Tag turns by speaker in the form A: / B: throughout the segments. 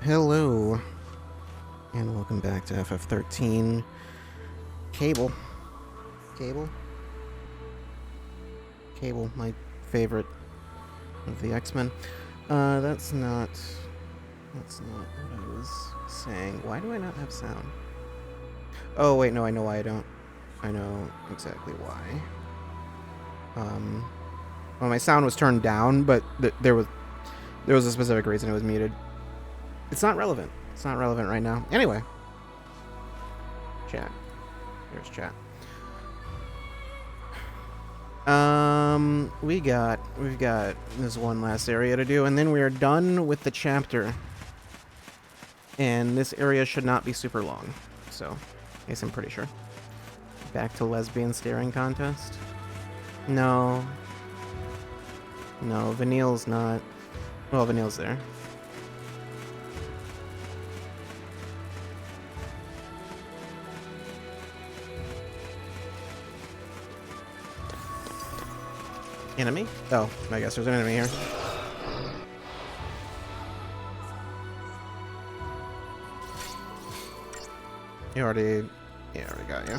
A: Hello, and welcome back to FF13. Cable, my favorite of the X-Men. That's not what I was saying. Why do I not have sound? Oh wait, no, I know why I don't. I know exactly why. Well, my sound was turned down, but there was a specific reason it was muted. It's not relevant. It's not relevant right now. Anyway. Chat. Here's chat. We've got this one last area to do, and then we are done with the chapter. And this area should not be super long. So, I guess I'm pretty sure. Back to lesbian staring contest? No. No, Vanille's not. Well, Vanille's there. Enemy? Oh, I guess there's an enemy here. Yeah, I already got you.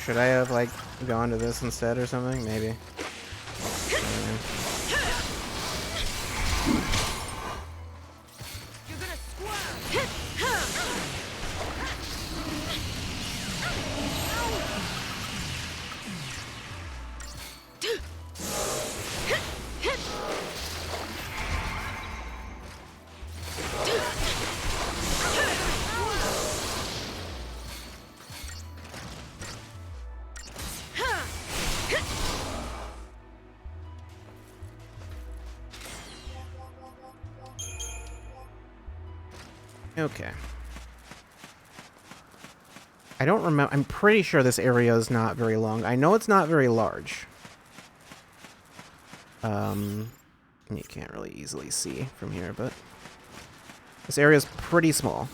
A: Should I have, like, gone to this instead or something? Maybe. Okay. I don't remember. I'm pretty sure this area is not very long. I know it's not very large. You can't really easily see from here, but this area is pretty small.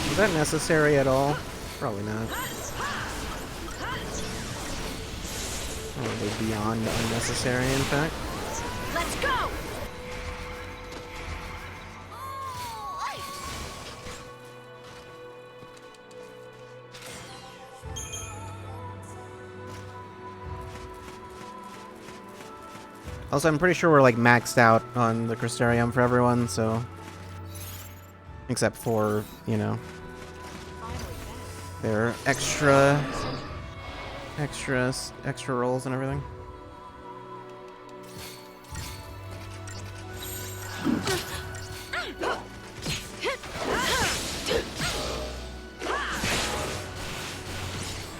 A: Is that necessary at all? Probably not. Probably beyond unnecessary, in fact.
B: Let's go!
A: Also, I'm pretty sure we're like maxed out on the Crystarium for everyone, so... Except for, you know... There are extra rolls and everything.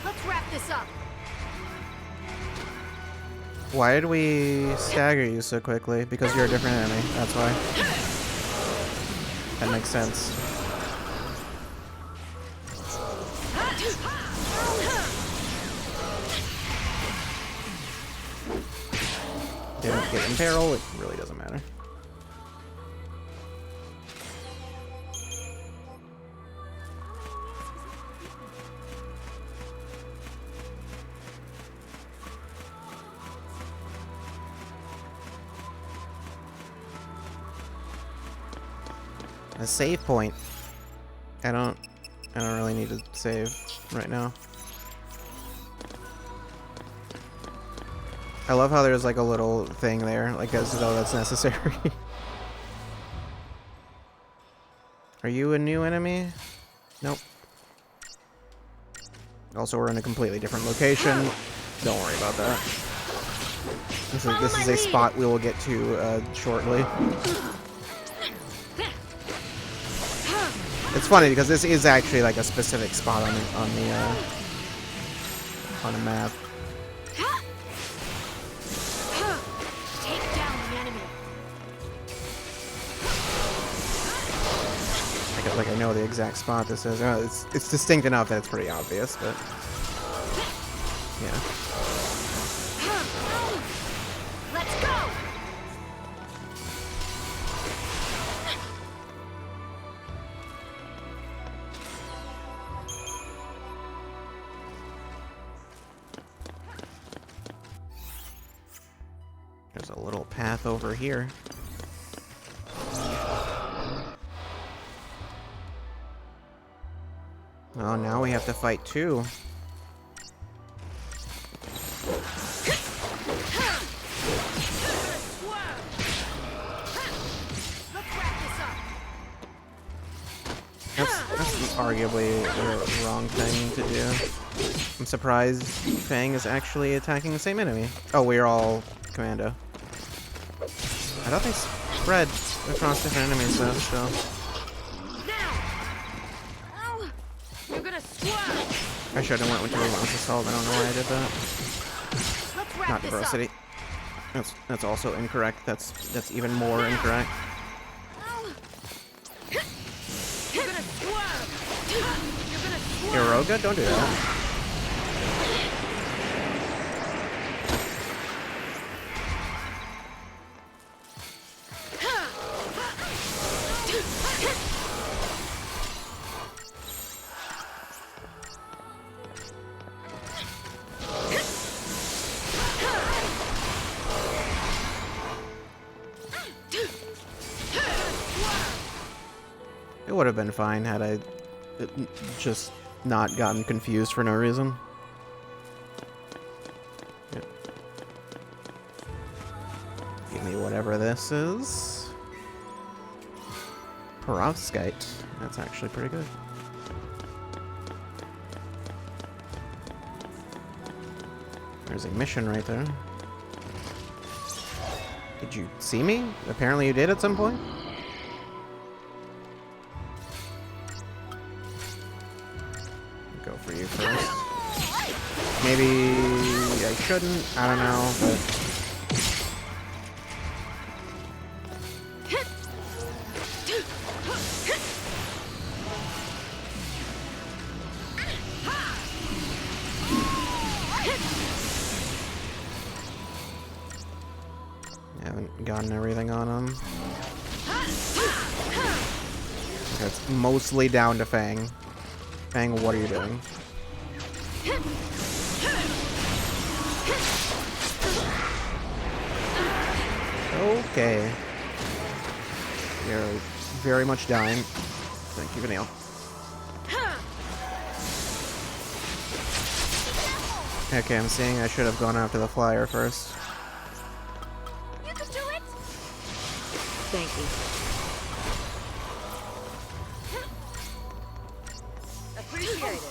B: Let's wrap this up.
A: Why did we stagger you so quickly? Because you're a different enemy, that's why. That makes sense. Didn't get in peril, it really doesn't matter. A save point. I don't really need to save right now. I love how there's like a little thing there, like as though that's necessary. Are you a new enemy? Nope. Also, we're in a completely different location. Don't worry about that. This is a spot we will get to shortly. It's funny because this is actually like a specific spot on the map.
B: Take down the enemy.
A: like I know the exact spot this is. It's distinct enough that it's pretty obvious, but yeah.
B: Let's go.
A: There's a little path over here. Oh, now we have to fight two. That's arguably the wrong thing to do. I'm surprised Fang is actually attacking the same enemy. Oh, we're all commando. I thought they spread across different enemies though, so. I should have went with the relentless assault. I don't know why I did that. Not diversity. That's also incorrect. That's even more incorrect. Hiroga, don't do that. It would have been fine had I just not gotten confused for no reason. Yep. Give me whatever this is. Perovskite. That's actually pretty good. There's a mission right there. Did you see me? Apparently you did at some point. Go for you first. Maybe I shouldn't. I don't know, but haven't gotten everything on him. It's mostly down to Fang. Fang, what are you doing? Okay. You're very much dying. Thank you, Vanille. Okay, I'm seeing I should have gone after the flyer first.
B: You can do it. Thank you. Appreciate it.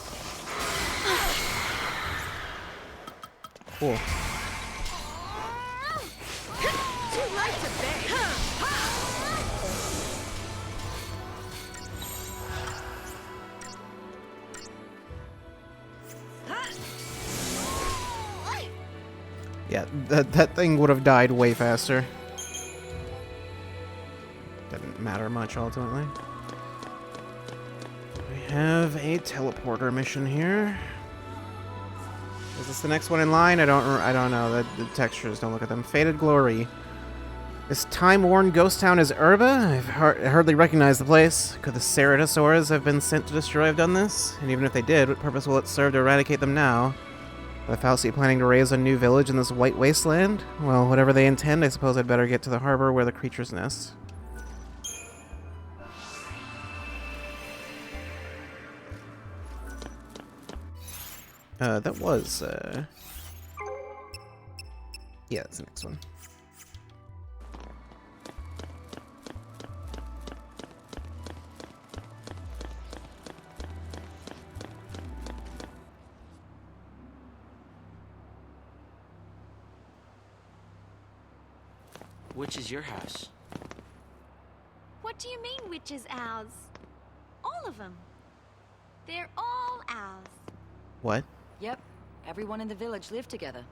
A: Cool.
B: Too light to beg.
A: Yeah, that thing would have died way faster. Didn't matter much ultimately. We have a teleporter mission here. Is this the next one in line? I don't know. The textures don't look at them. Faded Glory. This time-worn ghost town is Urba? I hardly recognize the place. Could the Ceratosaurs have been sent to destroy have done this? And even if they did, what purpose will it serve to eradicate them now? Are the Falsi planning to raise a new village in this white wasteland? Well, whatever they intend, I suppose I'd better get to the harbor where the creatures nest. That was, yeah, that's the next one.
C: Which is your house?
D: What do you mean, which is ours? All of them. They're all ours.
A: What?
E: Yep. Everyone in the village lived together.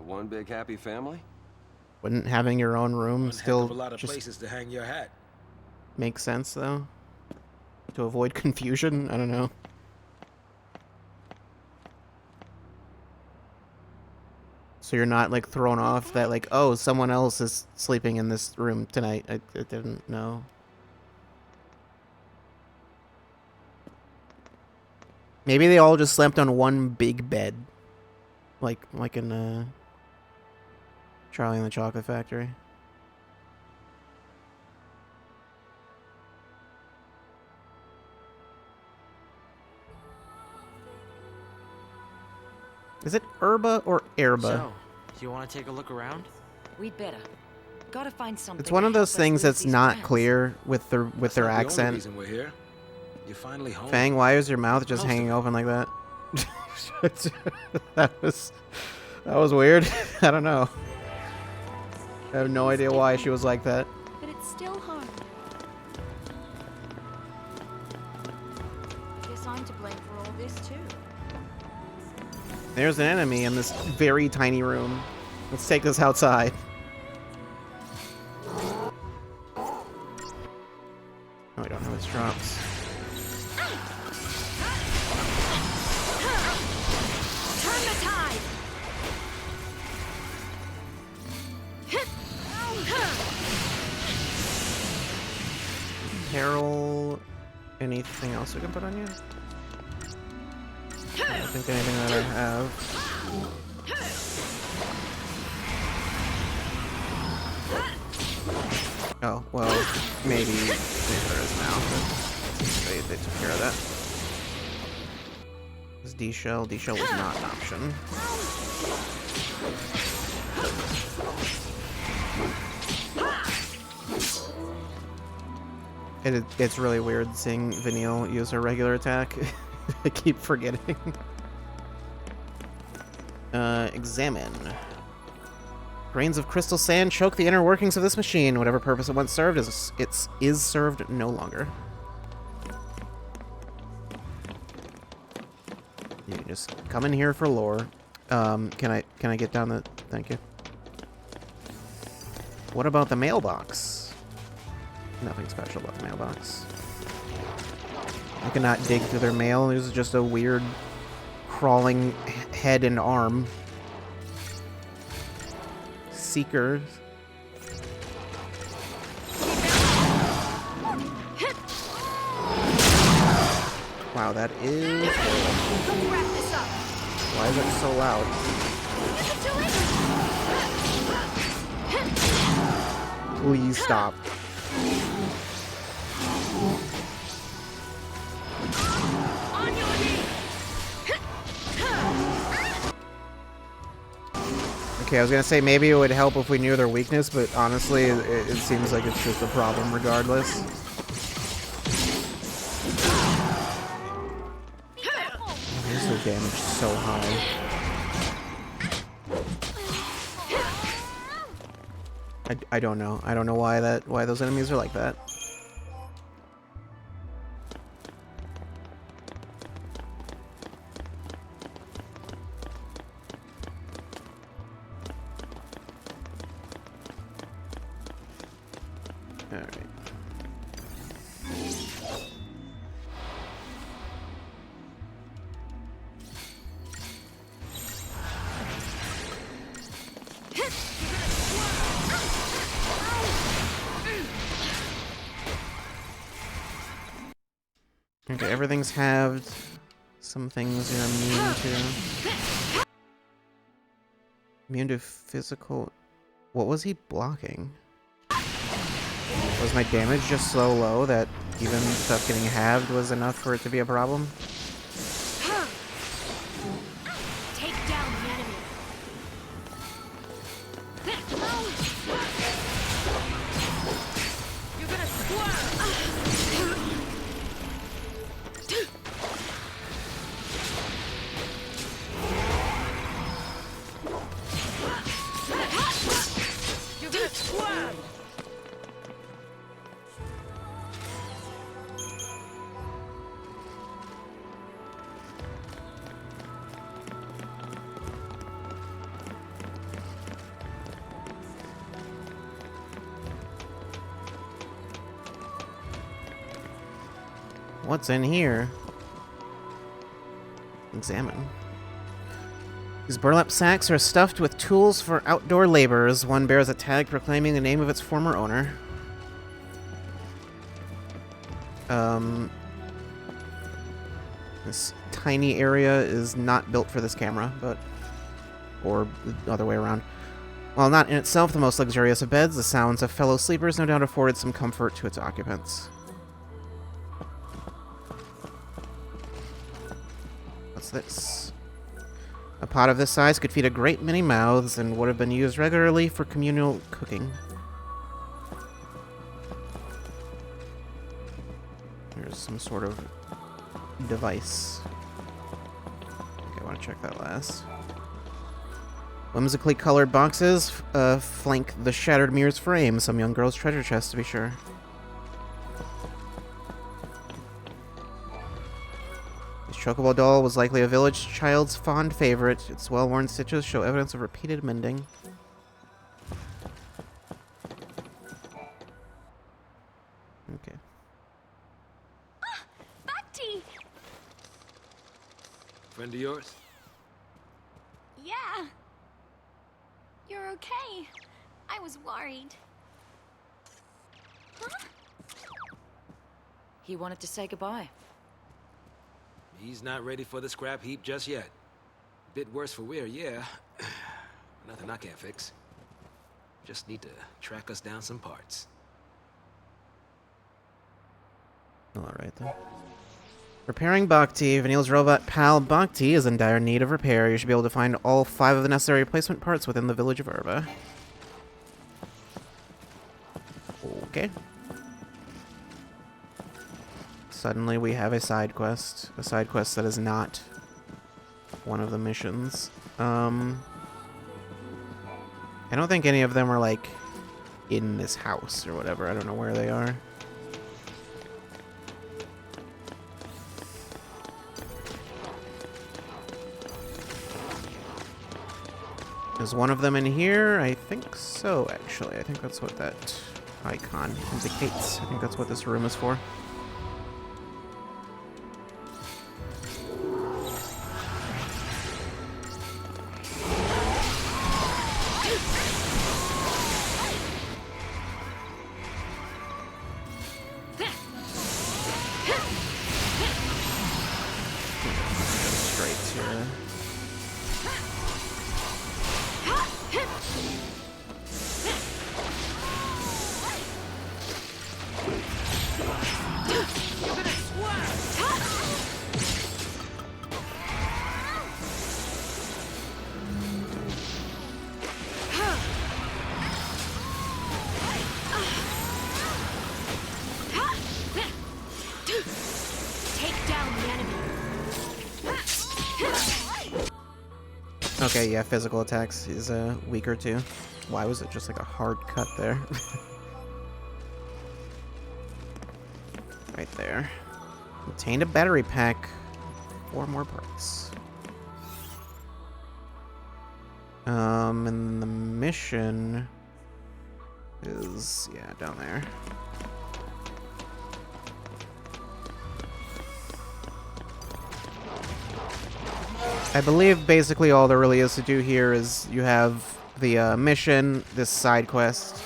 F: One big happy family?
A: Wouldn't having your own room
G: One
A: still
G: heck of a lot of
A: just
G: places to hang your hat.
A: make sense, though? to avoid confusion. I don't know. So you're not like thrown off that like, oh, someone else is sleeping in this room tonight. I didn't know. Maybe they all just slept on one big bed, like in Charlie and the Chocolate Factory. Is it Herba or Erba?
C: So, do you want to take a look around?
E: We'd better. Gotta find something.
A: It's one of
E: to help
A: those
E: us
A: things
E: lose
A: that's
E: these
A: not
E: friends.
A: clear with their
G: That's not the only
A: accent.
G: reason we're here. You're finally home.
A: Fang, why is your mouth just
G: Most of
A: hanging
G: it.
A: open like that? that was weird. I don't know. I have no idea why she was like that.
D: But it's still hard.
B: Guess I'm to blame for all this too.
A: There's an enemy in this very tiny room. Let's take this outside. Oh, I don't know its drops.
B: Turn the tide.
A: Carol, anything else we can put on you? I don't think anything that I have. Oh, well, maybe there is now, but they took care of that. This D-shell was not an option. It's really weird seeing Vinial use her regular attack. I keep forgetting. Examine. Grains of crystal sand choke the inner workings of this machine. Whatever purpose it once served is served no longer. You can just come in here for lore. Can I get down the... Thank you. What about the mailbox? Nothing special about the mailbox. I cannot dig through their mail. There's just a weird crawling head and arm. Seekers. Wow, that is horrible.
B: Let's wrap this up.
A: Why is it so loud? Please stop.
B: On your knees.
A: Okay, I was gonna say maybe it would help if we knew their weakness, but honestly, it seems like it's just a problem regardless. Why is their damage so high? I don't know. I don't know why those enemies are like that. Alright. Okay, everything's halved. Some things you're immune to. Immune to physical... What was he blocking? Was my damage just so low that even stuff getting halved was enough for it to be a problem?
B: Take down the enemy. You're gonna squirm. You're gonna squirm.
A: What's in here? Examine. These burlap sacks are stuffed with tools for outdoor labors. One bears a tag proclaiming the name of its former owner. This tiny area is not built for this camera, or the other way around. While not in itself the most luxurious of beds, the sounds of fellow sleepers no doubt afforded some comfort to its occupants. What's this? A pot of this size could feed a great many mouths and would have been used regularly for communal cooking. There's some sort of device. Okay, I want to check that last. Whimsically colored boxes flank the shattered mirror's frame. Some young girl's treasure chest, to be sure. This chocobo doll was likely a village child's fond favorite. Its well-worn stitches show evidence of repeated mending. Okay.
D: Bhakti!
G: Friend of yours?
D: Yeah. You're okay. I was worried. Huh?
E: He wanted to say goodbye.
G: He's not ready for the scrap heap just yet. Bit worse for wear, yeah. Nothing I can't fix. Just need to track us down some parts.
A: Alright then. Repairing Bhakti. Vanille's robot pal Bhakti is in dire need of repair. You should be able to find all 5 of the necessary replacement parts within the village of Urba. Okay. Suddenly we have a side quest. A side quest that is not one of the missions. I don't think any of them are, like, in this house or whatever. I don't know where they are. Is one of them in here? I think so, actually. I think that's what that icon indicates. I think that's what this room is for. Straight here. Okay, yeah, physical attacks is weaker too. Why was it just like a hard cut there? Right there. Obtained a battery pack. 4 more parts. And the mission is, yeah, down there. I believe basically all there really is to do here is you have the mission, this side quest,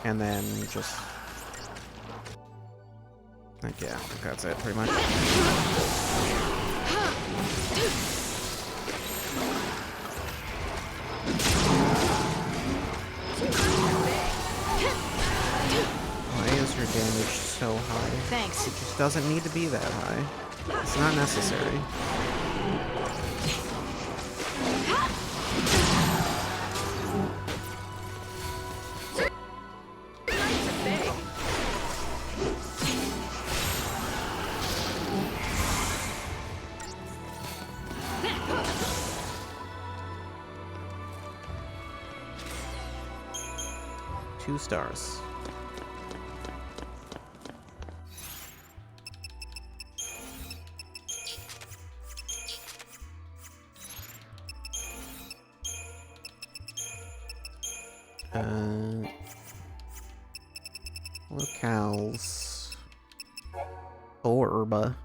A: and then just... like, yeah, I think that's it, pretty much. Why is your damage so high?
E: Thanks.
A: It just doesn't need to be that high. It's not necessary. Two stars. Locales. Urba.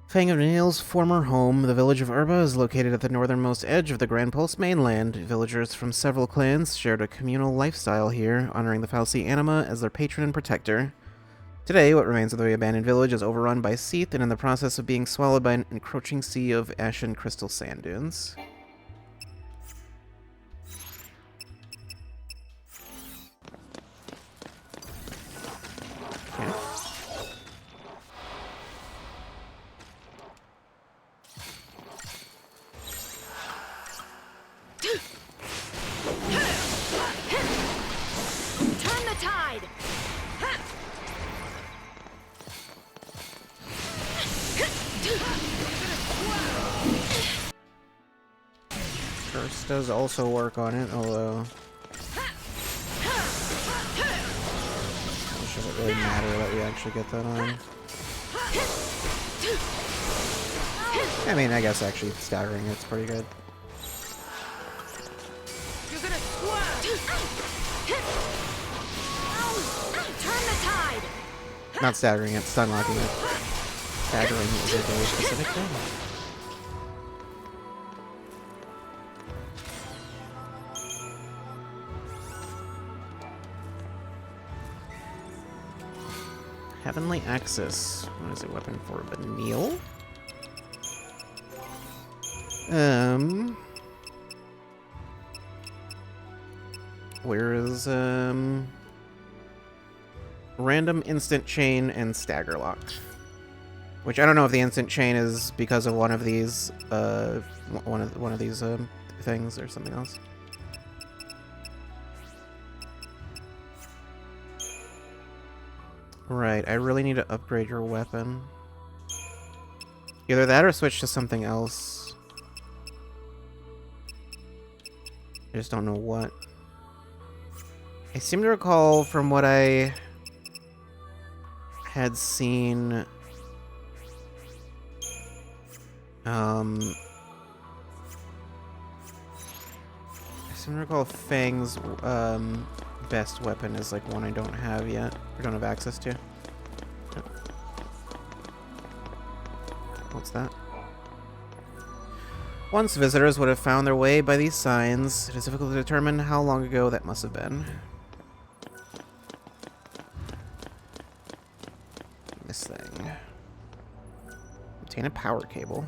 A: Fang of Nail's former home, the village of Urba, is located at the northernmost edge of the Grand Pulse mainland. Villagers from several clans shared a communal lifestyle here, honoring the Fal'Cie Anima as their patron and protector. Today, what remains of the abandoned village is overrun by Seath and in the process of being swallowed by an encroaching sea of ashen crystal sand dunes. Okay.
B: Turn the tide!
A: Curse does also work on it, although... Does it really matter that we actually get that on? I mean, I guess actually staggering it's pretty good.
B: You're gonna swerve! Turn the tide!
A: Not staggering it, stun locking it. Staggering is a very specific thing. Heavenly Axis. What is a weapon for Benil? Where is, Random Instant Chain and Stagger Lock. Which I don't know if the Instant Chain is because of one of these, one of these, things or something else. Right, I really need to upgrade your weapon. Either that or switch to something else. I just don't know what. I seem to recall from what I had seen... I seem to recall Fang's, best weapon is like one I don't have yet, or don't have access to. What's that? Once visitors would have found their way by these signs, it is difficult to determine how long ago that must have been. This thing. Obtain a power cable.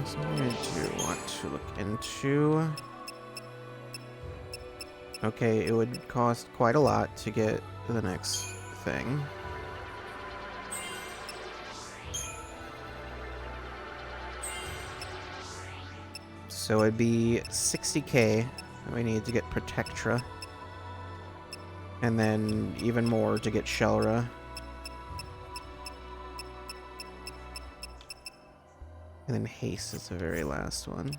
A: Something I do want to look into. Okay, it would cost quite a lot to get the next thing. So it'd be 60k that we need to get Protectra. And then even more to get Shelra. And then haste is the very last one.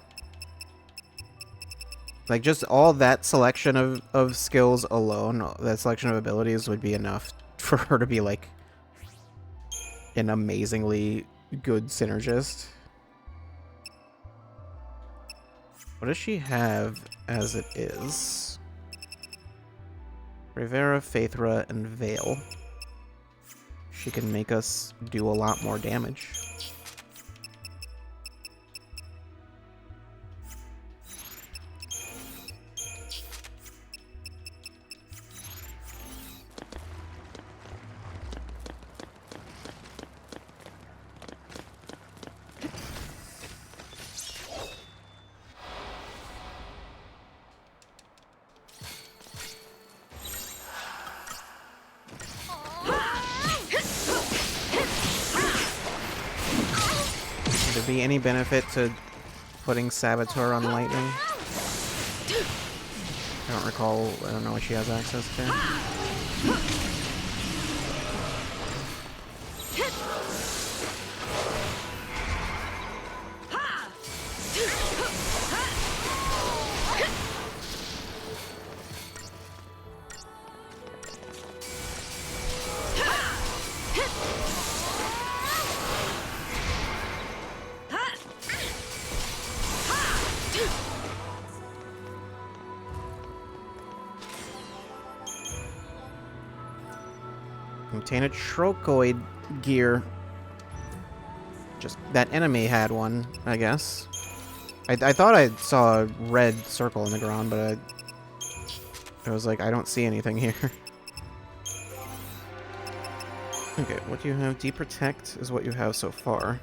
A: Like, just all that selection of skills alone, that selection of abilities would be enough for her to be, like, an amazingly good synergist. What does she have as it is? Rivera, Phaethra, and Veil. She can make us do a lot more damage. Would there be any benefit to putting Saboteur on Lightning? I don't recall. I don't know what she has access to. Obtain a trochoid gear. Just that enemy had one, I guess. I thought I saw a red circle in the ground, but I was like, I don't see anything here. Okay, what do you have? Deprotect is what you have so far.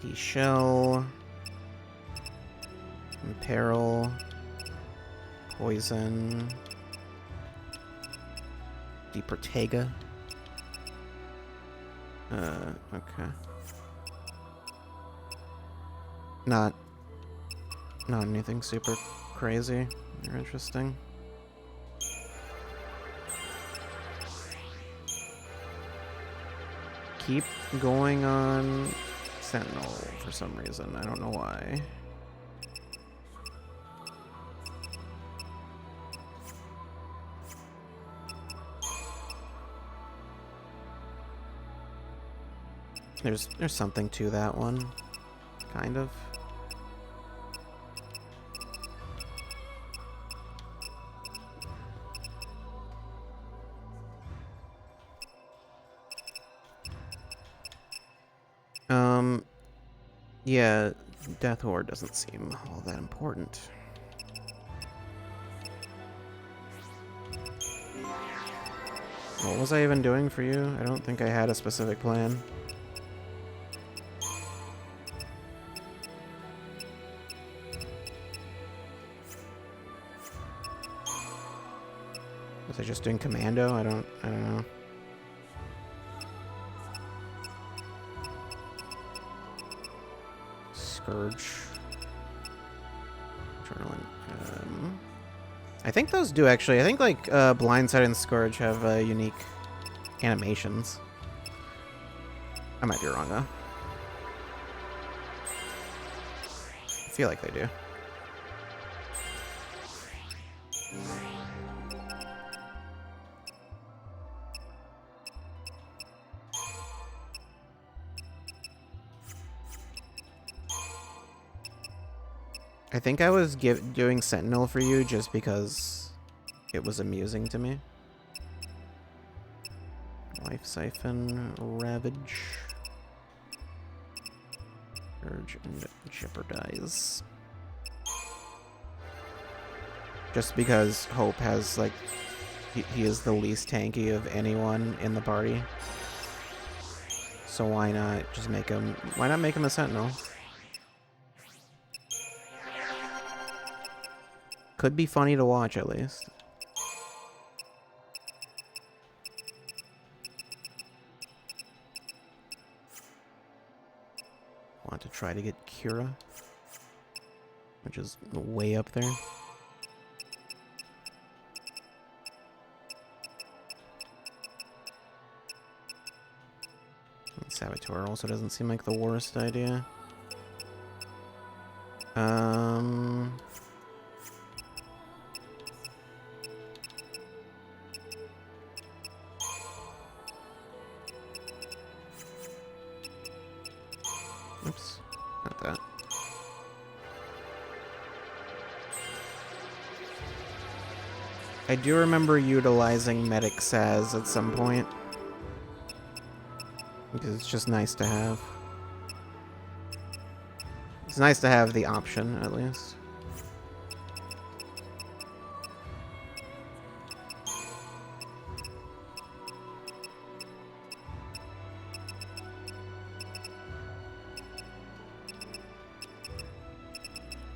A: De-shell. Imperil. Poison. Deprotega. Okay. Not anything super crazy or interesting. Keep going on Sentinel for some reason. I don't know why. There's something to that one, kind of. Yeah, Death Horde doesn't seem all that important. What was I even doing for you? I don't think I had a specific plan. Was I just doing commando? I don't know. Scourge. Journaling. I think those do actually. I think like Blindside and Scourge have unique animations. I might be wrong though. I feel like they do. I think I was doing Sentinel for you just because it was amusing to me. Life Siphon, Ravage, Urge, and Jeopardize. Just because Hope has, like, he is the least tanky of anyone in the party. So why not just make him, why not make him a Sentinel? Could be funny to watch, at least. Want to try to get Kira, which is way up there. And Saboteur also doesn't seem like the worst idea. Oops, not that. I do remember utilizing Medic Saz at some point. Because it's just nice to have. It's nice to have the option, at least.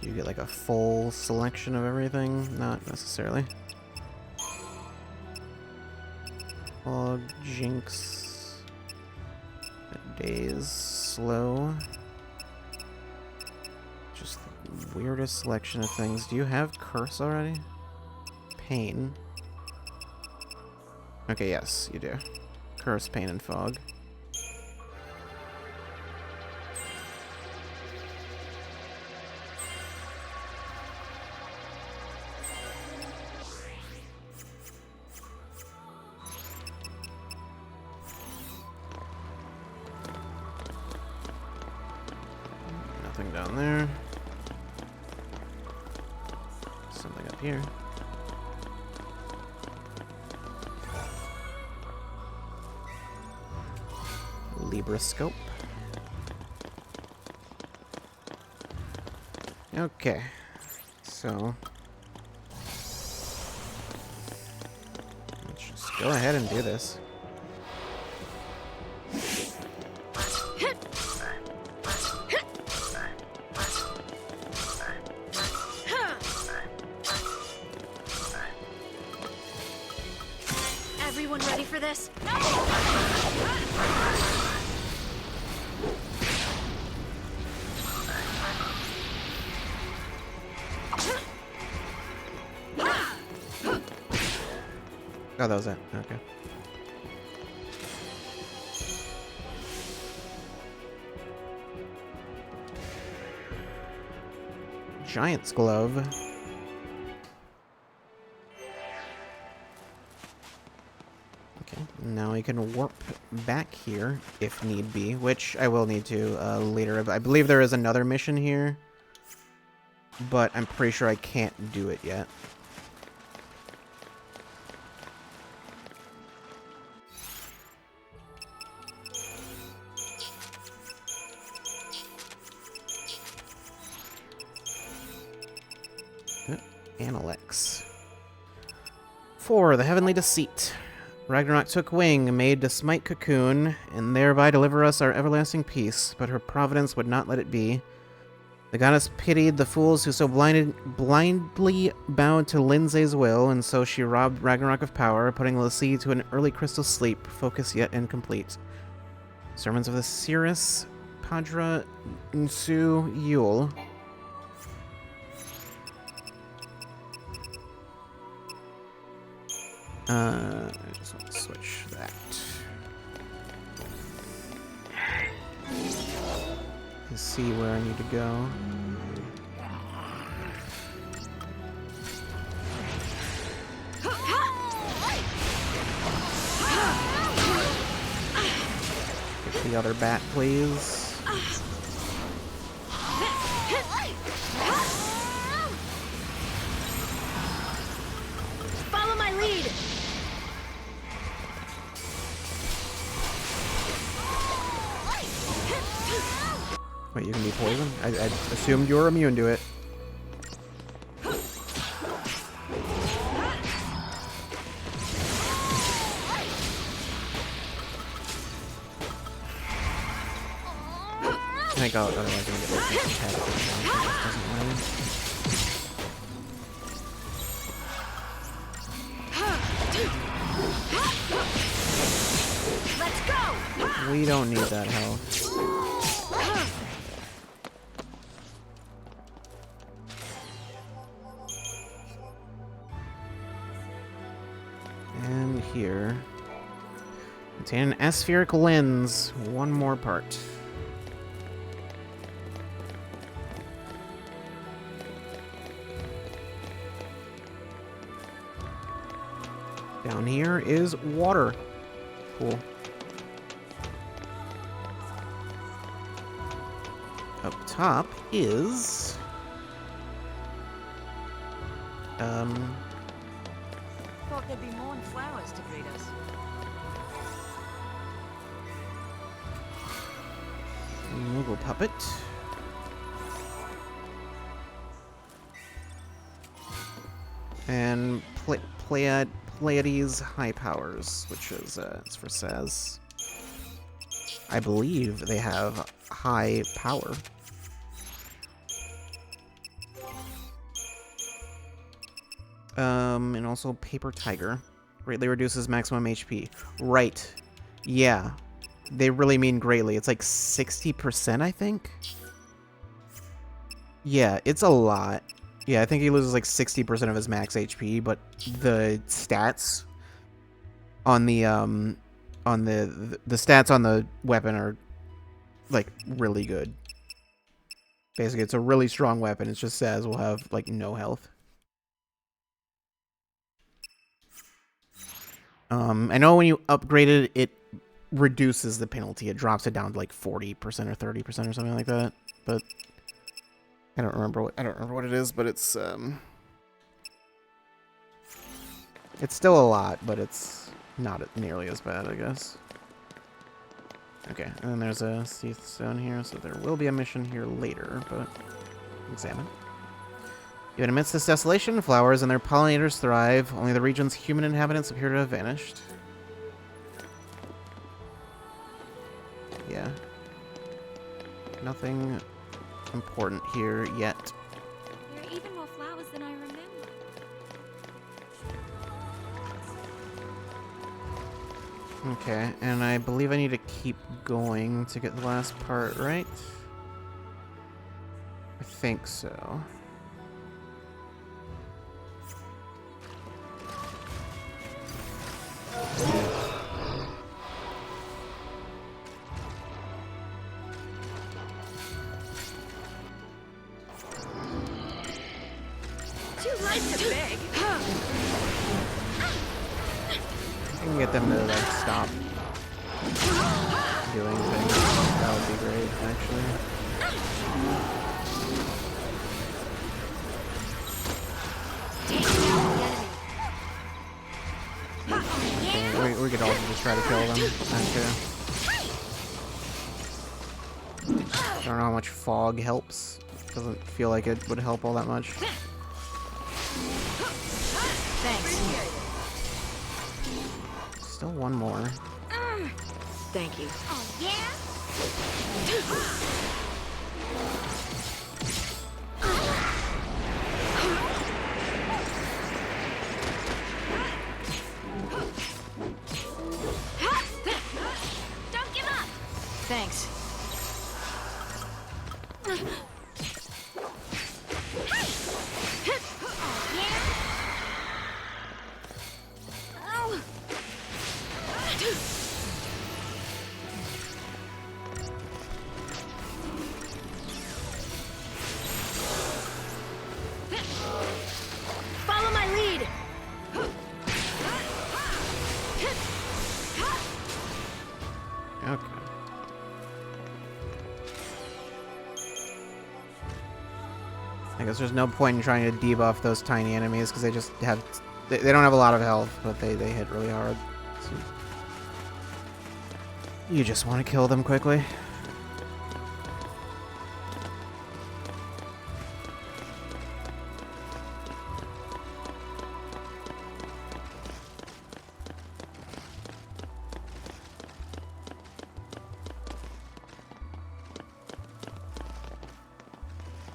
A: You get like a full selection of everything? Not necessarily. Fog, Jinx, Days, Slow. Just the weirdest selection of things. Do you have Curse already? Pain. Okay, yes, you do. Curse, Pain, and Fog. Nothing down there. Something up here. Libroscope. Okay, so let's just go ahead and do this.
B: Everyone ready for this?
A: Oh, that was it. Okay. Giant's glove. Okay, now we can warp back here if need be, which I will need to later. I believe there is another mission here, but I'm pretty sure I can't do it yet. Analects. 4. The Heavenly Deceit. Ragnarok took wing, made to smite Cocoon, and thereby deliver us our everlasting peace, but her providence would not let it be. The goddess pitied the fools who so blindly bowed to Lindsay's will, and so she robbed Ragnarok of power, putting Lassie to an early crystal sleep, focus yet incomplete. Sermons of the Cirrus, Padra Nsu Yule. I just want to switch that. To see where I need to go. Get the other bat, please.
B: Follow my lead.
A: Wait, you can be poisoned? I assumed you were immune to it. I think otherwise I'm gonna get this attack if it doesn't land.
B: Let's go.
A: We don't need that health. And here. Contain an aspheric lens. One more part. Down here is water. Cool. Up top is...
E: Thought there'd be more than flowers to greet us.
A: Moogle puppet. And Pleiades High Powers, which is it's for Saz. I believe they have high power. And also Paper Tiger. Greatly reduces maximum HP. Right. Yeah. They really mean greatly. It's like 60%, I think? Yeah, it's a lot. Yeah, I think he loses like 60% of his max HP, but the stats on the stats on the weapon are like really good. Basically, it's a really strong weapon. It just says we'll have like no health. I know when you upgrade it, it reduces the penalty. It drops it down to like 40% or 30% or something like that. But I don't remember what it is, but it's still a lot, but it's not nearly as bad, I guess. Okay, and then there's a Seath Stone here, so there will be a mission here later, but examine. Even amidst this desolation, flowers and their pollinators thrive. Only the region's human inhabitants appear to have vanished. Yeah. Nothing important here yet.
D: There are even more flowers than I remember.
A: Okay, and I believe I need to keep going to get the last part, right? I think so.
D: Too light to beg.
A: I can get them to like stop doing things. That would be great, actually. Okay, we could also just try to kill them. Okay. I don't know how much fog helps. Doesn't feel like it would help all that much.
E: Thanks.
A: Still one more.
E: Thank you.
D: Oh, yeah? Don't give up!
E: Thanks.
D: Yeah? Oh! Follow my lead!
A: Okay. I guess there's no point in trying to debuff those tiny enemies because they just have... They don't have a lot of health, but they hit really hard. So you just want to kill them quickly.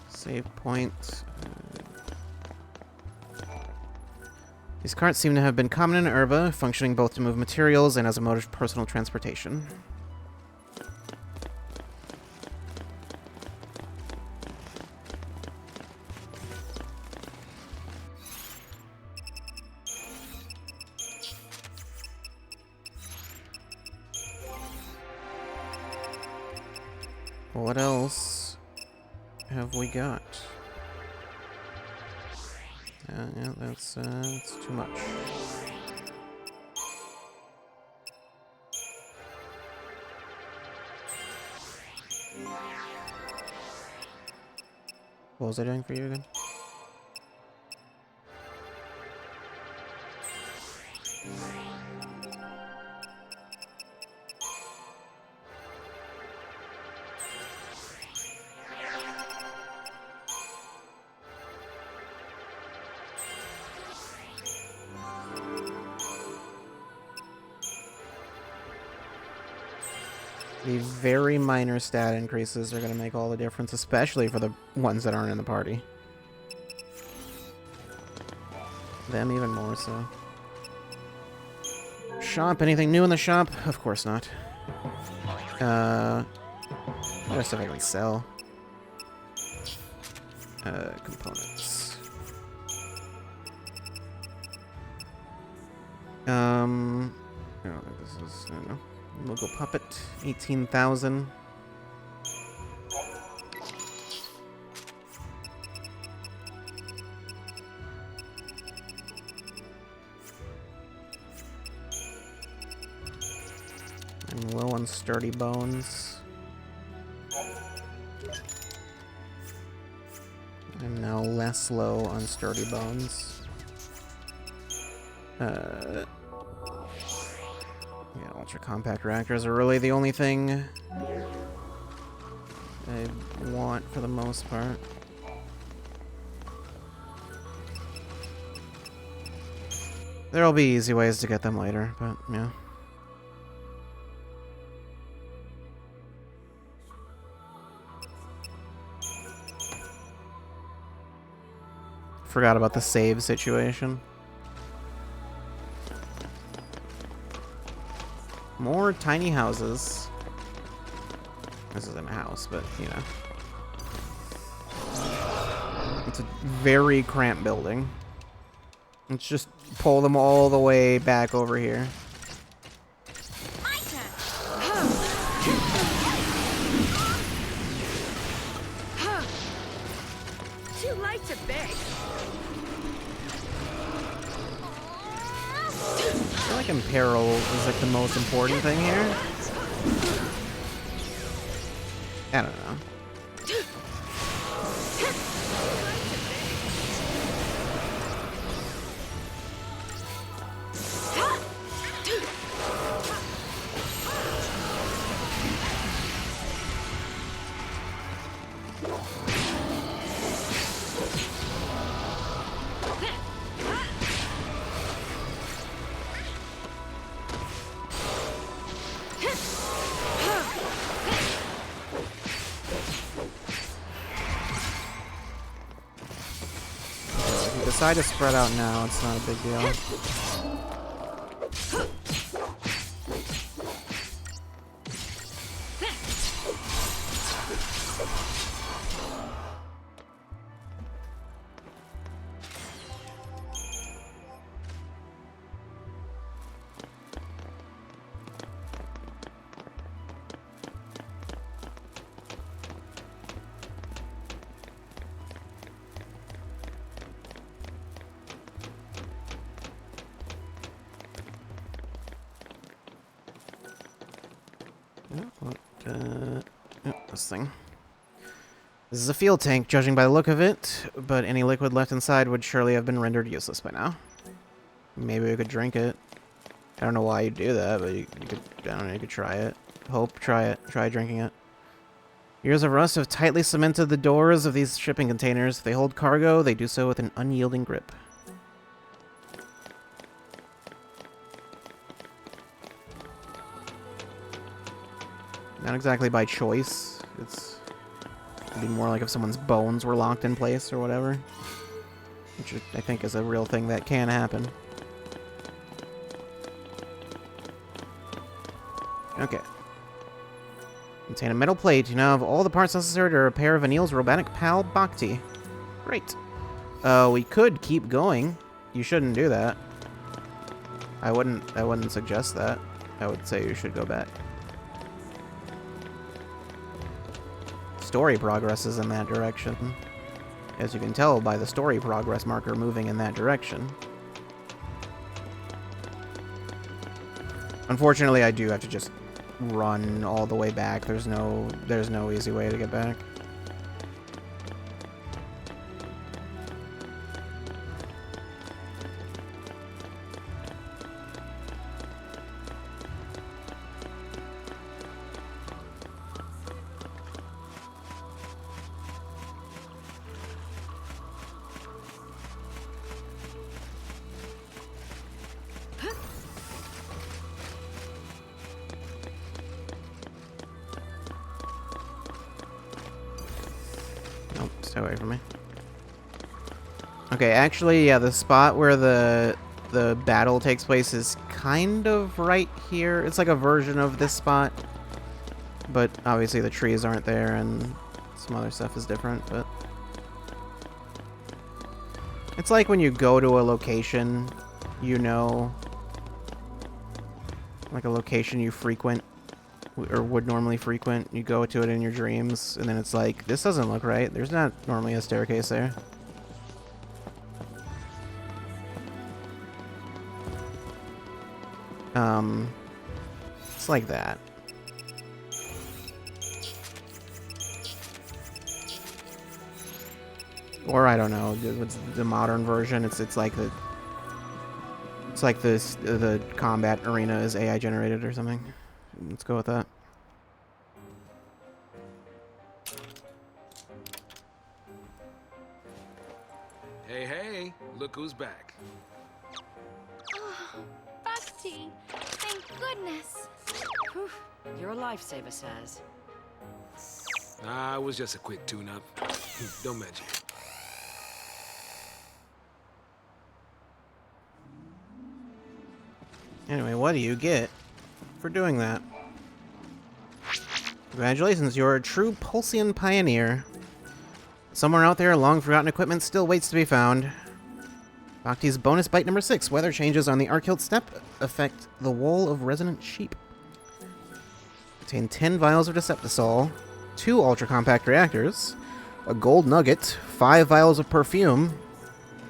A: Save point. These carts seem to have been common in Urba, functioning both to move materials and as a mode of personal transportation. What else have we got? Yeah, that's too much. What was I doing for you again? The very minor stat increases are going to make all the difference, especially for the ones that aren't in the party. Them even more so. Shop, anything new in the shop? Of course not. What stuff I can sell? Components. I don't think this is, I don't know. Local puppet, 18,000. I'm low on sturdy bones. I'm now less low on sturdy bones. Yeah, ultra compact reactors are really the only thing I want for the most part. There'll be easy ways to get them later, but yeah. Forgot about the save situation. More tiny houses. This isn't a house, but you know. It's a very cramped building. Let's just pull them all the way back over here.
D: My turn.
B: Too late to beg.
A: I feel like Imperil is like the most important thing here. I don't know. If you decide to spread out now, it's not a big deal. This thing. This is a fuel tank, judging by the look of it, but any liquid left inside would surely have been rendered useless by now. Maybe we could drink it. I don't know why you'd do that, but you could, I don't know, you could try it. Try it. Try drinking it. Years of rust have tightly cemented the doors of these shipping containers. If they hold cargo, they do so with an unyielding grip. Not exactly by choice. It'd be more like if someone's bones were locked in place or whatever. Which I think is a real thing that can happen. Okay. Contain a metal plate. You now have all the parts necessary to repair Vanille's robotic pal Bhakti. Great. We could keep going. You shouldn't do that. I wouldn't suggest that. I would say you should go back. Story progresses in that direction. As you can tell by the story progress marker moving in that direction. Unfortunately, I do have to just run all the way back. There's no easy way to get back. Stay away from me. Okay, actually, yeah, the spot where the battle takes place is kind of right here. It's like a version of this spot. But obviously the trees aren't there and some other stuff is different, but... It's like when you go to a location, you know... Like a location you frequent, or would normally frequent, you go to it in your dreams, and then it's like, this doesn't look right. There's not normally a staircase there. It's like that. Or I don't know, with the modern version, it's like It's like this, the combat arena is AI generated or something. Let's go with that.
G: Hey, hey, look who's back.
D: Oh, Basti, thank goodness.
E: Whew. You're a lifesaver, Saz.
G: Nah, it was just a quick tune-up. Don't mention it.
A: Anyway, what do you get for doing that? Congratulations, you're a true Pulsian pioneer. Somewhere out there, long-forgotten equipment still waits to be found. Bhakti's bonus bite number 6. Weather changes on the Arkhild Steppe affect the wool of resident sheep. Contain 10 vials of Deceptisol, 2 ultra-compact reactors, a gold nugget, 5 vials of perfume,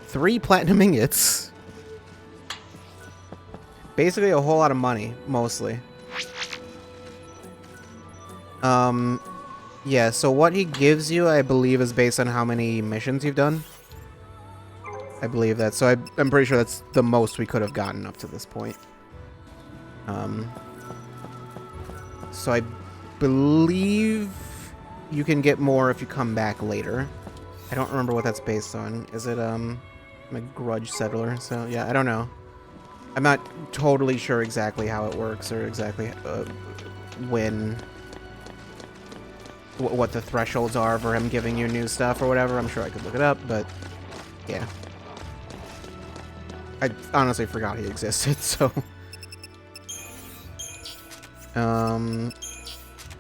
A: 3 platinum ingots. Basically a whole lot of money, mostly. Yeah, so what he gives you, I believe, is based on how many missions you've done. I believe that. So I'm pretty sure that's the most we could have gotten up to this point. So I believe you can get more if you come back later. I don't remember what that's based on. Is it, I'm a grudge settler, so yeah, I don't know. I'm not totally sure exactly how it works or exactly when... what the thresholds are for him giving you new stuff or whatever. I'm sure I could look it up, but yeah. I honestly forgot he existed, so...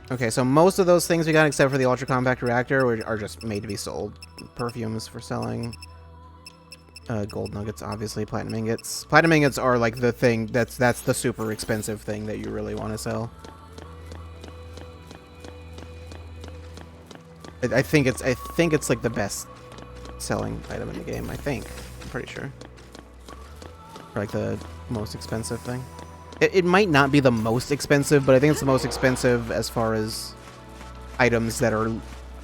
A: Okay, so most of those things we got, except for the Ultra Compact Reactor, are just made to be sold. Perfumes for selling. Gold nuggets, obviously. Platinum ingots. Platinum ingots are like the thing that's the super expensive thing that you really want to sell. I think it's like the best selling item in the game. I'm pretty sure. Or like the most expensive thing. It might not be the most expensive, but I think it's the most expensive as far as items that are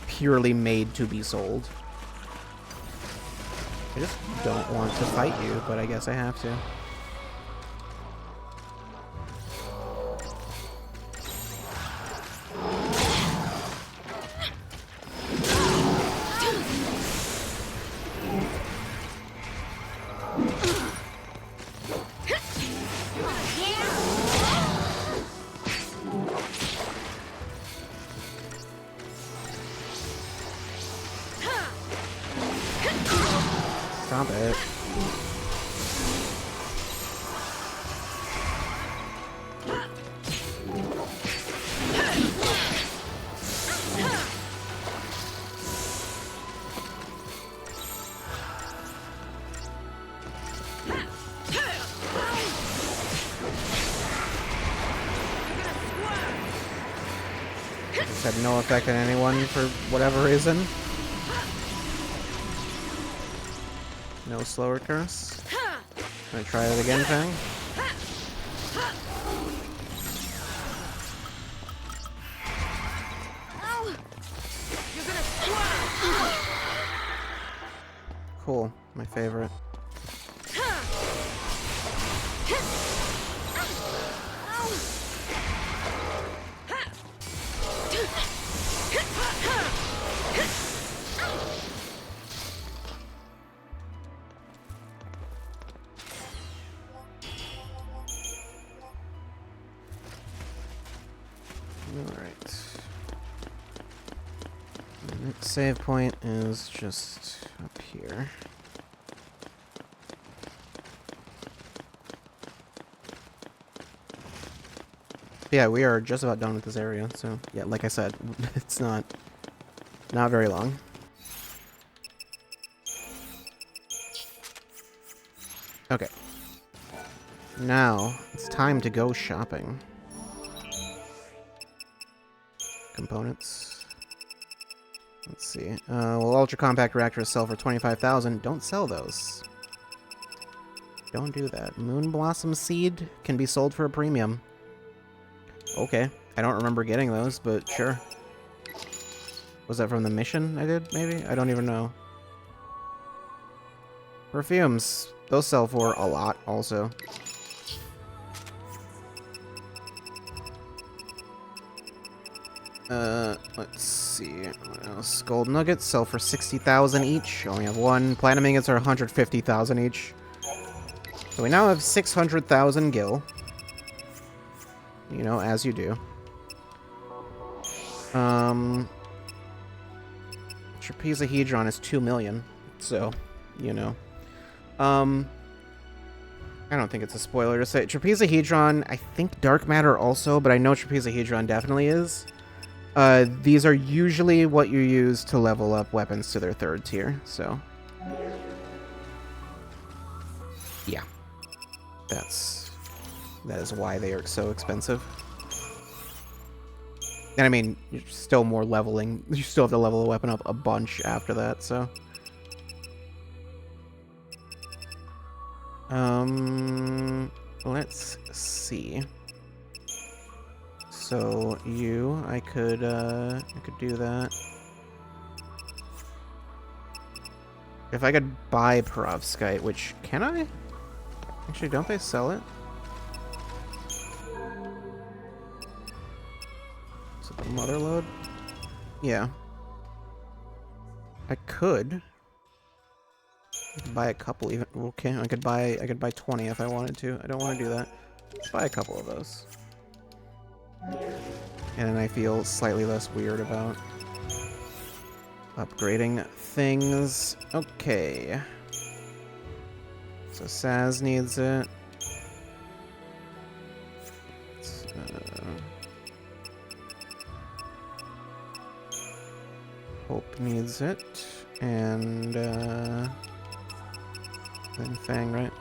A: purely made to be sold. I just don't want to fight you, but I guess I have to. Stop it. This had no effect on anyone for whatever reason. No slower curse. Gonna try it again, Fang. Cool. My favorite. Alright. The next save point is just up here. Yeah, we are just about done with this area, so yeah, like I said, it's not very long. Okay. Now, it's time to go shopping. Components. Let's see. Well, Ultra Compact Reactors sell for 25,000. Don't sell those. Don't do that. Moon Blossom Seed can be sold for a premium. Okay. I don't remember getting those, but sure. Was that from the mission I did, maybe? I don't even know. Perfumes. Those sell for a lot, also. Let's see. What else? Gold nuggets sell for 60,000 each. Only have one. Platinum ingots are 150,000 each. So we now have 600,000 gil. You know, as you do. Trapezohedron is 2 million. So, you know. I don't think it's a spoiler to say. Trapezohedron, I think dark matter also, but I know trapezohedron definitely is. These are usually what you use to level up weapons to their 3rd tier, so. Yeah. That is why they are so expensive. And I mean, you're still more leveling. You still have to level a weapon up a bunch after that, so. Let's see. So I could do that. If I could buy perovskite, which can I? Actually, don't they sell it? Is it the mother load? Yeah. I could buy a couple even. Okay, I could buy 20 if I wanted to. I don't want to do that. Let's buy a couple of those. And then I feel slightly less weird about upgrading things. Okay. So Saz needs it. Hope needs it. And then Fang, right?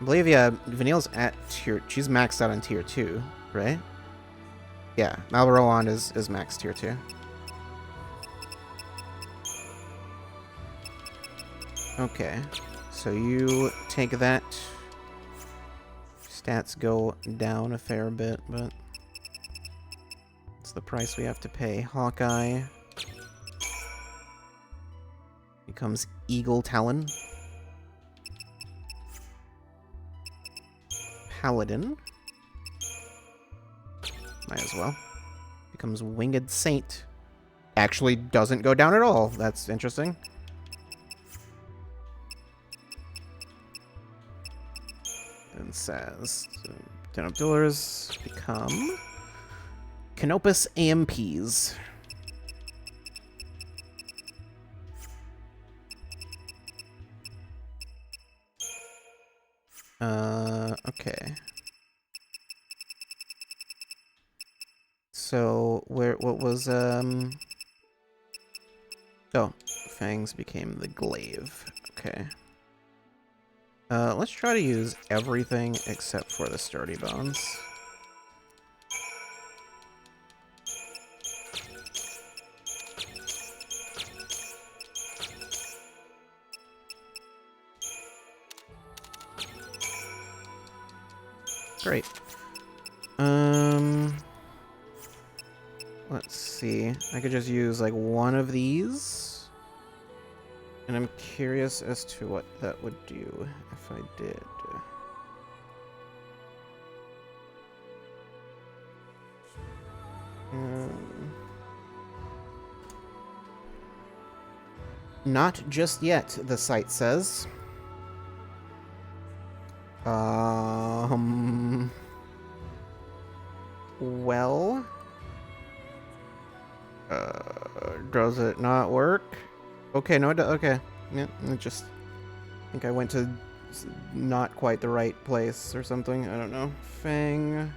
A: I believe, yeah, Vanille's at tier... She's maxed out on tier 2, right? Yeah, Malvaroan is max tier 2. Okay, so you take that. Stats go down a fair bit, but it's the price we have to pay. Hawkeye becomes Eagle Talon. Paladin. Might as well. Becomes Winged Saint. Actually doesn't go down at all. That's interesting. And says 10 Abdullars become Canopus AMPs. Okay. So, what was, oh, Fangs became the Glaive. Okay. Let's try to use everything except for the Sturdy Bones. Great. Let's see. I could just use like one of these. And I'm curious as to what that would do if I did. Not just yet, the site says. Well, does it not work? Okay, no, okay. Yeah, I just think I went to not quite the right place or something. I don't know. Fang.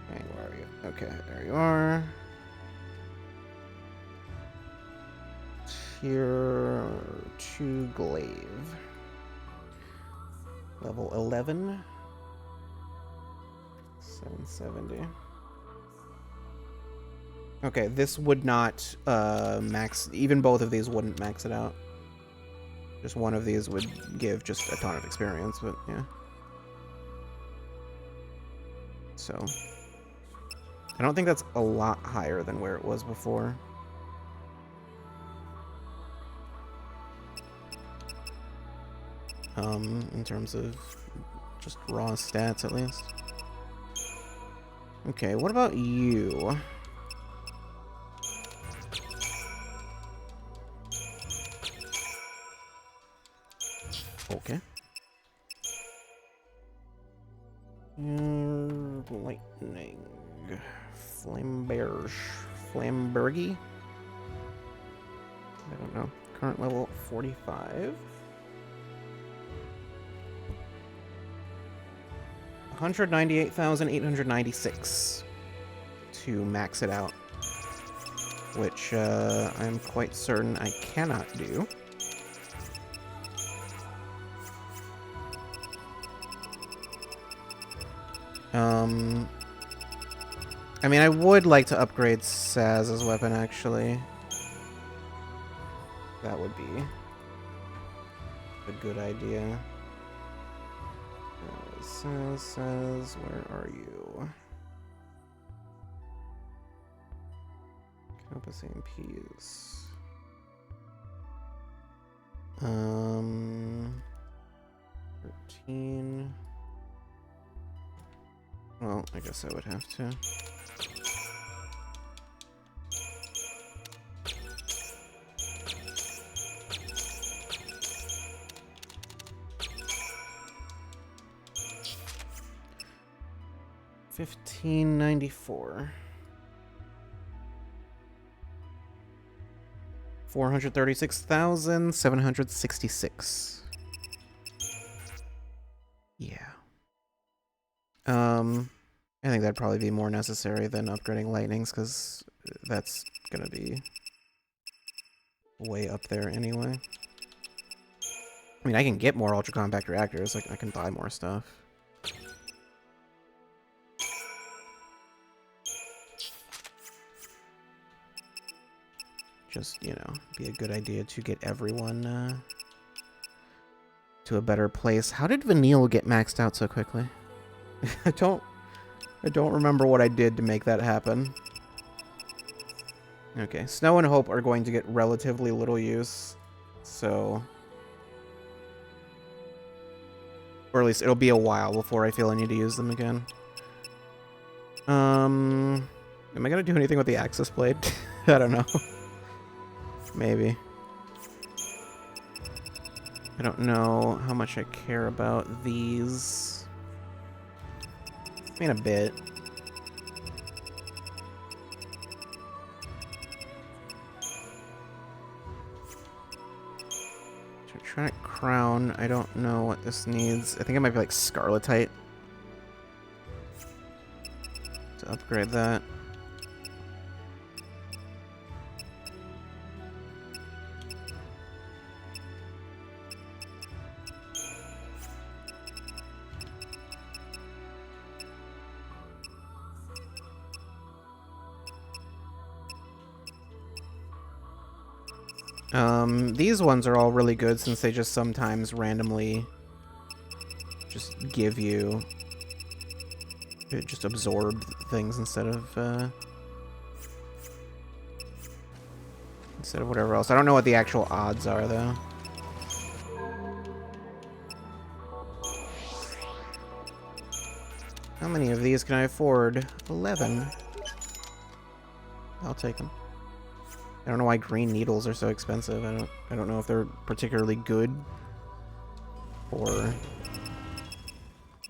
A: Fang, where are you? Okay, there you are. Tier 2 Glaive. Level 11. 770. Okay, this would not max... Even both of these wouldn't max it out. Just one of these would give just a ton of experience, but yeah. So... I don't think that's a lot higher than where it was before. in terms of just raw stats at least. Okay, what about you? Okay. Lightning. Flambergy? I don't know. Current level 45. 198,896 to max it out, which I'm quite certain I cannot do. I mean, I would like to upgrade Saz's weapon, actually. That would be a good idea. Saz, where are you? Compass AMPs. 13. Well, I guess I would have to. $15.94. 436,766. Yeah. I think that'd probably be more necessary than upgrading lightnings, because that's gonna be way up there anyway. I mean, I can get more ultra compact reactors. Like, I can buy more stuff. Just, you know, be a good idea to get everyone to a better place. How did Vanille get maxed out so quickly? I don't remember what I did to make that happen. Okay, Snow and Hope are going to get relatively little use, so... Or at least it'll be a while before I feel I need to use them again. Am I gonna do anything with the Axis Blade? I don't know. Maybe. I don't know how much I care about these. I mean, a bit. Tetronic Crown, I don't know what this needs. I think it might be like Scarletite to upgrade that. These ones are all really good since they just sometimes randomly just give you... just absorb things instead of whatever else. I don't know what the actual odds are, though. How many of these can I afford? 11. I'll take them. I don't know why green needles are so expensive. I don't know if they're particularly good or...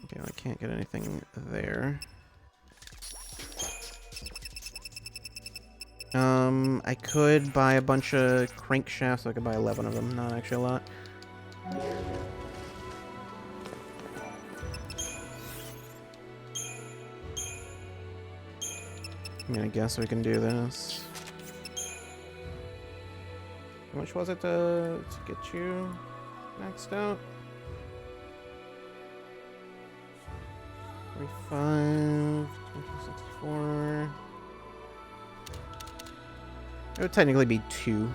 A: Okay, I can't get anything there. I could buy a bunch of crankshafts, so I could buy 11 of them. Not actually a lot. I mean, I guess we can do this. How much was it to get you maxed out? 45, 64. It would technically be 2.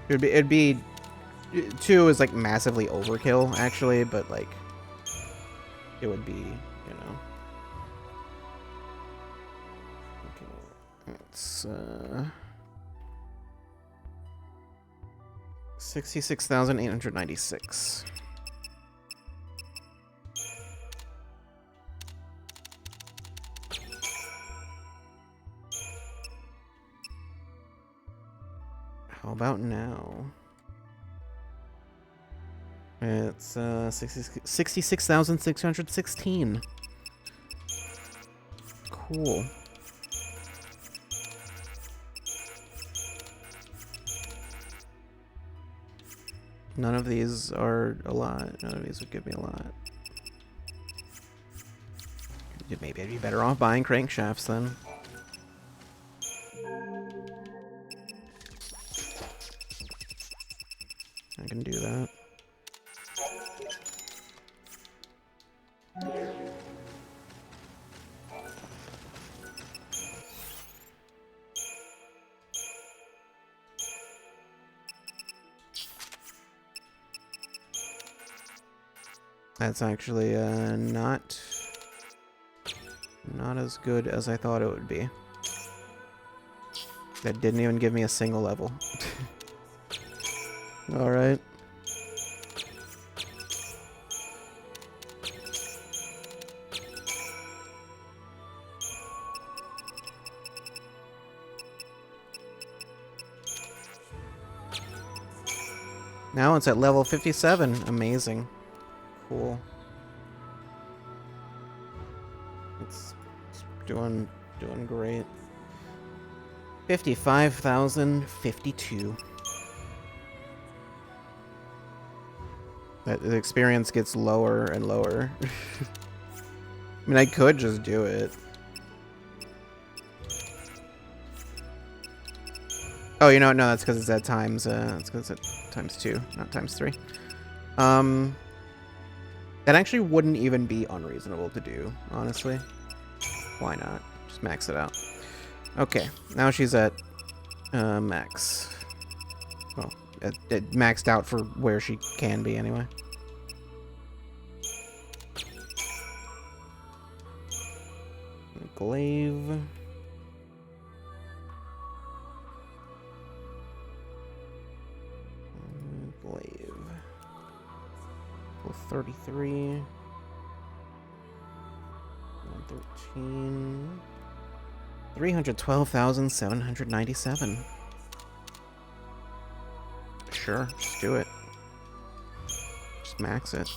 A: It'd be 2 is like massively overkill actually, but like it would be, you know. Okay, let's 66,896. How about now? It's 66,616. Cool. None of these are a lot. None of these would give me a lot. Maybe I'd be better off buying crankshafts then. I can do that. That's actually not as good as I thought it would be. That didn't even give me a single level. All right. Now it's at level 57. Amazing. Cool. It's doing great. 55,052. That the experience gets lower and lower. I mean, I could just do it. Oh, you know what? No, that's because it's at times. That's because it's at times 2, not times 3. That actually wouldn't even be unreasonable to do, honestly. Why not? Just max it out. Okay, now she's at max. Well, it maxed out for where she can be anyway. Glaive. Glaive. 33. 113. 312,797. Sure, just do it. Just max it.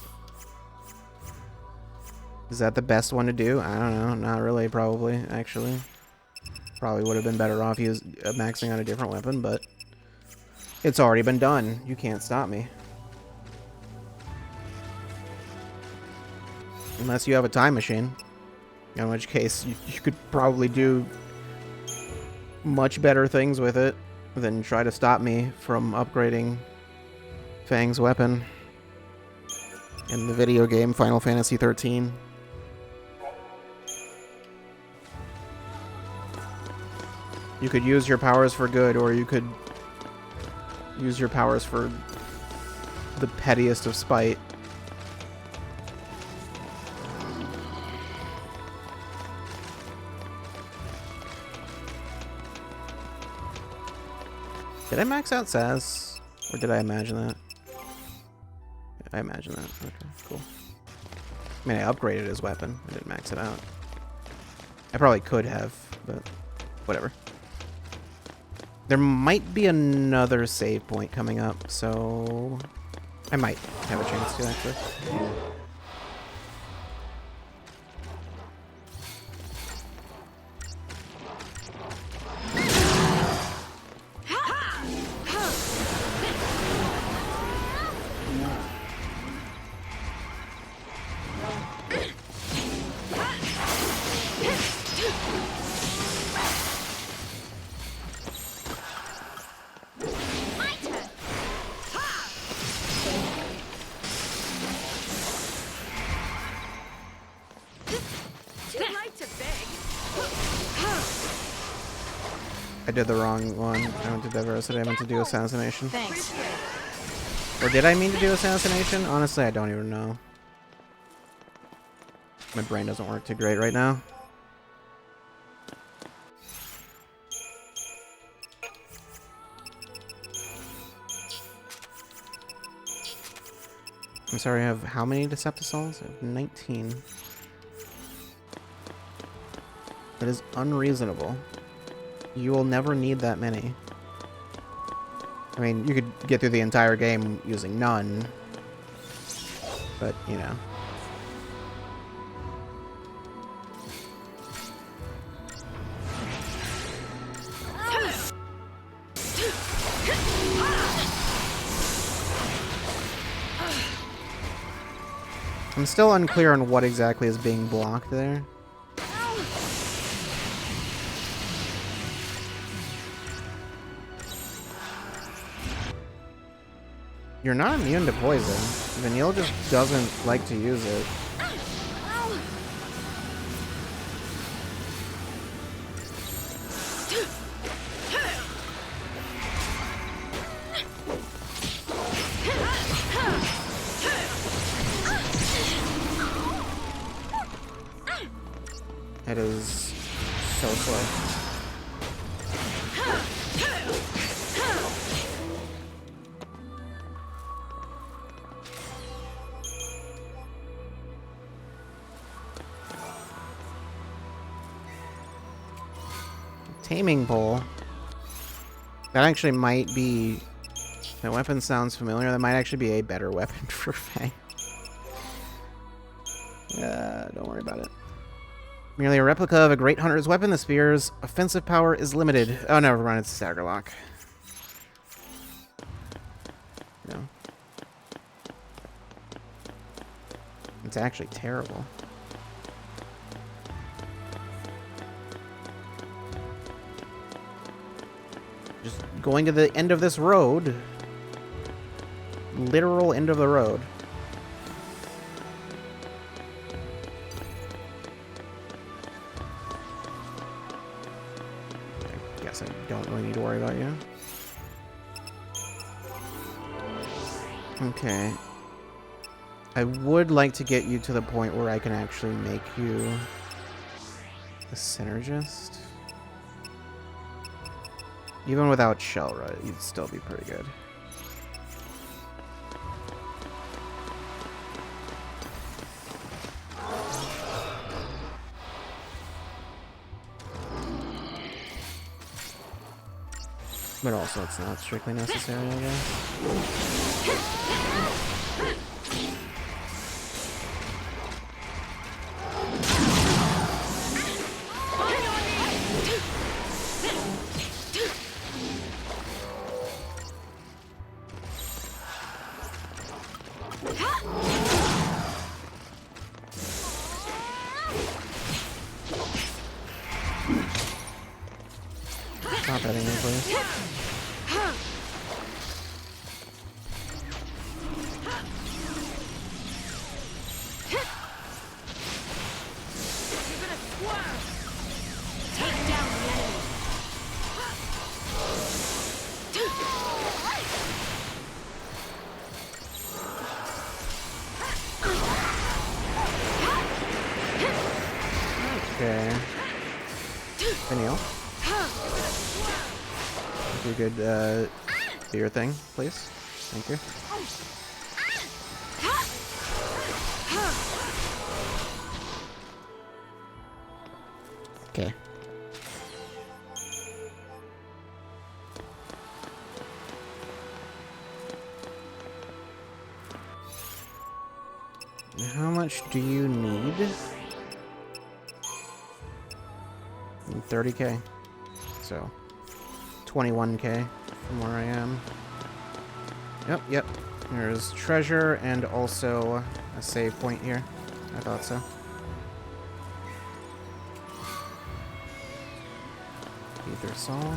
A: Is that the best one to do? I don't know. Not really, probably, actually. Probably would have been better off maxing out a different weapon, but it's already been done. You can't stop me. Unless you have a time machine. In which case, you could probably do much better things with it than try to stop me from upgrading Fang's weapon in the video game Final Fantasy XIII. You could use your powers for good, or you could use your powers for the pettiest of spite. Did I max out Saz? Or did I imagine that? I imagine that. Okay, cool. I mean, I upgraded his weapon. I didn't max it out. I probably could have, but whatever. There might be another save point coming up, so I might have a chance to, actually. I did the wrong one. I went to diversity. I meant to do assassination.
E: Thanks.
A: Or did I mean to do assassination? Honestly, I don't even know. My brain doesn't work too great right now. I'm sorry, I have how many Decepticons? I have 19. That is unreasonable. You will never need that many. I mean, you could get through the entire game using none. But, you know. I'm still unclear on what exactly is being blocked there. You're not immune to poison. Vanille just doesn't like to use it. It is so slow. Taming pole. That actually might be... That weapon sounds familiar. That might actually be a better weapon for Fang. Don't worry about it. Merely a replica of a great hunter's weapon, the spear's offensive power is limited. Oh, never mind, it's a stagger lock. No. It's actually terrible. Just going to the end of this road. Literal end of the road. I guess I don't really need to worry about you. Okay. I would like to get you to the point where I can actually make you a synergist. Even without Shelra, you'd still be pretty good. But also, it's not strictly necessary, I guess. Stop hitting me, please. Okay. Danielle. If you could do your thing, please. Thank you. Okay. How much do you need? 30k. So 21k from where I am. Yep. There's treasure and also a save point here. I thought so. Ether Sol.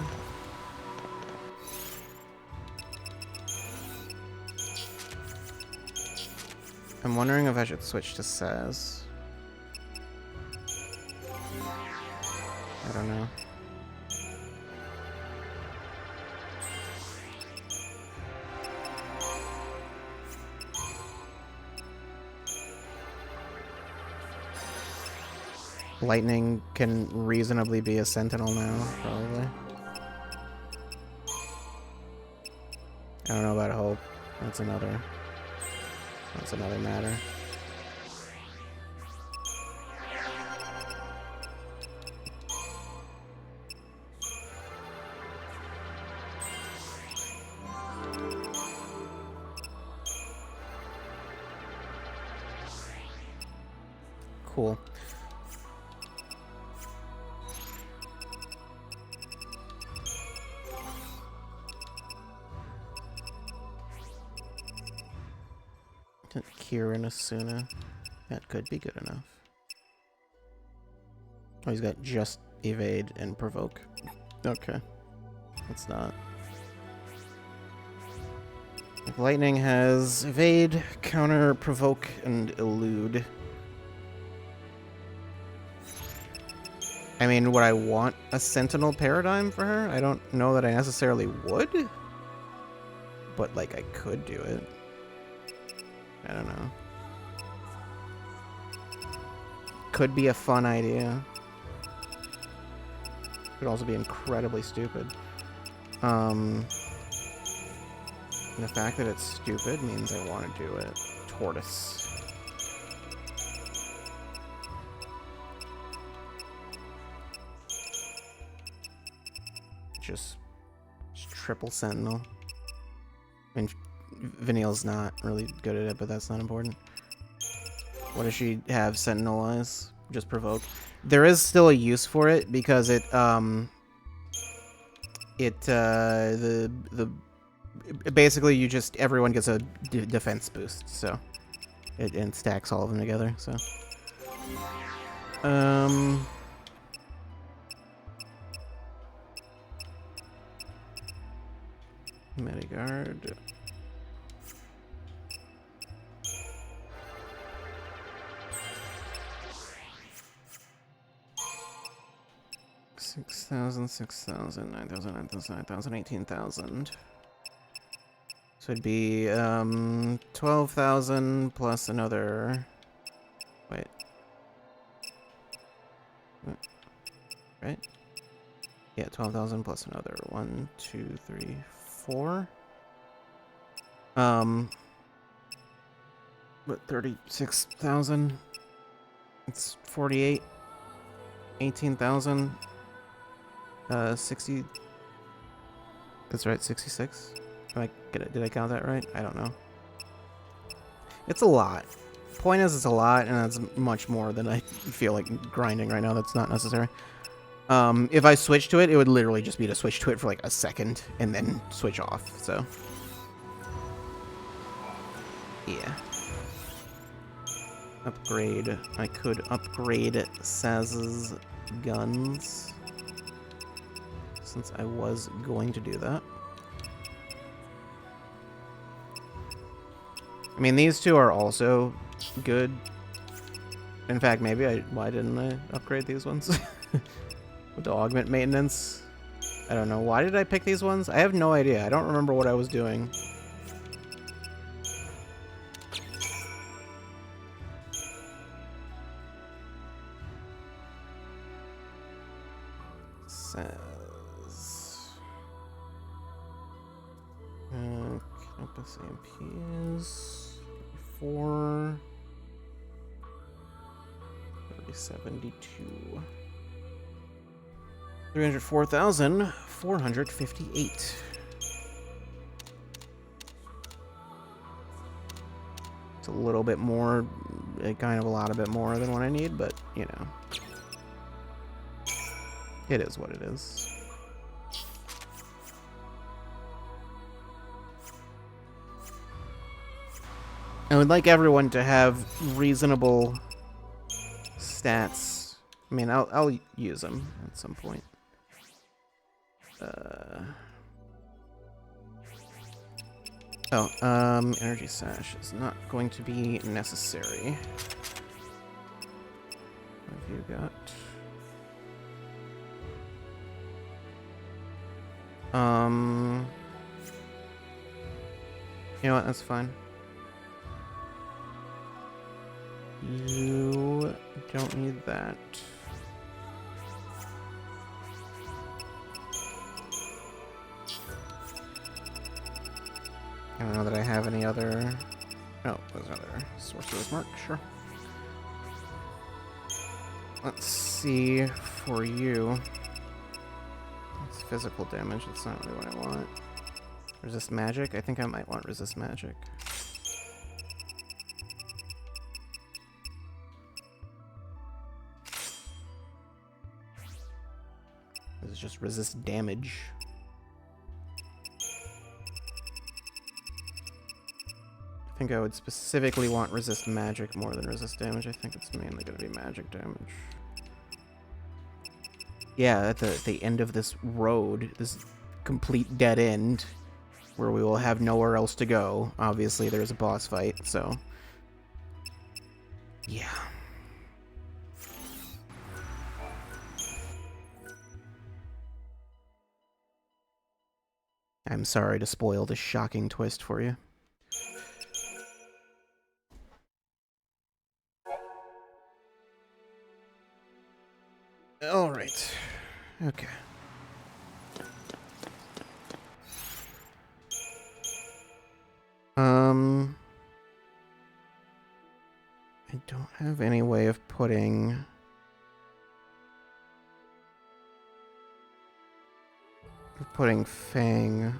A: I'm wondering if I should switch to Saz. I don't know. Lightning can reasonably be a sentinel now, probably. I don't know about Hope. That's another That's another matter. Cool. Kira and Asuna. That could be good enough. Oh, he's got just evade and provoke. Okay. That's not. Lightning has evade, counter, provoke, and elude. I mean, would I want a Sentinel paradigm for her? I don't know that I necessarily would. But, like, I could do it. I don't know. Could be a fun idea. Could also be incredibly stupid. The fact that it's stupid means I want to do it. Tortoise. Just triple Sentinel. I mean, Vanille's not really good at it, but that's not important. What does she have Sentinel-wise? Just provoke. There is still a use for it because basically you just everyone gets a defense boost, so it stacks all of them together. So Mediguard. $6,000, $6,000, $9,000, $9,000, $9,000, $18,000. So it'd be 12,000 plus another. Wait. Right? Yeah, 12,000 plus another 1, 2, 3, 4. But 36,000. It's 48. 18,000. 60. That's right, 66. Did I get it? Did I count that right? I don't know. It's a lot. Point is, it's a lot, and that's much more than I feel like grinding right now. That's not necessary. If I switch to it, it would literally just be to switch to it for like a second and then switch off. So, yeah. Upgrade. I could upgrade Saz's guns, since I was going to do that. I mean, these two are also good. In fact, maybe why didn't I upgrade these ones? With the augment maintenance? I don't know. Why did I pick these ones? I have no idea. I don't remember what I was doing. Campus AMPs 4 72 304,458. It's a little bit more, kind of a lot bit more than what I need, but you know, it is what it is. I would like everyone to have reasonable stats. I mean, I'll use them at some point. Energy Sash is not going to be necessary. What have you got? You know what? That's fine. You don't need that. I don't know that I have any other Oh, those other sorcerer's mark, sure. Let's see for you. It's physical damage, that's not really what I want. Resist magic? I think I might want resist magic. This is just resist damage. I think I would specifically want resist magic more than resist damage. I think it's mainly going to be magic damage. Yeah, at the end of this road, this complete dead end, where we will have nowhere else to go. Obviously, there's a boss fight, so... yeah. I'm sorry to spoil this shocking twist for you. Alright. Okay. I don't have any way of putting... Fang...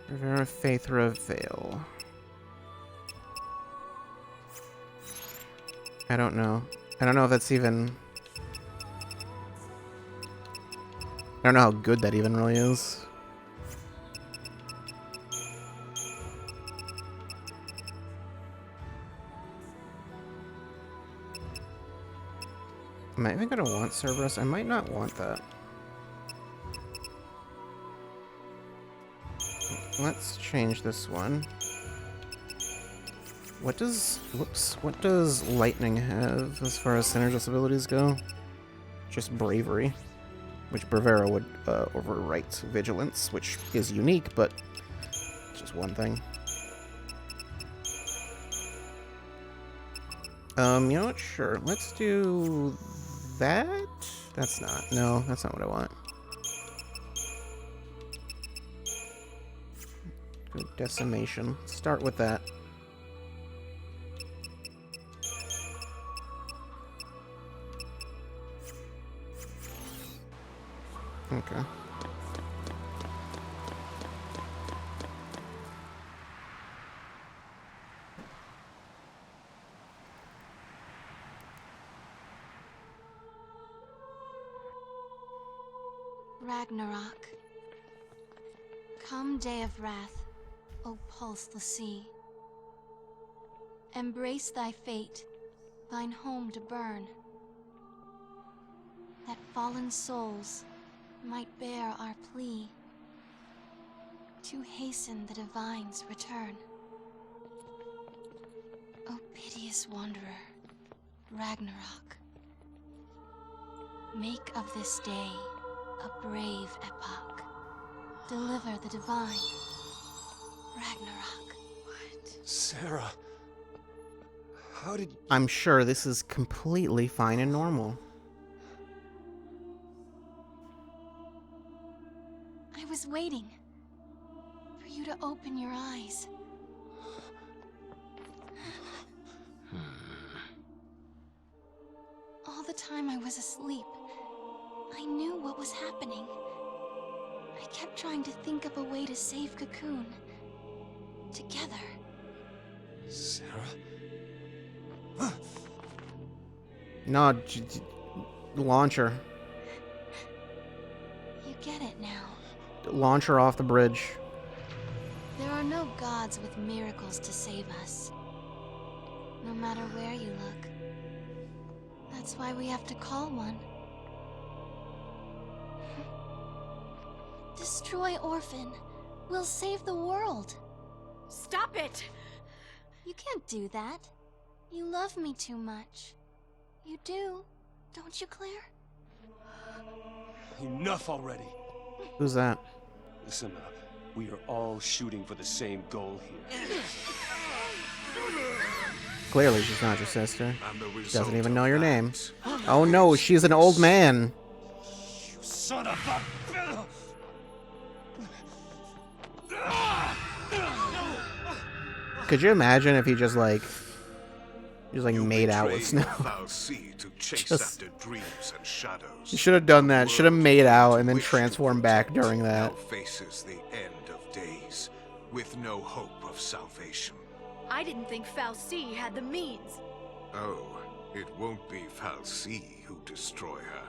A: Rivera Faith Reveal. I don't know. I don't know if that's even... I don't know how good that even really is. Am I even gonna want Cerberus? I might not want that. Let's change this one. What does... whoops. What does Lightning have as far as Synergist abilities go? Just Bravery. Which Bravera would overwrite Vigilance, which is unique, but it's just one thing. You know what? Sure. Let's do that? That's not. No, that's not what I want. Good Decimation. Start with that. Okay.
D: Ragnarok. Come day of wrath, O pulse the sea. Embrace thy fate, thine home to burn, that fallen souls might bear our plea to hasten the divine's return. O piteous wanderer, Ragnarok, make of this day a brave epoch. Deliver the divine, Ragnarok. What?
F: Sarah. How did...
A: I'm sure this is completely fine and normal.
D: I was waiting for you to open your eyes. All the time I was asleep, I knew what was happening. I kept trying to think of a way to save Cocoon. Together.
F: Sarah?
A: No, launch her.
D: You get it now.
A: Launch her off the bridge.
D: There are no gods with miracles to save us. No matter where you look. That's why we have to call one. Destroy Orphan. We'll save the world.
B: Stop it!
D: You can't do that. You love me too much. You do, don't you, Claire?
F: Enough already.
A: Who's that?
F: Listen up. We are all shooting for the same goal here.
A: Clearly, she's not your sister.
F: And the
A: Doesn't
F: result
A: even
F: of
A: know your
F: that-
A: name. Oh no, she's an old man.
F: You son of a...
A: Could you imagine if he just like
F: You
A: made out with
F: betrayed
A: Snow?
F: the foul sea to chase
A: Just-
F: after dreams and shadows.
A: He should have done
F: The
A: that. Should have
F: world
A: made out and then
F: which you
A: transformed back
F: protect
A: during that.
F: now faces the end of days, with no hope of salvation.
B: I didn't think Fal'Cie had the means.
F: Oh, it won't be Fal'Cie who destroy her.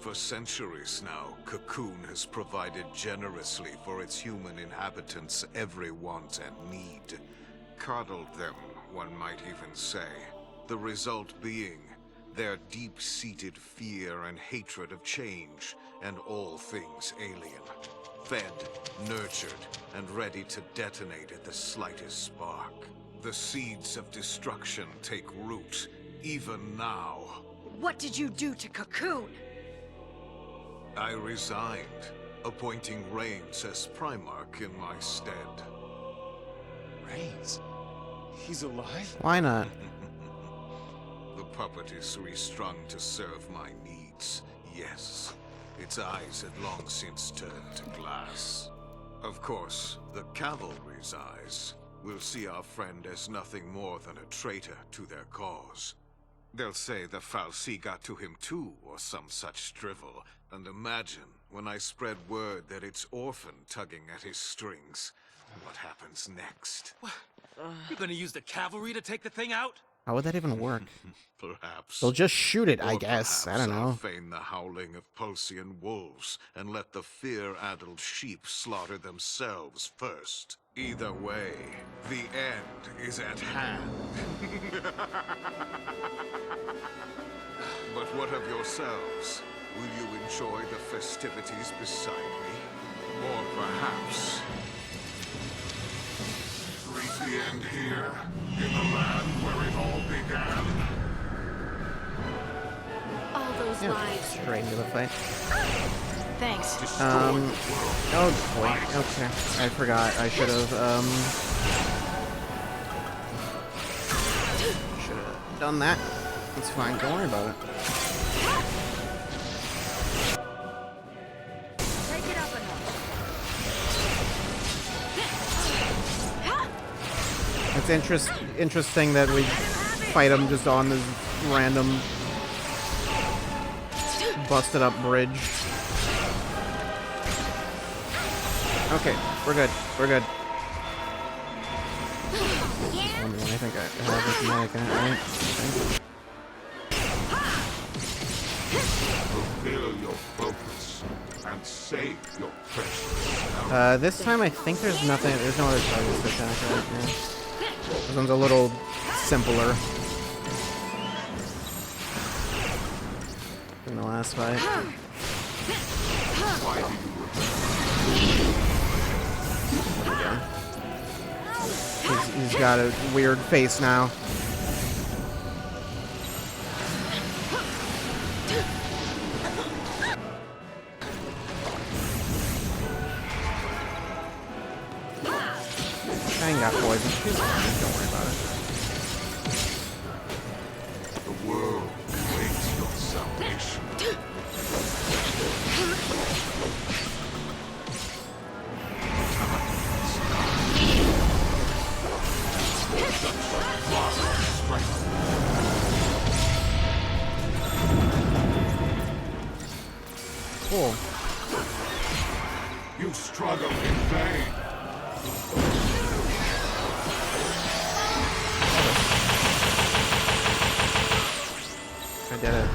F: For centuries now, Cocoon has provided generously for its human inhabitants every want and need. Coddled them, one might even say. The result being their deep-seated fear and hatred of change and all things alien. Fed, nurtured, and ready to detonate at the slightest spark. The seeds of destruction take root, even now.
B: What did you do to Cocoon?
F: I resigned, appointing Reigns as Primarch in my stead.
H: Reigns? He's alive?
A: Why not?
F: The puppet is restrung to serve my needs, yes. Its eyes had long since turned to glass. Of course, the cavalry's eyes will see our friend as nothing more than a traitor to their cause. They'll say the Fal'Cie got to him too, or some such drivel. And imagine, when I spread word that it's Orphan tugging at his strings, what happens next?
G: You're gonna use the cavalry to take the thing out?
A: How would that even work?
F: Perhaps.
A: They'll just shoot it, I
F: Or
A: guess. I
F: perhaps
A: don't
F: I'll
A: know.
F: feign the howling of Pulsian wolves and let the fear-addled sheep slaughter themselves first. Either way, the end is at hand. But what of yourselves? Will you enjoy the festivities beside me? Or perhaps reach the end here, in the land where it all began?
B: All those
A: Yeah,
B: lives.
A: straight into the fight.
B: Thanks.
A: Oh boy. Okay, I forgot. I should have done that. It's fine. Don't worry about it.
B: Take it up a notch.
A: It's interesting that we fight him just on this random busted up bridge. Okay, we're good. We're good. Only one I think I have is Manic in it, right? Okay.
F: Fulfill your focus and save your precious.
A: This time I think there's nothing. There's no other targets to attack right now. This one's a little simpler than the last fight. He's got a weird face now. I ain't got poison. She's fine. Don't worry about it.
F: The world awaits your salvation.
A: Cool.
F: You struggle in vain.
A: I did it.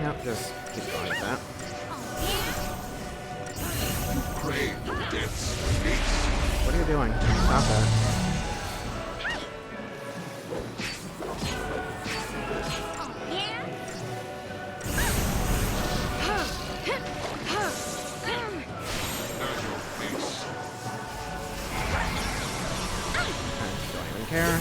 A: Yep, just keep going with that.
F: Crave death's feast.
A: What are you doing? Stop that.
F: At your feast.
A: Okay, don't even care.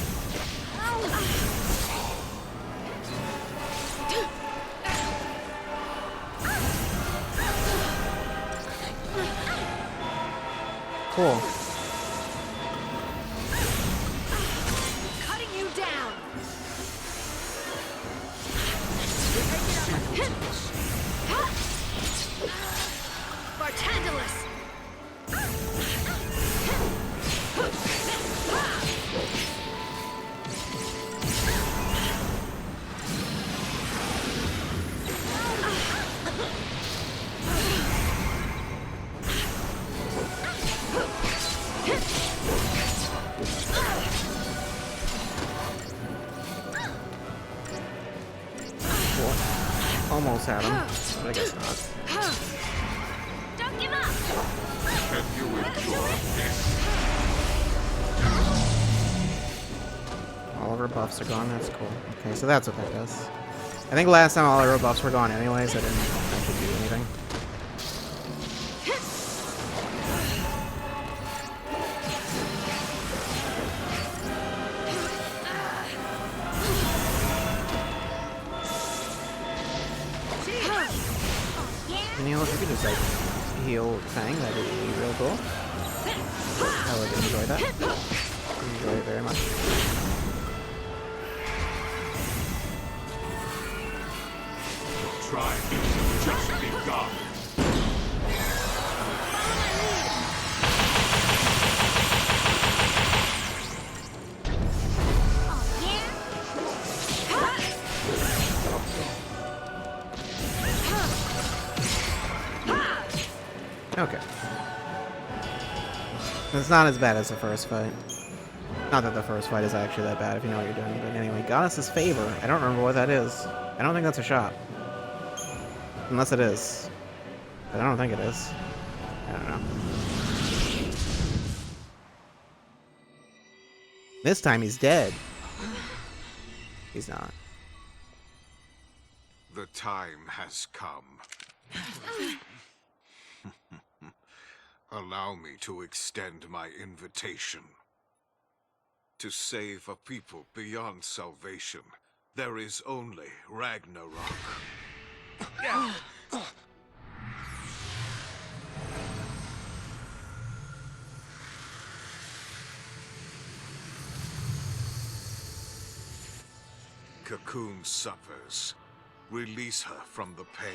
A: Cool.
B: Cutting you down. Bartandalus.
A: Cool. Almost had him, but I guess not.
B: Don't give up.
F: Can you endure this?
A: All of her buffs are gone. That's cool. Okay, so that's what that does. I think last time all of her buffs were gone anyways. I didn't actually do anything. And you know, if you could just like heal Fang, that would be real cool. I would enjoy that. Enjoy it very much.
H: Try just begun.
A: Okay. It's not as bad as the first fight. Not that the first fight is actually that bad if you know what you're doing, but anyway, Goddess's Favor. I don't remember what that is. I don't think that's a shot. Unless it is. But I don't think it is. I don't know. This time he's dead. He's not.
F: The time has come. Allow me to extend my invitation. To save a people beyond salvation, there is only Ragnarok. Cocoon suffers. Release her from the pain.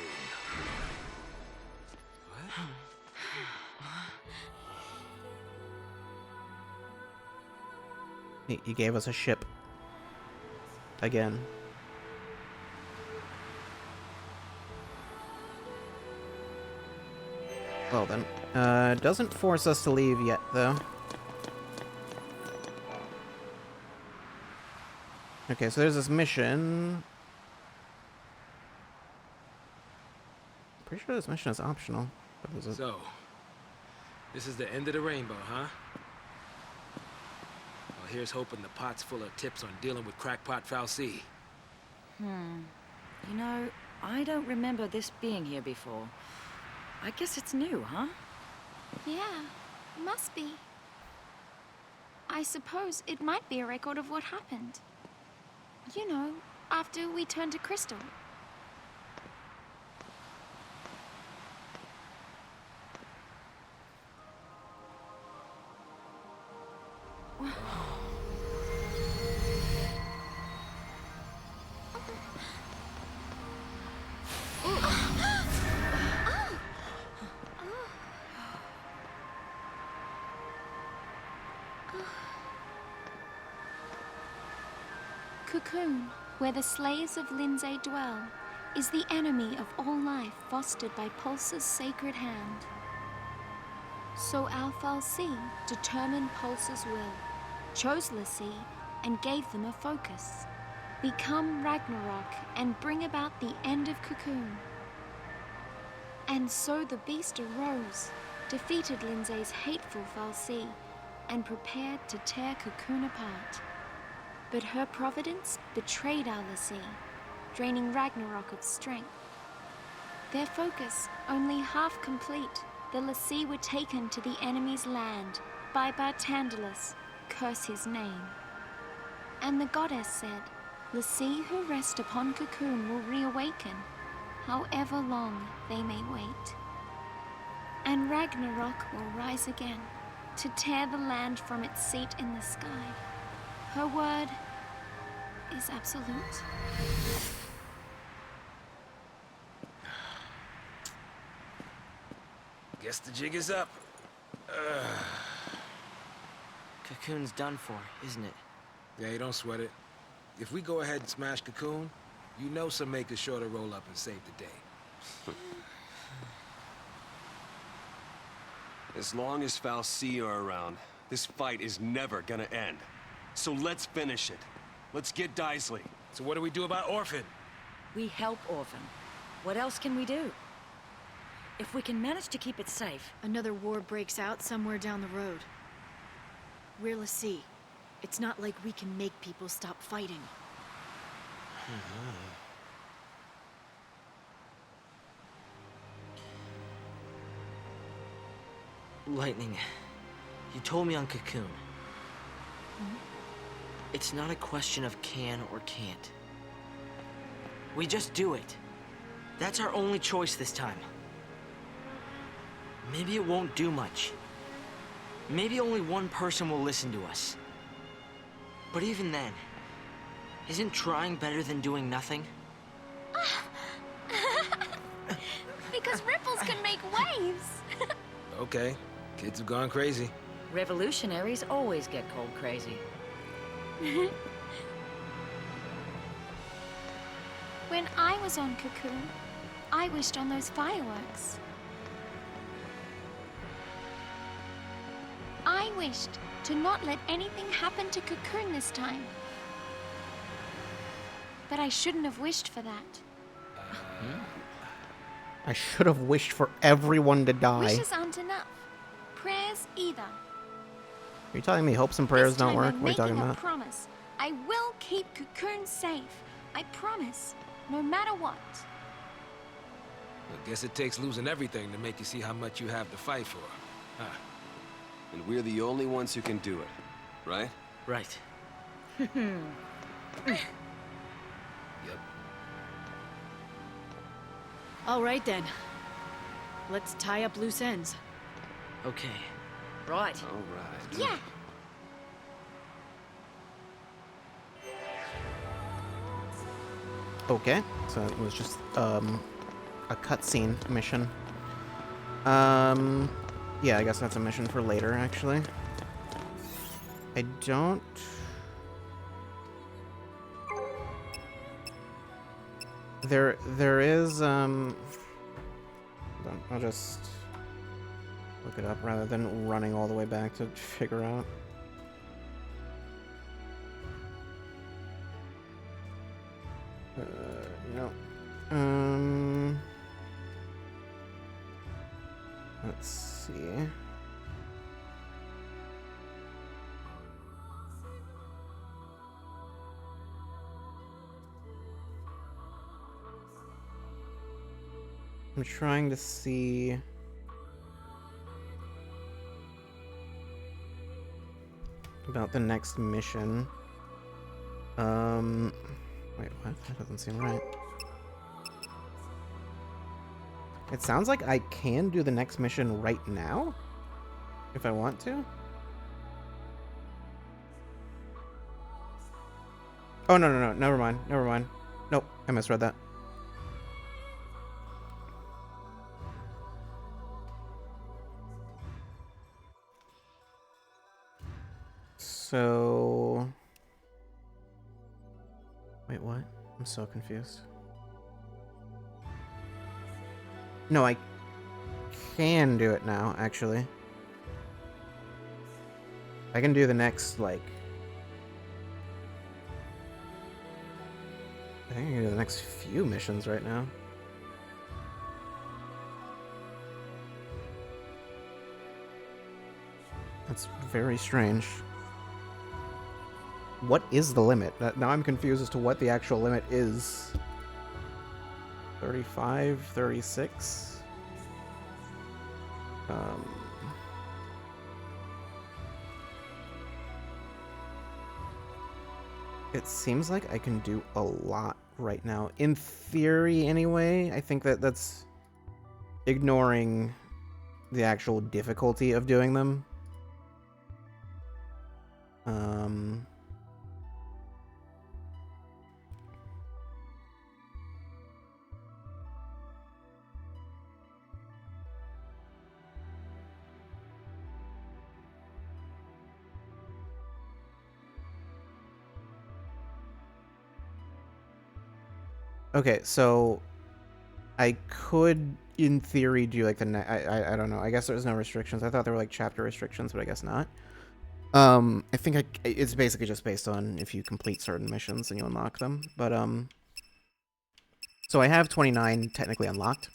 A: He gave us a ship. Again. Well then. Doesn't force us to leave yet, though. Okay, so there's this mission. Pretty sure this mission is optional. But is it?
G: So, this is the end of the rainbow, huh? Well, here's hoping the pot's full of tips on dealing with crackpot Fal'Cie.
E: You know, I don't remember this being here before. I guess it's new, huh?
D: Yeah, must be. I suppose it might be a record of what happened. You know, after we turned to crystal. Cocoon, where the slaves of Lindsay dwell, is the enemy of all life fostered by Pulse's sacred hand. So our Fal'Cie determined Pulse's will, chose l'Cie, and gave them a focus. Become Ragnarok and bring about the end of Cocoon. And so the beast arose, defeated Lindsay's hateful Fal'Cie, and prepared to tear Cocoon apart. But her providence betrayed our l'Cie, draining Ragnarok of strength. Their focus only half complete, the l'Cie were taken to the enemy's land by Bartandalus, curse his name. And the goddess said, l'Cie who rest upon Cocoon will reawaken, however long they may wait. And Ragnarok will rise again, to tear the land from its seat in the sky. Her word is absolute.
G: Guess the jig is up.
C: Cocoon's done for, isn't it?
G: Yeah, you don't sweat it. If we go ahead and smash Cocoon, you know some makers sure to roll up and save the day.
I: As long as Fal'Cie are around, this fight is never gonna end. So let's finish it. Let's get Daisley.
G: So what do we do about Orphan?
E: We help Orphan. What else can we do? If we can manage to keep it safe...
J: Another war breaks out somewhere down the road. We're Lassie. It's not like we can make people stop fighting.
C: Lightning, you told me on Cocoon. It's not a question of can or can't. We just do it. That's our only choice this time. Maybe it won't do much. Maybe only one person will listen to us. But even then, isn't trying better than doing nothing?
D: Because ripples can make waves.
G: Okay, kids have gone crazy.
E: Revolutionaries always get cold crazy.
D: When I was on Cocoon, I wished on those fireworks. I wished to not let anything happen to Cocoon this time. But I shouldn't have wished for that.
A: I should have wished for everyone to die.
D: Wishes aren't enough. Prayers either.
A: Are you telling me hopes and prayers
D: This
A: don't
D: time
A: work?
D: I'm
A: What are you talking
D: making
A: about?
D: a promise. I will keep Cocoon safe. I promise. No matter what.
G: I guess it takes losing everything to make you see how much you have to fight for. Huh.
I: And we're the only ones who can do it, right?
C: Right.
G: Yep.
J: All right then. Let's tie up loose ends.
C: Okay.
E: Right.
I: All right.
D: Yeah.
A: Okay, so it was just a cutscene mission. Yeah, I guess that's a mission for later, actually. I don't... There is, hold on, I'll just look it up rather than running all the way back to figure out. No. Let's see. I'm trying to see. About the next mission. Wait, what? That doesn't seem right. It sounds like I can do the next mission right now, if I want to. Oh, no, never mind. Nope, I misread that. So... Wait, what? I'm so confused. No, I can do it now, actually. I can do the next, like... I think I can do the next few missions right now. That's very strange. What is the limit? Now I'm confused as to what the actual limit is. 35, 36. It seems like I can do a lot right now. In theory, anyway. I think that's ignoring the actual difficulty of doing them. Um... Okay, so I could, in theory, do like the I don't know. I guess there's no restrictions. I thought there were like chapter restrictions, but I guess not. I think it's basically just based on if you complete certain missions and you unlock them. But so I have 29 technically unlocked.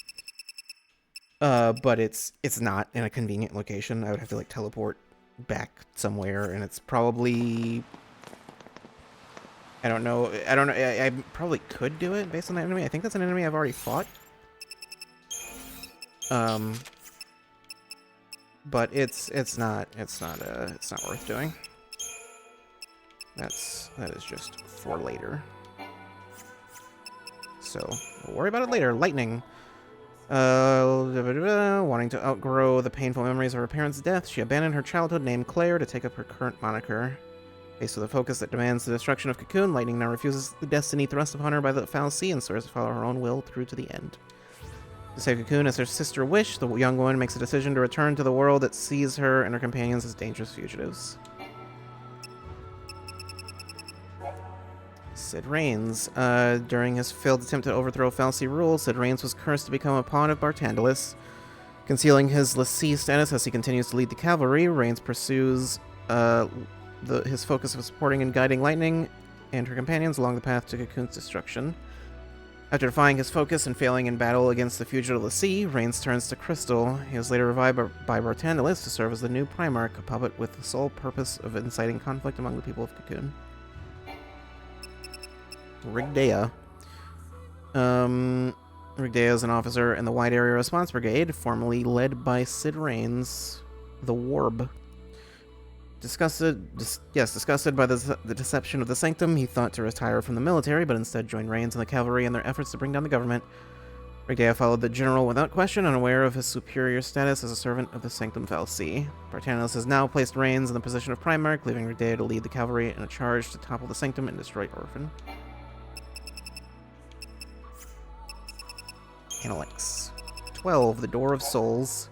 A: But it's not in a convenient location. I would have to like teleport back somewhere, and it's probably, I don't know. I probably could do it based on that enemy. I think that's an enemy I've already fought. But it's not worth doing. That is just for later. So we'll worry about it later. Lightning. Wanting to outgrow the painful memories of her parents' death, she abandoned her childhood name Claire to take up her current moniker. Faced with a focus that demands the destruction of Cocoon, Lightning now refuses the destiny thrust upon her by the Foul Sea and swears to follow her own will through to the end. To save Cocoon as her sister wished, the young woman makes a decision to return to the world that sees her and her companions as dangerous fugitives. Sid Raines. During his failed attempt to overthrow Foul Sea rule, Sid Raines was cursed to become a pawn of Bartandalis. Concealing his lessee status as he continues to lead the cavalry, Raines pursues his focus of supporting and guiding Lightning and her companions along the path to Cocoon's destruction. After defying his focus and failing in battle against the fugitive Lassie, Raines turns to Crystal. He is later revived by Bartandalis to serve as the new Primarch, a puppet with the sole purpose of inciting conflict among the people of Cocoon. Rigdea. Rigdea is an officer in the Wide Area Response Brigade, formerly led by Sid Raines, the Warb. Disgusted by the deception of the Sanctum, he thought to retire from the military, but instead joined Raines and the cavalry in their efforts to bring down the government. Rigdea followed the general without question, unaware of his superior status as a servant of the Sanctum Foul Sea. Bartandalis has now placed Raines in the position of Primarch, leaving Rigdea to lead the cavalry in a charge to topple the Sanctum and destroy Orphan. Analyx. 12. The Door of Souls.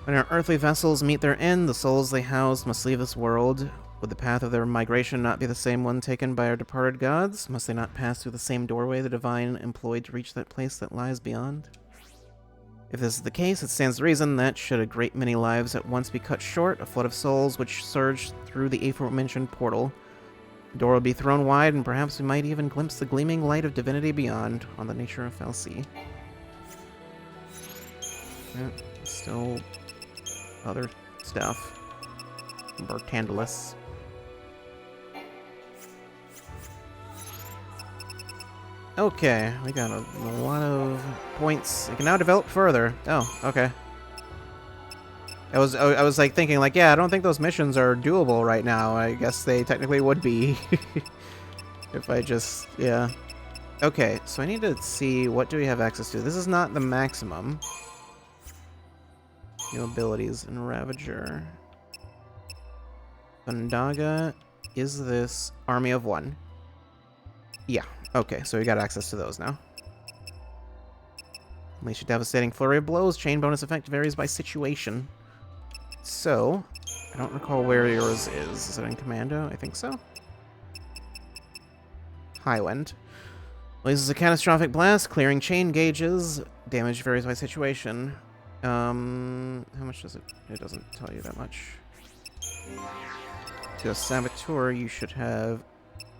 A: When our earthly vessels meet their end, the souls they housed must leave this world. Would the path of their migration not be the same one taken by our departed gods? Must they not pass through the same doorway the Divine employed to reach that place that lies beyond? If this is the case, it stands to reason that, should a great many lives at once be cut short, a flood of souls which surge through the aforementioned portal, the door will be thrown wide, and perhaps we might even glimpse the gleaming light of divinity beyond, on the nature of Foul Sea. Still other stuff. Bartandalis. Okay, we got a lot of points. We can now develop further. Oh, okay. I was like thinking like, yeah, I don't think those missions are doable right now. I guess they technically would be. If I just, yeah. Okay, so I need to see what do we have access to. This is not the maximum. New abilities in Ravager. Bundaga. Is this Army of One? Yeah. Okay, so we got access to those now. Unleash a devastating flurry of blows. Chain bonus effect varies by situation. So, I don't recall where yours is. Is it in Commando? I think so. Highwind. Releases a catastrophic blast, clearing chain gauges. Damage varies by situation. How much does it? It doesn't tell you that much. To a Saboteur, you should have...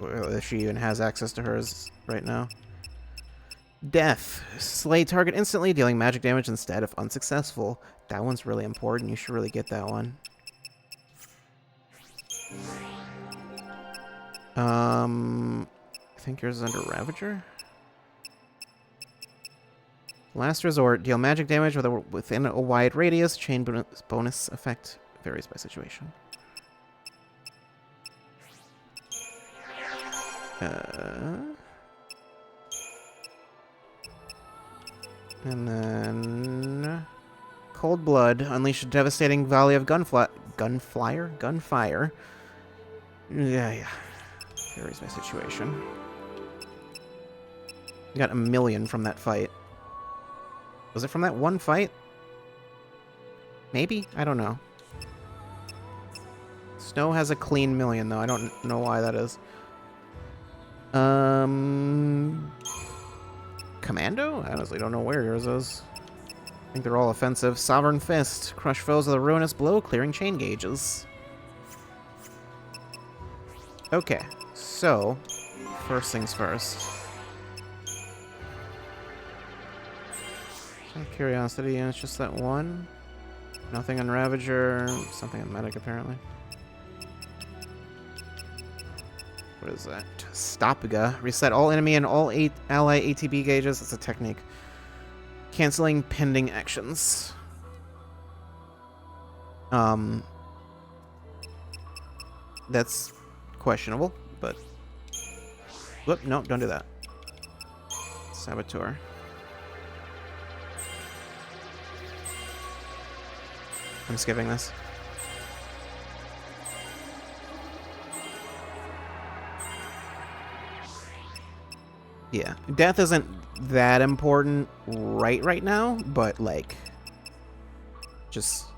A: Well, she even has access to hers right now. Death. Slay target instantly, dealing magic damage instead if unsuccessful. That one's really important. You should really get that one. I think yours is under Ravager? Last Resort. Deal magic damage within a wide radius. Chain bonus effect varies by situation. And then... Cold Blood. Unleash a devastating volley of gunfire. Yeah. Varies by situation. Got 1,000,000 from that fight. Was it from that one fight? Maybe? I don't know. Snow has a clean 1,000,000, though. I don't know why that is. Commando? I honestly don't know where yours is. I think they're all offensive. Sovereign Fist. Crush foes with a ruinous blow, clearing chain gauges. Okay, so, first things first. Out of curiosity, and it's just that one. Nothing on Ravager, something on Medic, apparently. What is that? Stopga. Reset all enemy and all ally ATB gauges. That's a technique. Canceling pending actions. That's questionable, but... Whoop, no, don't do that. Saboteur. I'm skipping this. Yeah, death isn't that important right now, but like, just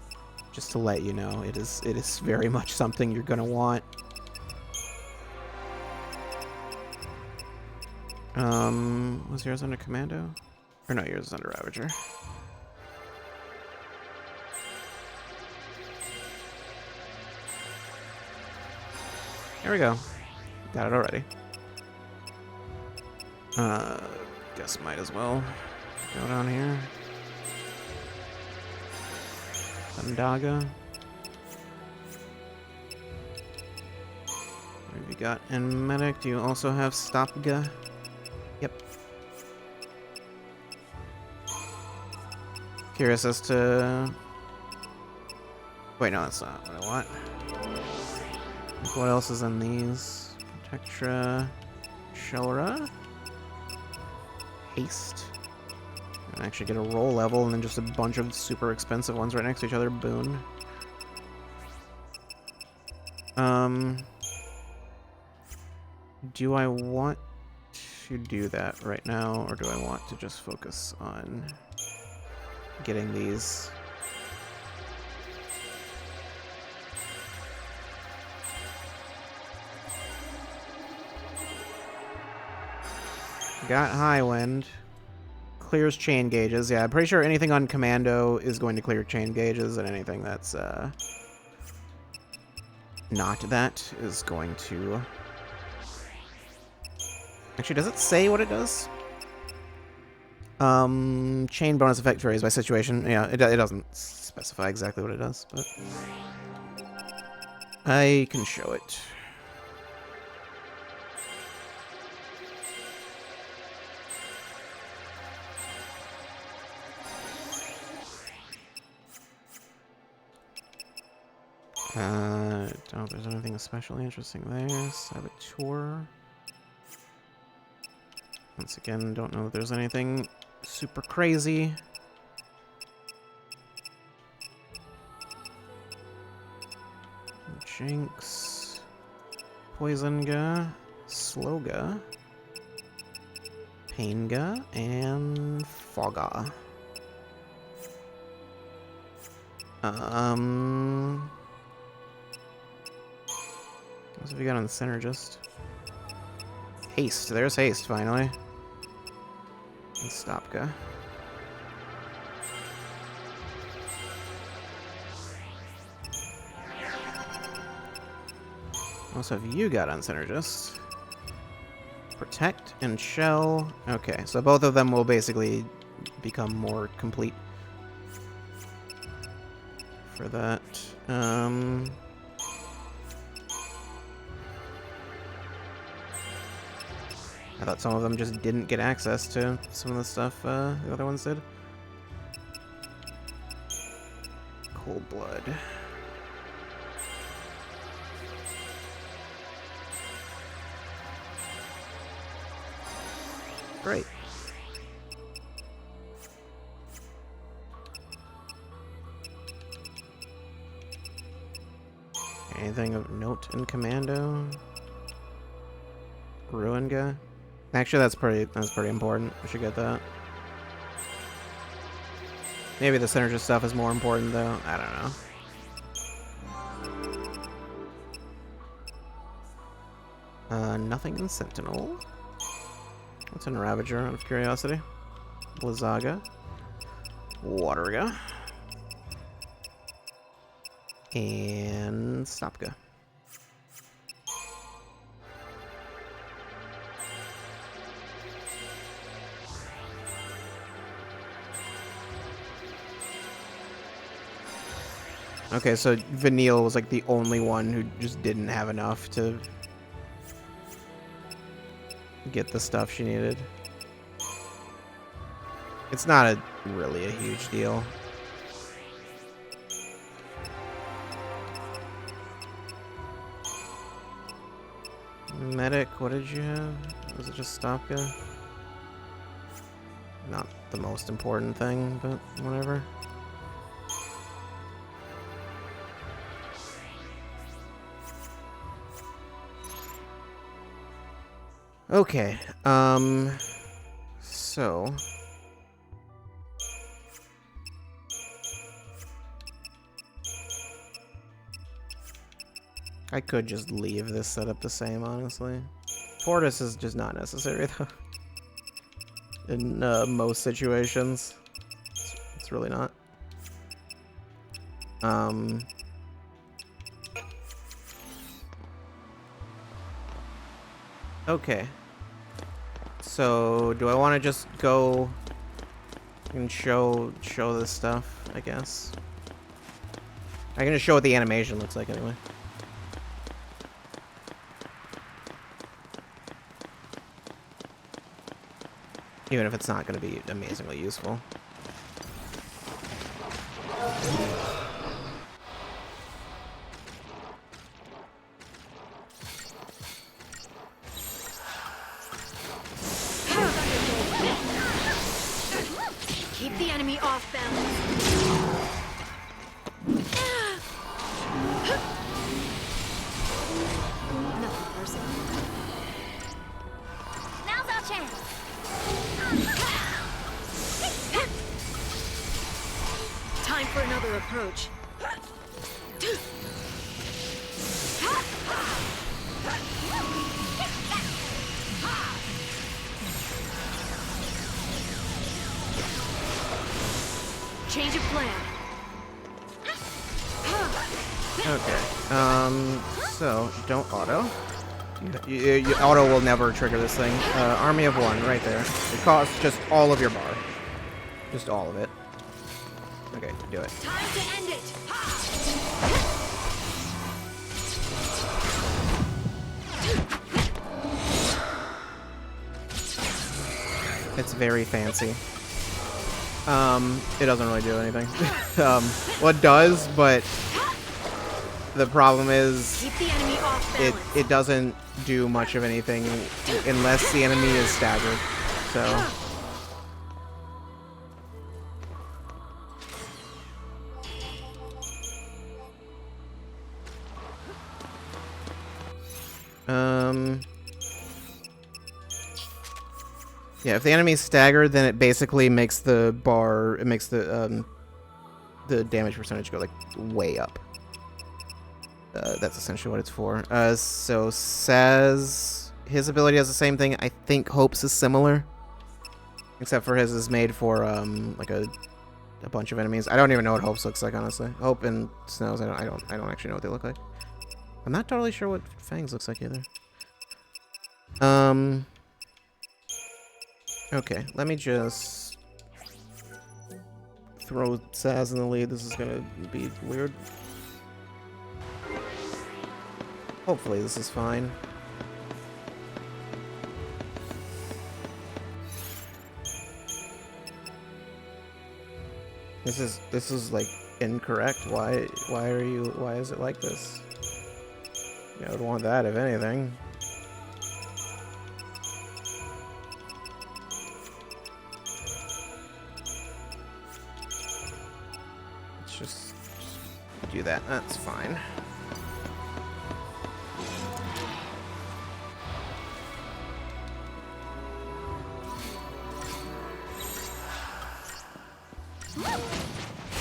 A: to let you know, it is very much something you're gonna want. Was yours under Commando? Or no, yours is under Ravager. There we go. Got it already. Guess might as well go down here. Thundaga. What have you got in Medic? Do you also have Stopga? Yep. Curious as to... Wait, no, that's not what I want. What else is in these? Protectra... Shelra? Haste. And actually get a roll level and then just a bunch of super expensive ones right next to each other. Boon. Do I want to do that right now, or do I want to just focus on getting these? Got High Wind. Clears chain gauges. Yeah, I'm pretty sure anything on Commando is going to clear chain gauges, and anything that's not that is going to... Actually, does it say what it does? Chain bonus effect varies by situation. Yeah, it doesn't specify exactly what it does, but I can show it. Don't know if there's anything especially interesting there. Saboteur. Once again, don't know if there's anything super crazy. Jinx. Poisonga. Slowga. Painga. And Fogga. What have you got on the center just? Haste. There's Haste, finally. And Stopga. What else have you got on center just? Protect and Shell. Okay, so both of them will basically become more complete for that. I thought some of them just didn't get access to some of the stuff the other ones did. Cold Blood. Great. Anything of note in Commando? Ruin guy? Actually, that's pretty important. We should get that. Maybe the synergist stuff is more important, though. I don't know. Nothing in Sentinel. What's in Ravager, out of curiosity? Blizzaga. Wateriga. And Stopka. Okay, so Vanille was like the only one who just didn't have enough to get the stuff she needed. It's not really a huge deal. Medic, what did you have? Was it just Stopka? Not the most important thing, but whatever. Okay, so... I could just leave this setup the same, honestly. Tortoise is just not necessary, though. In most situations. It's really not. Okay. So, do I want to just go and show this stuff, I guess? I'm gonna show what the animation looks like anyway. Even if it's not going to be amazingly useful.
J: Keep the enemy off balance. Nothing personal.
B: Now's our chance.
J: Time for another approach. Change of plan.
A: Okay. So, don't auto. You auto will never trigger this thing. Army of one, right there. It costs just all of your bar. Just all of it. Okay, do it.
J: Time to end it.
A: It's very fancy. It doesn't really do anything. Well, it does, but the problem is
J: Keep the enemy off balance.
A: it doesn't do much of anything unless the enemy is staggered. So. Yeah, if the enemy's staggered, then it basically makes the bar, it makes the damage percentage go, like, way up. That's essentially what it's for. So Saz, his ability does the same thing. I think Hope's is similar. Except for his is made for, like a bunch of enemies. I don't even know what Hope's looks like, honestly. Hope and Snow's, I don't actually know what they look like. I'm not totally sure what Fang's looks like either. Okay, let me just throw Saz in the lead. This is gonna be weird. Hopefully this is fine. This is like incorrect. Why is it like this? I would want that if anything. Let's just do that. That's fine.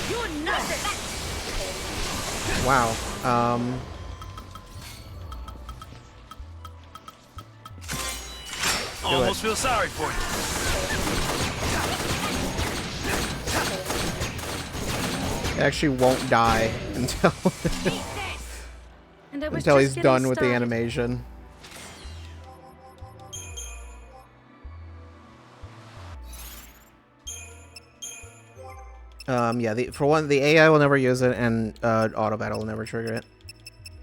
E: You're nothing.
A: Wow.
H: Almost feel sorry for you.
A: He actually won't die until
E: And I was
A: until
E: just
A: he's
E: getting
A: done with the
E: started.
A: animation. Yeah, for one, the AI will never use it, and auto battle will never trigger it.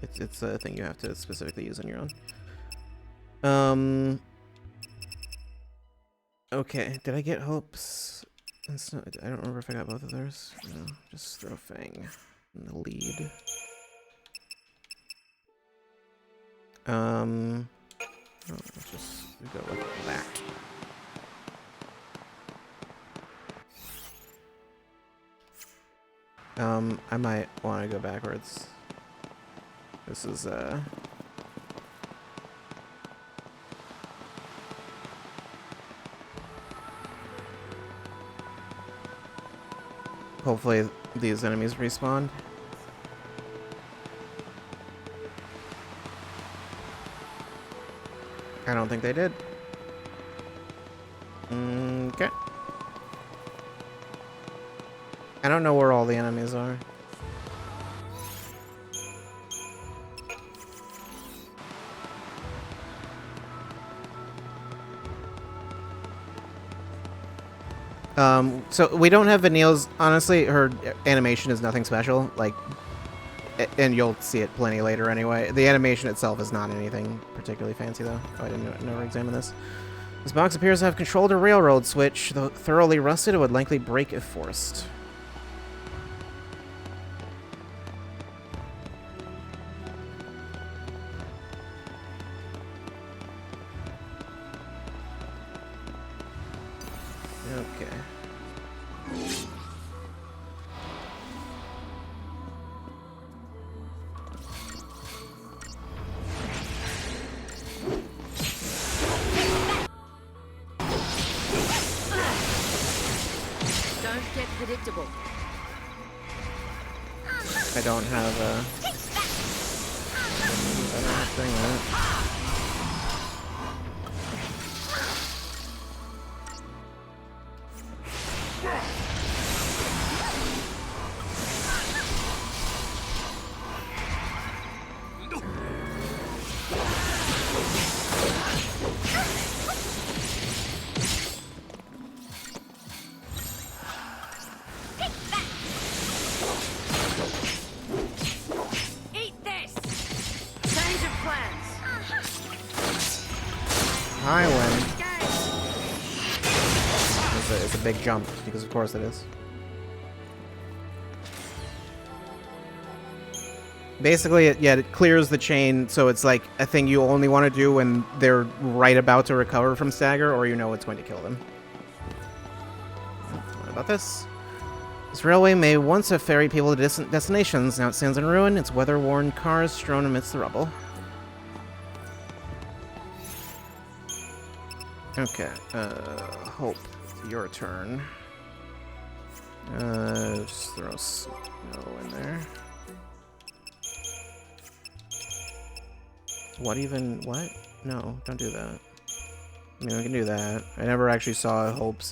A: It's a thing you have to specifically use on your own. Okay, did I get hopes? I don't remember if I got both of theirs. No, just throw Fang in the lead. Let's just go with that. I might want to go backwards. This is, hopefully these enemies respawn. I don't think they did. Okay. I don't know where all the enemies are. So we don't have Vanille's. Honestly, her animation is nothing special. Like, and you'll see it plenty later anyway. The animation itself is not anything particularly fancy, though. Oh, I didn't never examine this. This box appears to have controlled a railroad switch. Though thoroughly rusted, it would likely break if forced. Okay.
E: Don't get predictable.
A: I don't have a... I don't have thing that.
E: Eat this. Change of plans.
A: I win. It's a big jump, because of course it is. Basically, it clears the chain, so it's like a thing you only want to do when they're right about to recover from stagger, or you know it's going to kill them. What about this? This railway may once have ferried people to distant destinations. Now it stands in ruin, its weather-worn cars strewn amidst the rubble. Okay, Hope, it's your turn. Just throw snow in there. What? No, don't do that. I mean, we can do that. I never actually saw Hope's,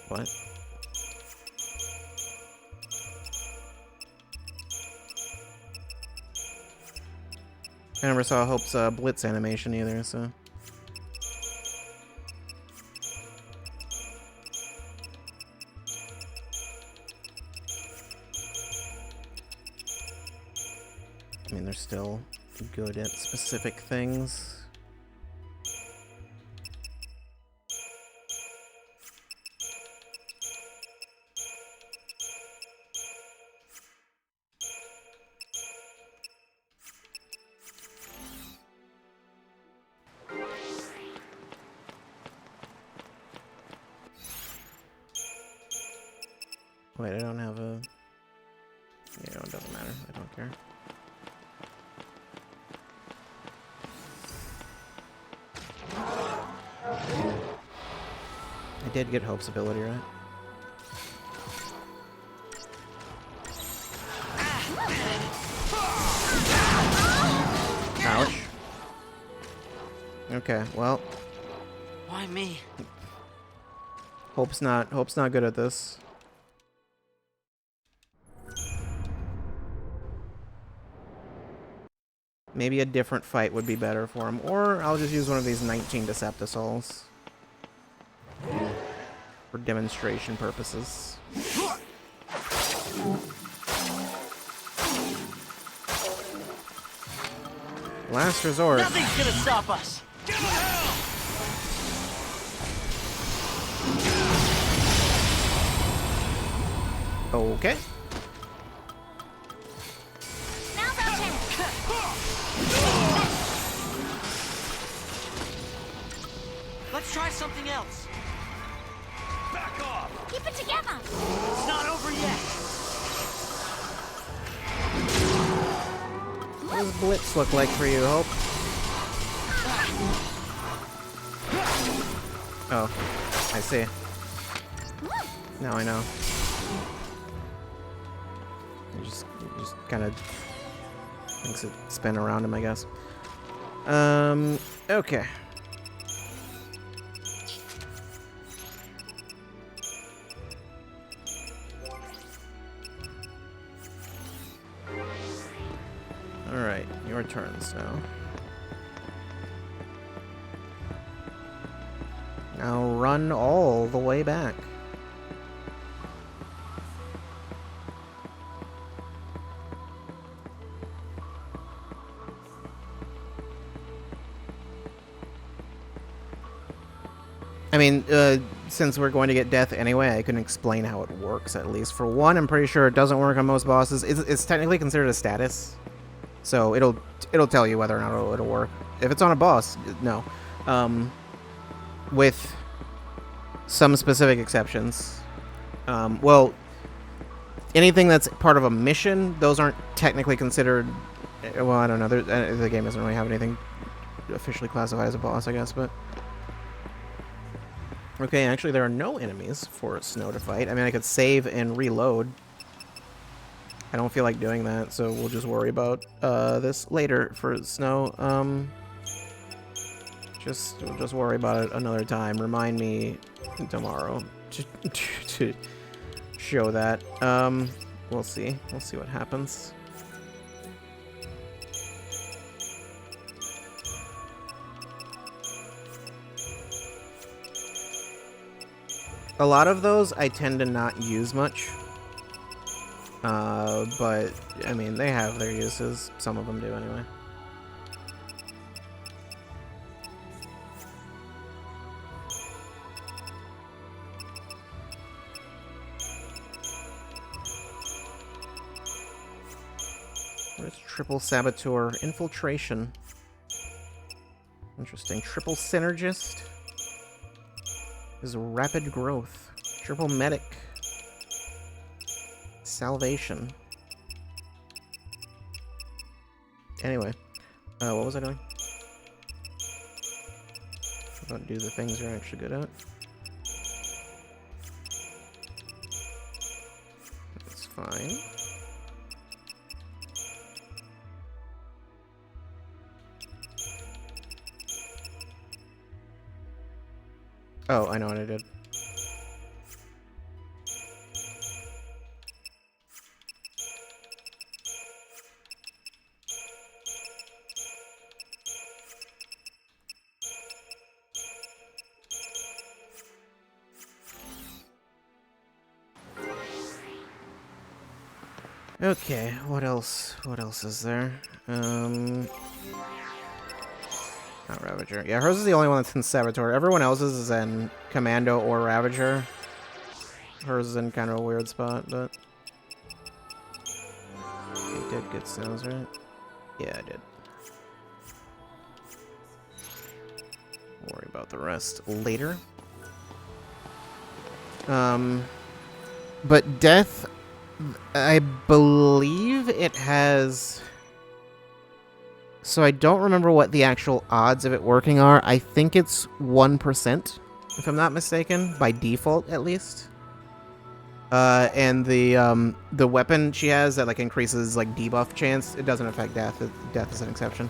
A: What? I never saw Hope's, Blitz animation either, so... I mean, they're still good at specific things. Wait, I don't have a... Yeah, it doesn't matter. I don't care. I did get Hope's ability, right? Ouch. Okay, well,
C: Why me?
A: Hope's not good at this. Maybe a different fight would be better for him, or I'll just use one of these 19 Deceptisols for demonstration purposes. Last resort.
C: Nothing's gonna stop us.
A: Okay.
B: Now's our chance.
C: Let's try something else.
H: Back off!
B: Keep it together.
C: It's not over yet.
A: What does Blitz look like for you, Hope? Oh, I see. Now I know. He just kind of makes it spin around him, I guess. Okay. Alright, your turns now. Now run all the way back. I mean, since we're going to get death anyway, I can explain how it works, at least. For one, I'm pretty sure it doesn't work on most bosses. It's technically considered a status. So it'll tell you whether or not it'll work. If it's on a boss, no. With some specific exceptions. Well, anything that's part of a mission, those aren't technically considered... Well, I don't know. The game doesn't really have anything officially classified as a boss, I guess, but... Okay, actually there are no enemies for Snow to fight. I mean, I could save and reload. I don't feel like doing that, so we'll just worry about this later for Snow. We'll just worry about it another time. Remind me tomorrow to show that. We'll see. We'll see what happens. A lot of those I tend to not use much. But, I mean, they have their uses. Some of them do, anyway. Where's Triple Saboteur? Infiltration. Interesting. Triple Synergist is Rapid Growth. Triple Medic. Salvation. Anyway, what was I doing? I don't do the things you're actually good at. That's fine. Oh, I know what I did. Okay, what else? What else is there? Not Ravager. Yeah, hers is the only one that's in Saboteur. Everyone else's is in Commando or Ravager. Hers is in kind of a weird spot, but... I did get Snows, right? Yeah, I did. Worry about the rest later. But Death... I believe it has... So I don't remember what the actual odds of it working are. I think it's 1%. if I'm not mistaken, by default at least. And the weapon she has that like increases like debuff chance, it doesn't affect death. Death is an exception.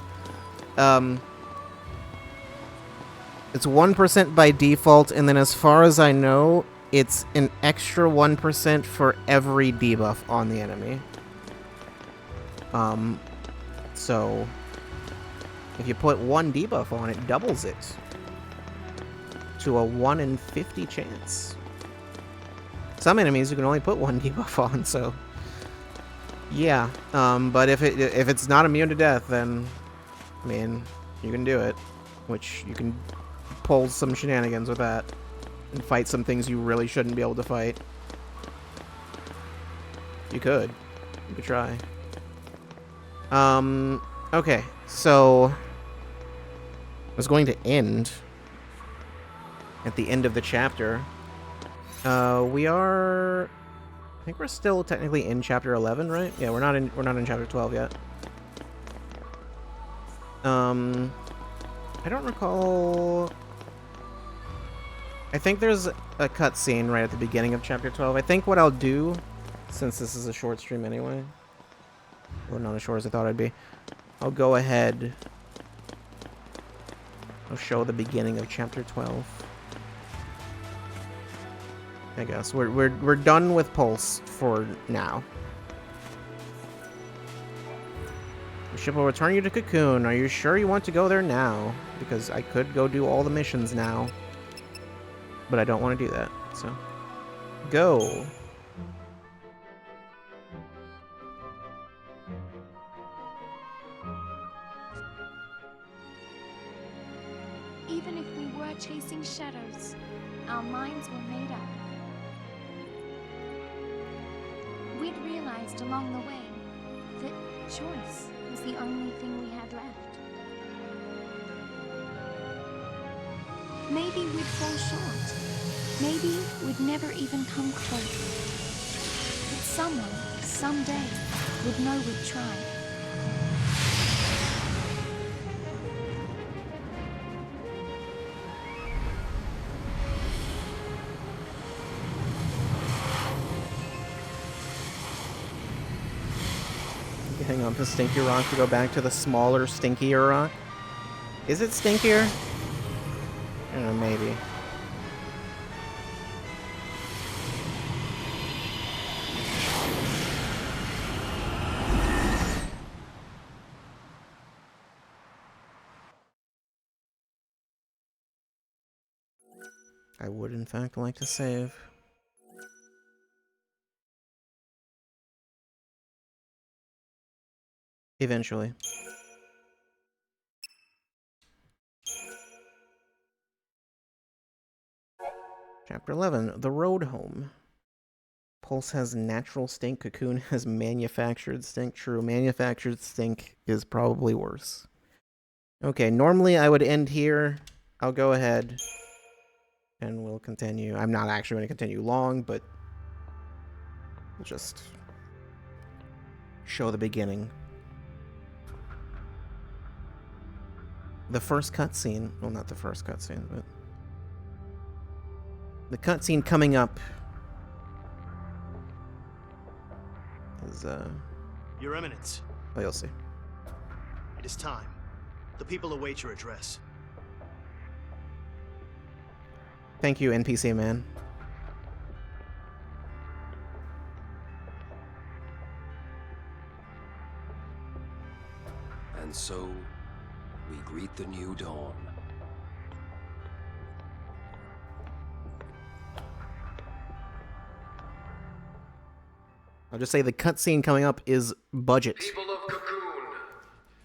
A: It's 1% by default, and then as far as I know, it's an extra 1% for every debuff on the enemy. So if you put one debuff on it, doubles it to a 1 in 50 chance. Some enemies you can only put one debuff on, so yeah. But if it's not immune to death, then I mean you can do it, which you can pull some shenanigans with that and fight some things you really shouldn't be able to fight. You could try. Okay, so I was going to end at the end of the chapter. We are, I think we're still technically in chapter 11, right? Yeah, we're not in chapter 12 yet. I don't recall. I think there's a cutscene right at the beginning of chapter 12. I think what I'll do, since this is a short stream anyway, or not as short as I thought it'd be, I'll go ahead. I'll show the beginning of chapter 12. I guess we're done with Pulse for now. The ship will return you to Cocoon. Are you sure you want to go there now? Because I could go do all the missions now, but I don't want to do that. So, go.
D: Even if we were chasing shadows, our minds were made up. We'd realized along the way that choice was the only thing we had left. Maybe we'd fall short. Maybe we'd never even come close. But someone, someday, would know we'd tried.
A: Hang on to Stinky Rock to go back to the smaller, stinkier rock. Is it stinkier? I don't know, maybe. I would, in fact, like to save. Eventually. Chapter 11, The Road Home. Pulse has natural stink, Cocoon has manufactured stink. True, manufactured stink is probably worse. Okay, normally I would end here. I'll go ahead and we'll continue. I'm not actually going to continue long, but we'll just show the beginning. The first cutscene, well, not the first cutscene, but the cutscene coming up is,
K: Your Eminence.
A: Oh, you'll see.
K: It is time. The people await your address.
A: Thank you, NPC man.
I: And so, we greet the new dawn.
A: I'll just say the cutscene coming up is budget.
L: People of Cocoon,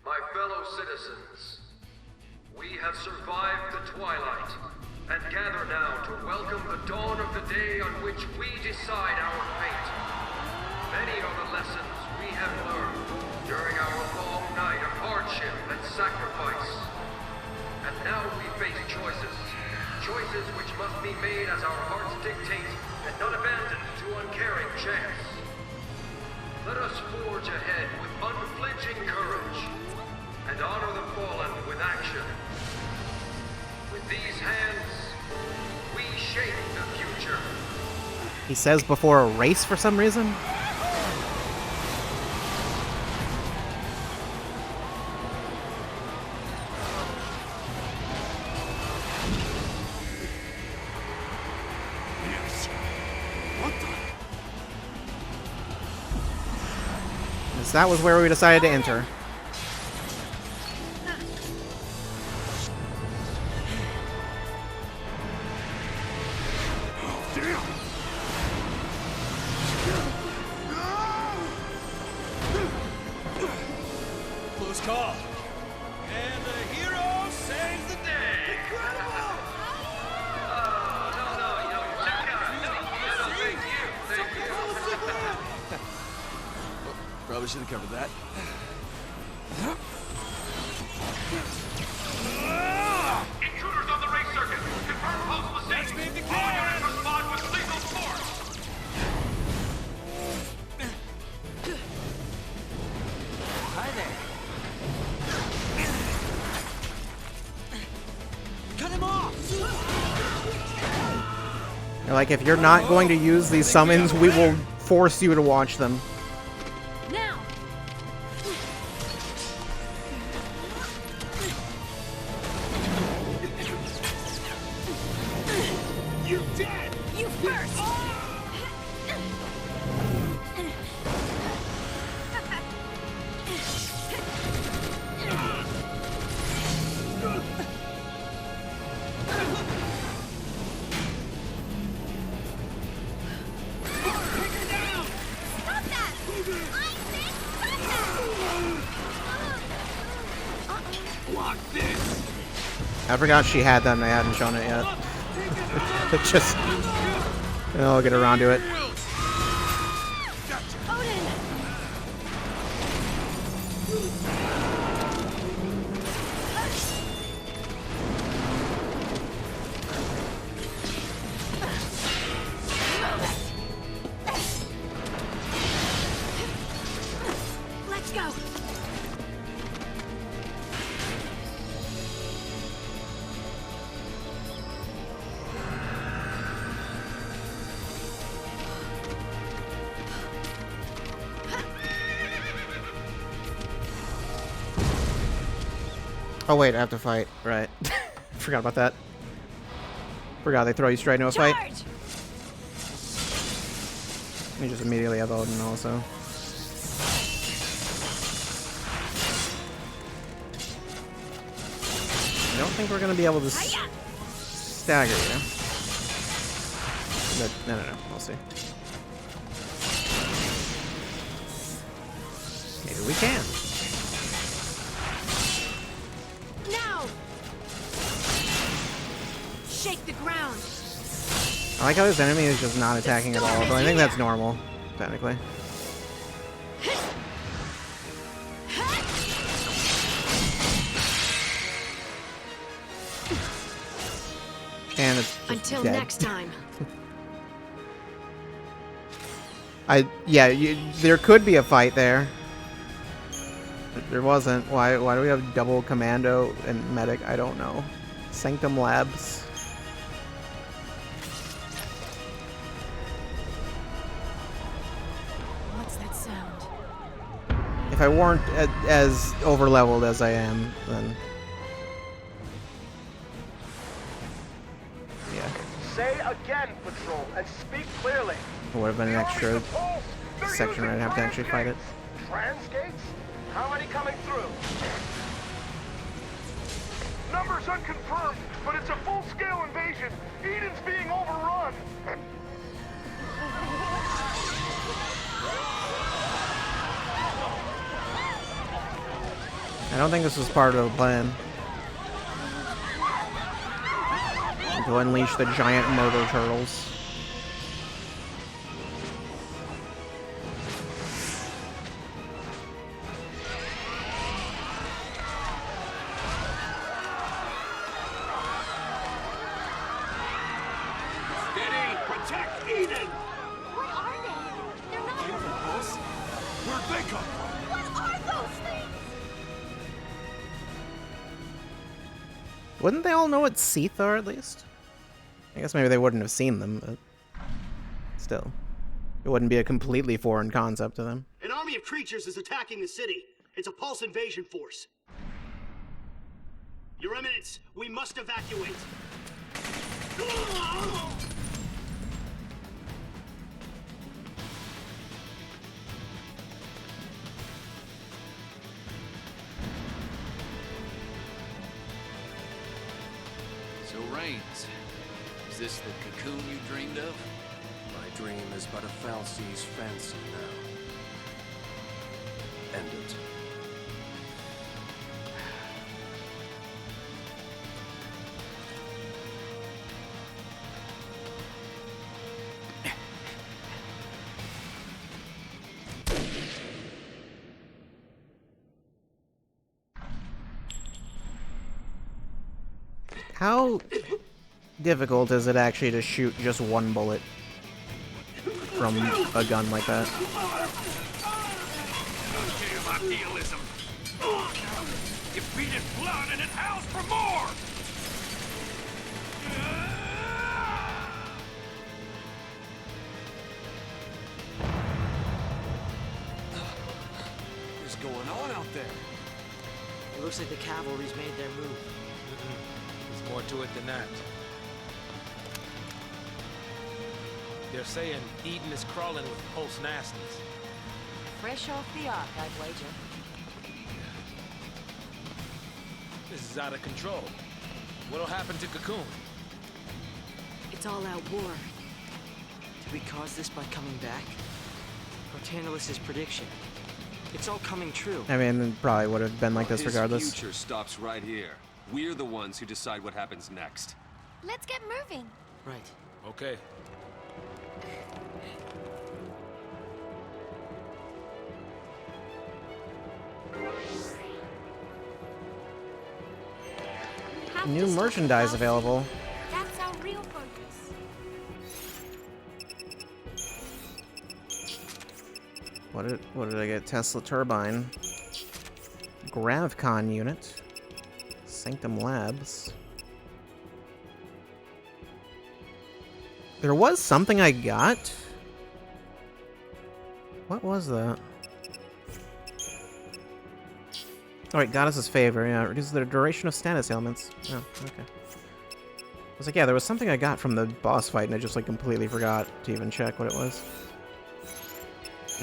L: my fellow citizens, we have survived the twilight and gather now to welcome the dawn of the day on which we decide our fate. Many are the lessons we have learned during our long night of hardship and sacrifice. And now we face choices. Choices which must be made as our hearts dictate and not abandoned to uncaring chance. Let us forge ahead with unflinching courage and honor the fallen with action. With these hands,
A: He says before a race for some reason.
H: Yes. What the?
A: Yes, that was where we decided to enter.
H: Close call. And the hero saves the day.
I: Probably should have covered that.
L: Intruders on the race circuit. Confirm Pulse was safe. All units respond with lethal force.
C: Hi there. Cut him off!
A: They're like, if you're not going to use these summons, we will force you to watch them.
J: Now!
H: You dead!
J: You first!
B: Stop that! I said stop that!
H: Block this!
A: I forgot she had them. I hadn't shown it yet. It just... I'll get around to it.
J: Odin! Let's go!
A: Oh wait, I have to fight. Right. Forgot about that. Forgot they throw you straight into a fight.
J: Charge!
A: You just immediately have Odin also. I don't think we're gonna be able to stagger you. But no, we'll see. Maybe we can.
J: Now! Shake the ground!
A: I like how this enemy is just not attacking at all, but I think that's normal, technically. And it's just
J: Until
A: dead.
J: next time.
A: There could be a fight there. But there wasn't. Why do we have double commando and medic? I don't know. Sanctum Labs.
J: What's that sound?
A: If I weren't as over-leveled as I am, then... Yeah.
K: Say again, Patrol, and speak clearly.
A: It would have been an extra section where I'd have to actually fight it.
K: Transgates? How many coming through? Numbers unconfirmed, but it's a full-scale invasion. Eden's being overrun.
A: I don't think this was part of the plan. To unleash the giant murder turtles.
H: Steady! Protect Eden!
B: What are they? They're not
H: Pulse? Where'd they come from?
B: What are those things?
A: Wouldn't they all know what Seath are, at least? I guess maybe they wouldn't have seen them, but... still. It wouldn't be a completely foreign concept to them.
M: An army of creatures is attacking the city. It's a pulse invasion force. Your Eminence, we must evacuate.
N: So, Reigns, is this the cocoon you dreamed of?
I: My dream is but a Fal'Cie's fancy now. End it.
A: How difficult is it actually to shoot just one bullet from a gun like that?
H: Idealism. You feed it blood and it howls for more!
I: What's going on out there?
C: It looks like the cavalry's made their move.
G: There's more to it than that. They're saying Eden is crawling with pulse nasties.
E: Fresh off the ark, I'd wager.
G: This is out of control. What'll happen to Cocoon?
J: It's all-out war.
C: Did we cause this by coming back? Or Tantalus's prediction? It's all coming true.
A: I mean, it probably would have been like this regardless.
I: His future stops right here. We're the ones who decide what happens next.
D: Let's get moving.
C: Right.
G: Okay.
A: New merchandise available.
D: That's our real focus.
A: What did I get? Tesla turbine. Gravcon unit. Sanctum Labs. There was something I got. What was that? Oh, wait, Goddess's Favor. Yeah, reduces the duration of status ailments. Oh, okay. I was like, yeah, there was something I got from the boss fight, and I just, like, completely forgot to even check what it was.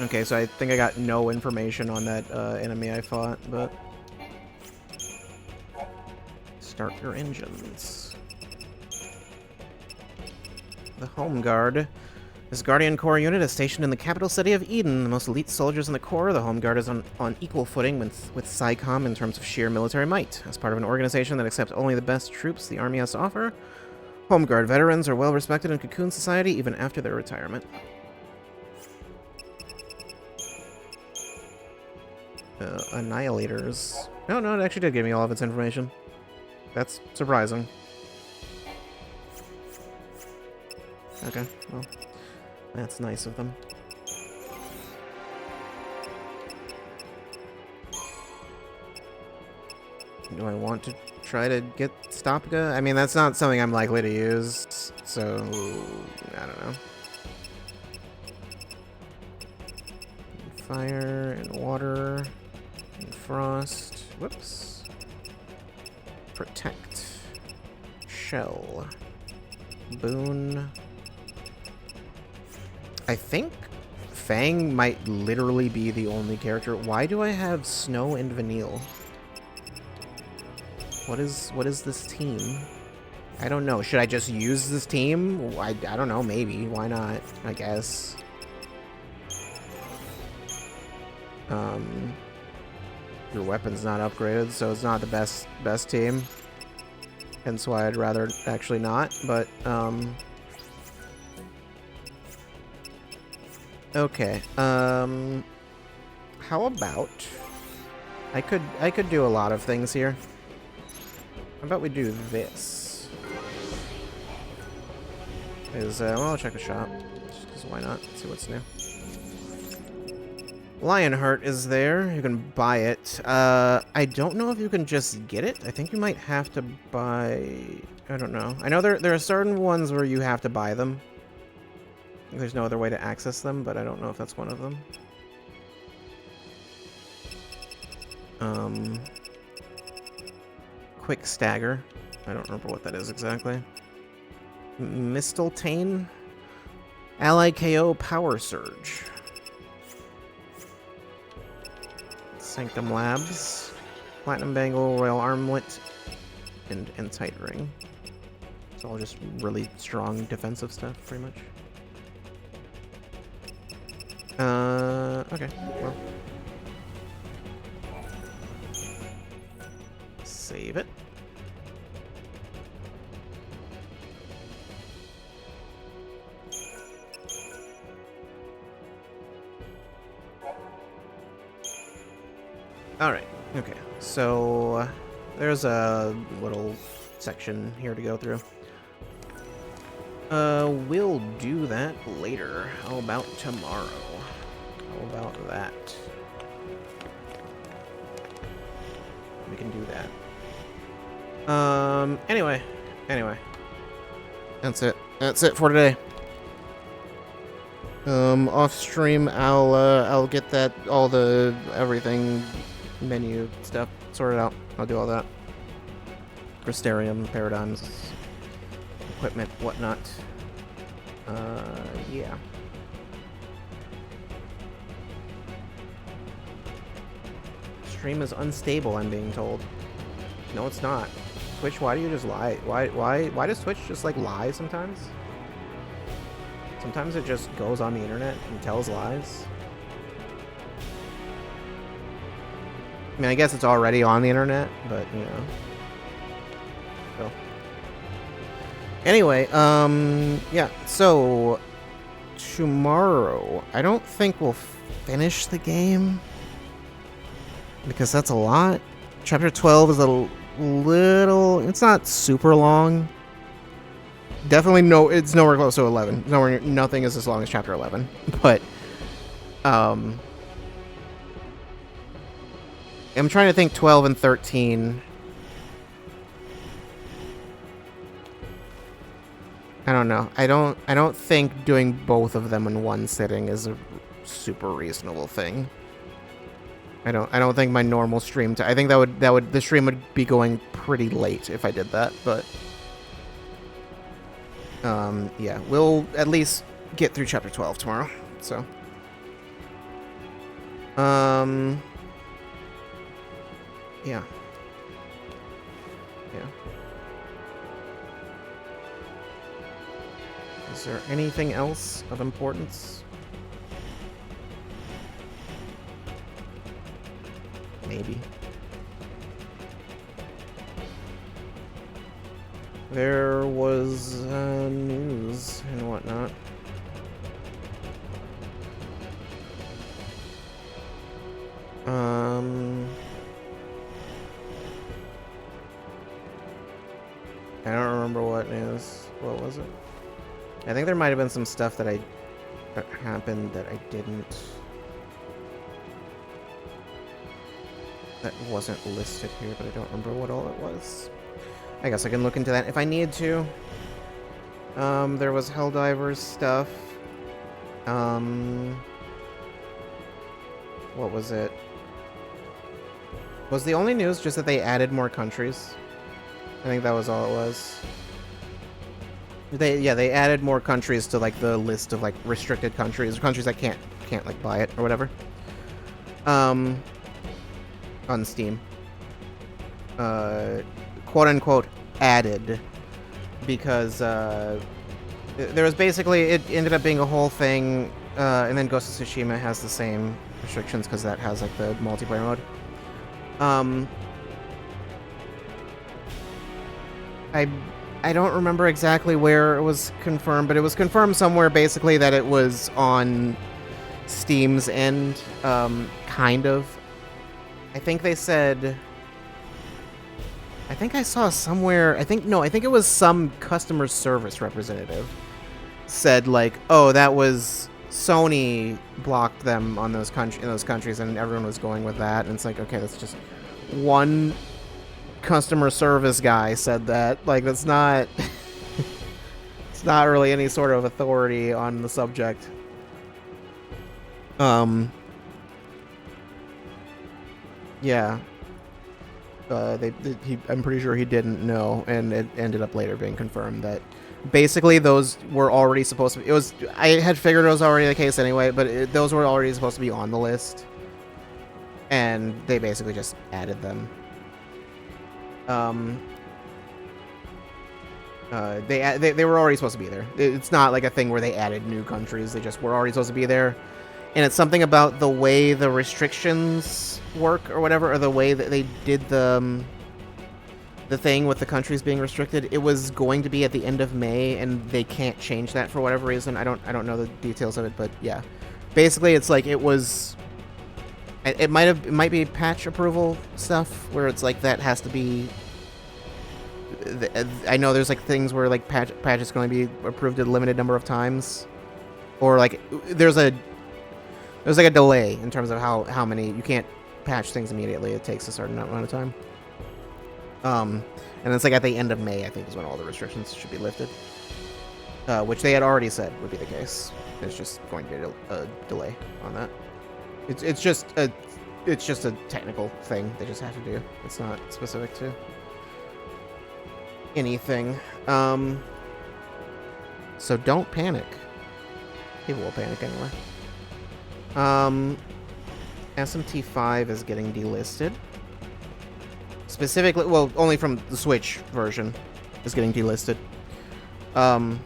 A: Okay, so I think I got no information on that enemy I fought, but... Start your engines. The Home Guard. This Guardian Corps unit is stationed in the capital city of Eden. The most elite soldiers in the Corps, the Home Guard is on equal footing with PSICOM in terms of sheer military might. As part of an organization that accepts only the best troops the Army has to offer, Home Guard veterans are well respected in Cocoon society even after their retirement. Annihilators. No, it actually did give me all of its information. That's surprising. Okay, well, that's nice of them. Do I want to try to get Stopka? I mean, that's not something I'm likely to use, so I don't know. Fire and water and frost. Whoops. Protect. Shell. Boon. I think Fang might literally be the only character. Why do I have Snow and Vanille? What is this team? I don't know. Should I just use this team? I don't know. Maybe. Why not? I guess. Your weapon's not upgraded, so it's not the best team. Hence why I'd rather actually not, but, okay, how about... I could do a lot of things here. How about we do this? Well, I'll check the shop. Just 'cause why not? See what's new. Lionheart is there. You can buy it. I don't know if you can just get it. I think you might have to buy... I don't know. I know there are certain ones where you have to buy them. There's no other way to access them, but I don't know if that's one of them. Quick stagger. I don't remember what that is exactly. Mistletoe? Ally KO power surge. Sanctum Labs. Platinum Bangle, Royal Armlet, and Tight Ring. It's all just really strong defensive stuff, pretty much. Okay, well. Save it. Alright, okay. So, there's a little section here to go through. We'll do that later. How about tomorrow? How about that? We can do that. Anyway. That's it. That's it for today. Off stream, I'll get that, all the, everything, menu stuff sorted out. I'll do all that. Crystarium, paradigms, equipment, whatnot. Yeah. Stream is unstable, I'm being told. No, it's not. Twitch, why do you just lie? Why does Twitch just, like, lie sometimes? Sometimes it just goes on the internet and tells lies. I mean, I guess it's already on the internet, but, you know. So. Anyway, yeah, so tomorrow, I don't think we'll finish the game, because that's a lot. Chapter 12 is a little, it's not super long. Definitely no, it's nowhere close to 11. Nothing is as long as chapter 11, but, I'm trying to think 12 and 13. I don't know. I don't think doing both of them in one sitting is a super reasonable thing. I don't think my normal stream I think the stream would be going pretty late if I did that, but yeah, we'll at least get through chapter 12 tomorrow. So yeah. Is there anything else of importance? Maybe. There was news and whatnot. I don't remember what news. What was it? I think there might have been some stuff that happened that I didn't. That wasn't listed here, but I don't remember what all it was. I guess I can look into that if I need to. There was Helldivers stuff. What was it? Was the only news just that they added more countries? I think that was all it was. They added more countries to like the list of like restricted countries, countries that can't like buy it or whatever. On Steam. Quote unquote added, because there was basically, it ended up being a whole thing, and then Ghost of Tsushima has the same restrictions because that has like the multiplayer mode. I don't remember exactly where it was confirmed, but it was confirmed somewhere basically that it was on Steam's end, kind of. I think they said, I think I saw somewhere, I think it was some customer service representative said like, oh, that was Sony blocked them on those in those countries, and everyone was going with that, and it's like, okay, that's just one customer service guy said that. Like, that's not it's It's not really any sort of authority on the subject. Yeah. I'm pretty sure he didn't know, and it ended up later being confirmed that basically those were already supposed to be. I had figured it was already the case anyway, but those were already supposed to be on the list, and they basically just added them. They were already supposed to be there. It's not like a thing where they added new countries. They just were already supposed to be there. And it's something about the way the restrictions work or whatever, or the way that they did the thing with the countries being restricted. It was going to be at the end of May, and they can't change that for whatever reason. I don't know the details of it, but yeah. Basically, it's like it was. It might be patch approval stuff where it's like that has to be. I know there's like things where like patch is going to be approved a limited number of times, or like there's like a delay in terms of how many. You can't patch things immediately. It takes a certain amount of time. And it's like at the end of May, I think, is when all the restrictions should be lifted, which they had already said would be the case. There's just going to be a delay on that. It's just a technical thing they just have to do. It's not specific to anything. So don't panic. People will panic anyway. SMT5 is getting delisted. Specifically, well, only from the Switch version is getting delisted. I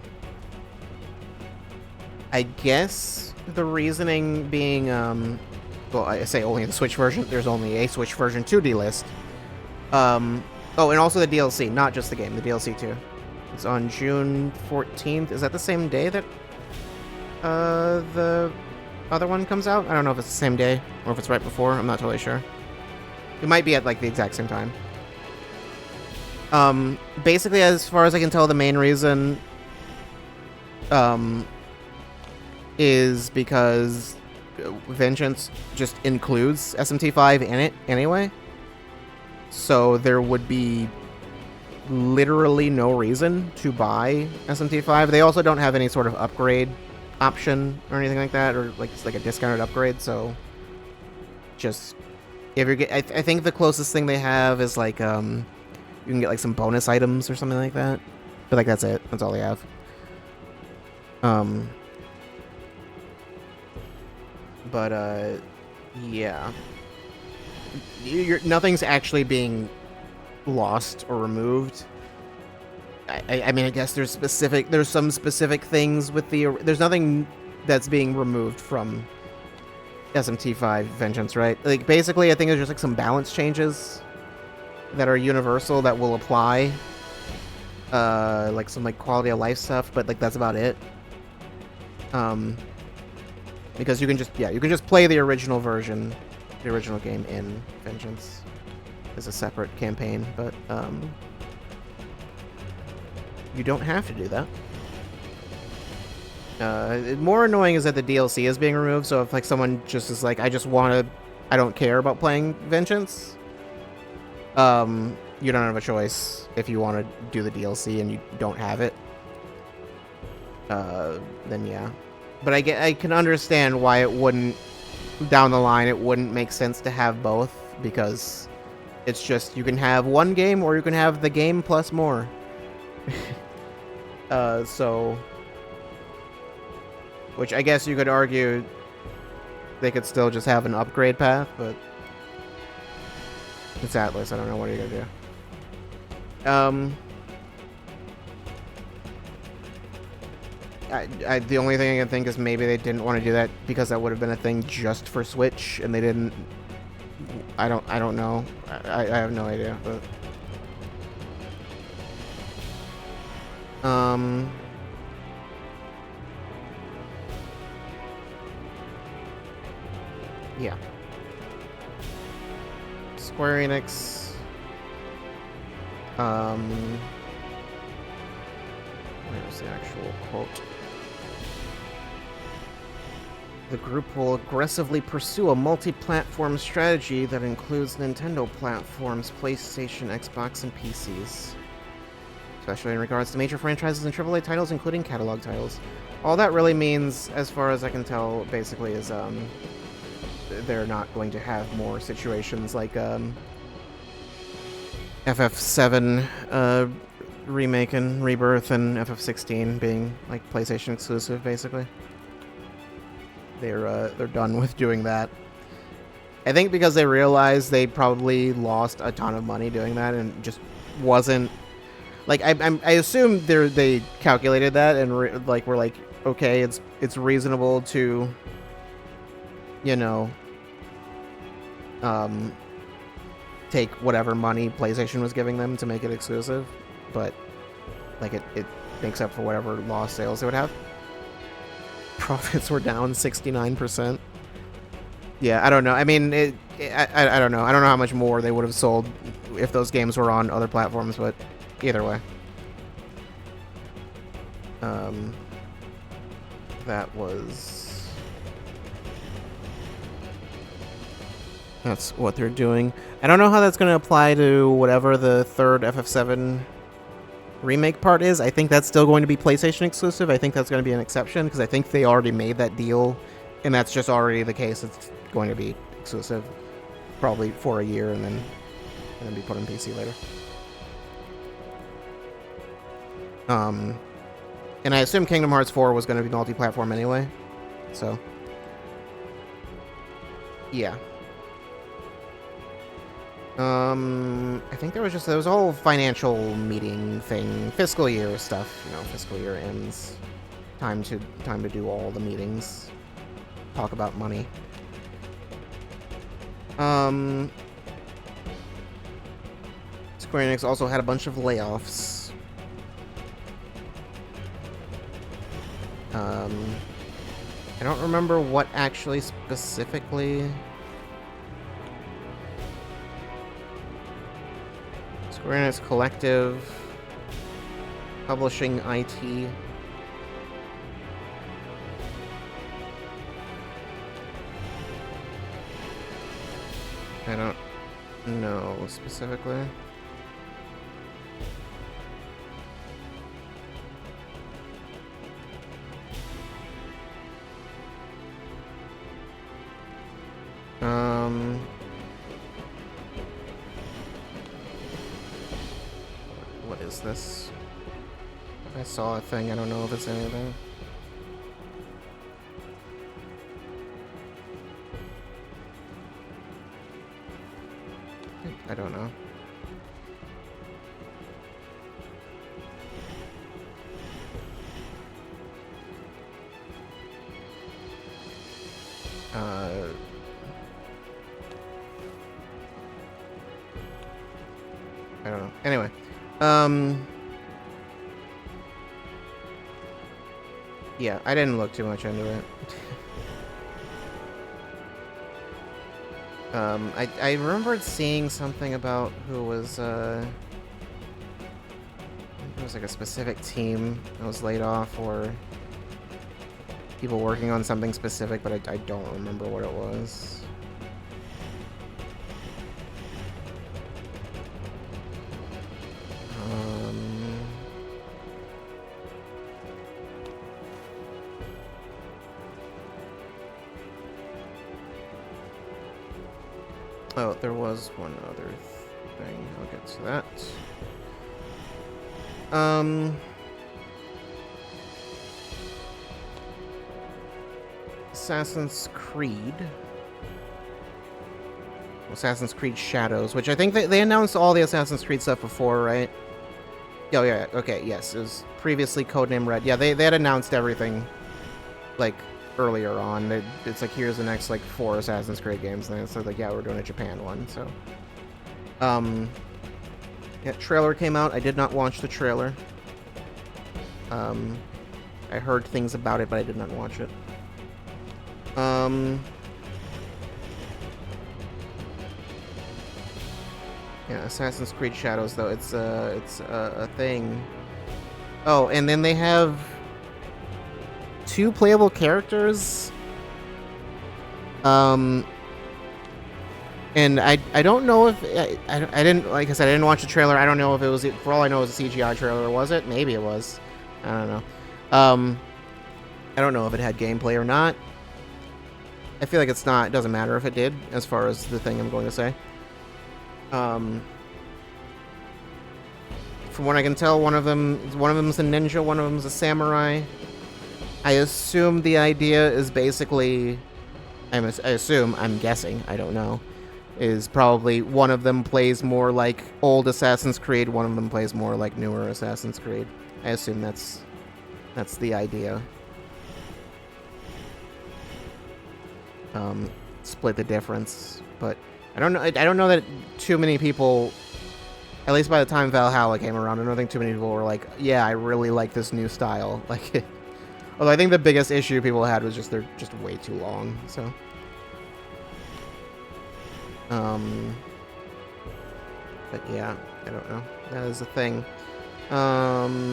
A: guess the reasoning being, well, I say only the Switch version. There's only a Switch version to delist. Oh, and also the DLC, not just the game, the DLC too. It's on June 14th. Is that the same day that the other one comes out? I don't know if it's the same day or if it's right before. I'm not totally sure. It might be at like the exact same time. Basically, as far as I can tell, the main reason is because Vengeance just includes SMT5 in it anyway. So there would be literally no reason to buy SMT5. They also don't have any sort of upgrade option or anything like that, or like it's like a discounted upgrade. So just if you're I think the closest thing they have is like you can get like some bonus items or something like that, but like that's it. That's all they have. But yeah, nothing's actually being lost or removed. I mean, I guess there's some specific things with there's nothing that's being removed from SMT5 Vengeance, right? Like basically, I think there's just like some balance changes that are universal that will apply, like some like quality of life stuff, but like that's about it. Because you can just play the original version, the original game in Vengeance as a separate campaign, but you don't have to do that. More annoying is that the DLC is being removed, so if like someone just is like, I don't care about playing Vengeance, you don't have a choice if you want to do the DLC and you don't have it. Then yeah. But I can understand why it wouldn't, down the line, it wouldn't make sense to have both, because it's just, you can have one game or you can have the game plus more. So, which I guess you could argue they could still just have an upgrade path, but it's Atlas, I don't know what are you gonna do. The only thing I can think is maybe they didn't want to do that because that would have been a thing just for Switch, and they didn't. I don't know. I have no idea, but yeah. Square Enix. Where's the actual quote? The group will aggressively pursue a multi-platform strategy that includes Nintendo platforms, PlayStation, Xbox, and PCs. especially in regards to major franchises and AAA titles, including catalog titles. All that really means, as far as I can tell, basically is they're not going to have more situations like FF7 remake and rebirth and FF16 being like PlayStation exclusive, basically. They're done with doing that. I think because they realized they probably lost a ton of money doing that and just wasn't like I assume they calculated that and were like, okay, it's reasonable to, you know, take whatever money PlayStation was giving them to make it exclusive, but like it makes up for whatever lost sales they would have. Profits were down 69%. Yeah, I don't know. I mean, I don't know. I don't know how much more they would have sold if those games were on other platforms, but either way. That's what they're doing. I don't know how that's going to apply to whatever the third FF7 remake part is. I think that's still going to be PlayStation exclusive. I think that's going to be an exception because I think they already made that deal, and that's just already the case. It's going to be exclusive probably for a year and then be put on PC later. And I assume Kingdom Hearts 4 was going to be multi-platform anyway, so yeah. I think there was a whole financial meeting thing, fiscal year stuff. You know, fiscal year ends, time to do all the meetings, talk about money. Square Enix also had a bunch of layoffs. I don't remember what actually specifically. Square Enix Collective, Publishing IT. I don't know specifically. What is this? I saw a thing, I don't know if it's anything. I don't know. I don't know. Anyway, yeah, I didn't look too much into it. I remembered seeing something about who was, I think it was like a specific team that was laid off, or people working on something specific, but I don't remember what it was. Oh, there was one other thing. I'll get to that. Assassin's Creed. Assassin's Creed Shadows, which I think they announced all the Assassin's Creed stuff before, right? Oh, yeah, okay, yes. It was previously Codename Red. Yeah, they had announced everything, like, earlier on. It's like, here's the next, like, 4 Assassin's Creed games, and it's like, yeah, we're doing a Japan one, so. Yeah, trailer came out. I did not watch the trailer. I heard things about it, but I did not watch it. Yeah, Assassin's Creed Shadows, though, it's a thing. Oh, and then they have 2 playable characters. And I don't know if I didn't, like I said, I didn't watch the trailer. I don't know if it was, for all I know, it was a CGI trailer. Was it? Maybe it was. I don't know. I don't know if it had gameplay or not. I feel like it's not. It doesn't matter if it did, as far as the thing I'm going to say. From what I can tell, one of them's a ninja, one of them's a samurai. I assume the idea is basically, I'm guessing, I don't know, is probably one of them plays more like old Assassin's Creed, one of them plays more like newer Assassin's Creed. I assume that's the idea. Split the difference, but I don't know. I don't know that too many people, at least by the time Valhalla came around, I don't think too many people were like, yeah, I really like this new style. Like, although I think the biggest issue people had was just they're just way too long. So, but yeah, I don't know. That is a thing.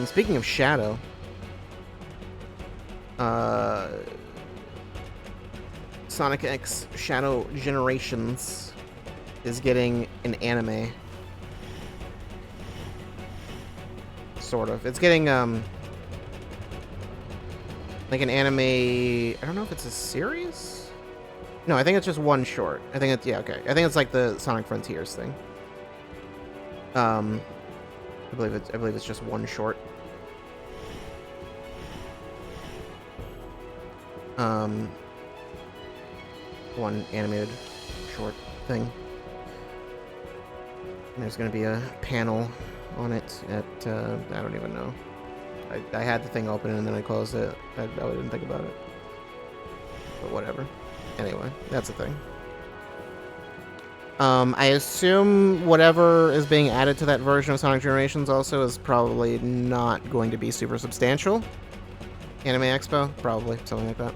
A: Speaking of Shadow, Sonic X Shadow Generations is getting an anime. Sort of. It's getting, like an anime, I don't know if it's a series? No, I think it's just one short. I think it's, yeah, okay. I think it's like the Sonic Frontiers thing. I believe it's just one short. One animated short thing. And there's gonna be a panel on it at, I don't even know. I had the thing open and then I closed it. I didn't think about it. But whatever. Anyway, that's a thing. I assume whatever is being added to that version of Sonic Generations also is probably not going to be super substantial. Anime Expo? Probably, something like that.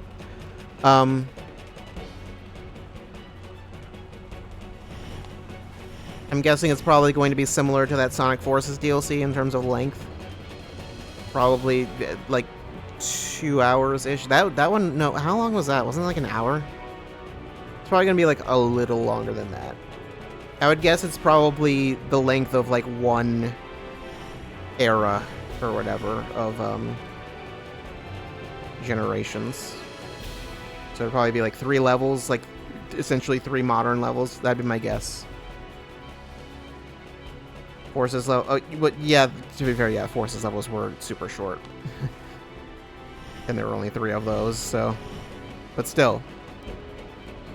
A: I'm guessing it's probably going to be similar to that Sonic Forces DLC in terms of length. Probably, like, 2 hours-ish. That one, no, how long was that? Wasn't it like an hour? It's probably going to be, like, a little longer than that. I would guess it's probably the length of, like, one era, or whatever, of, Generations. So it'd probably be, like, 3 levels, like, essentially 3 modern levels. That'd be my guess. Forces level. Oh, but yeah, to be fair, yeah, Forces levels were super short. And there were only 3 of those, so. But still.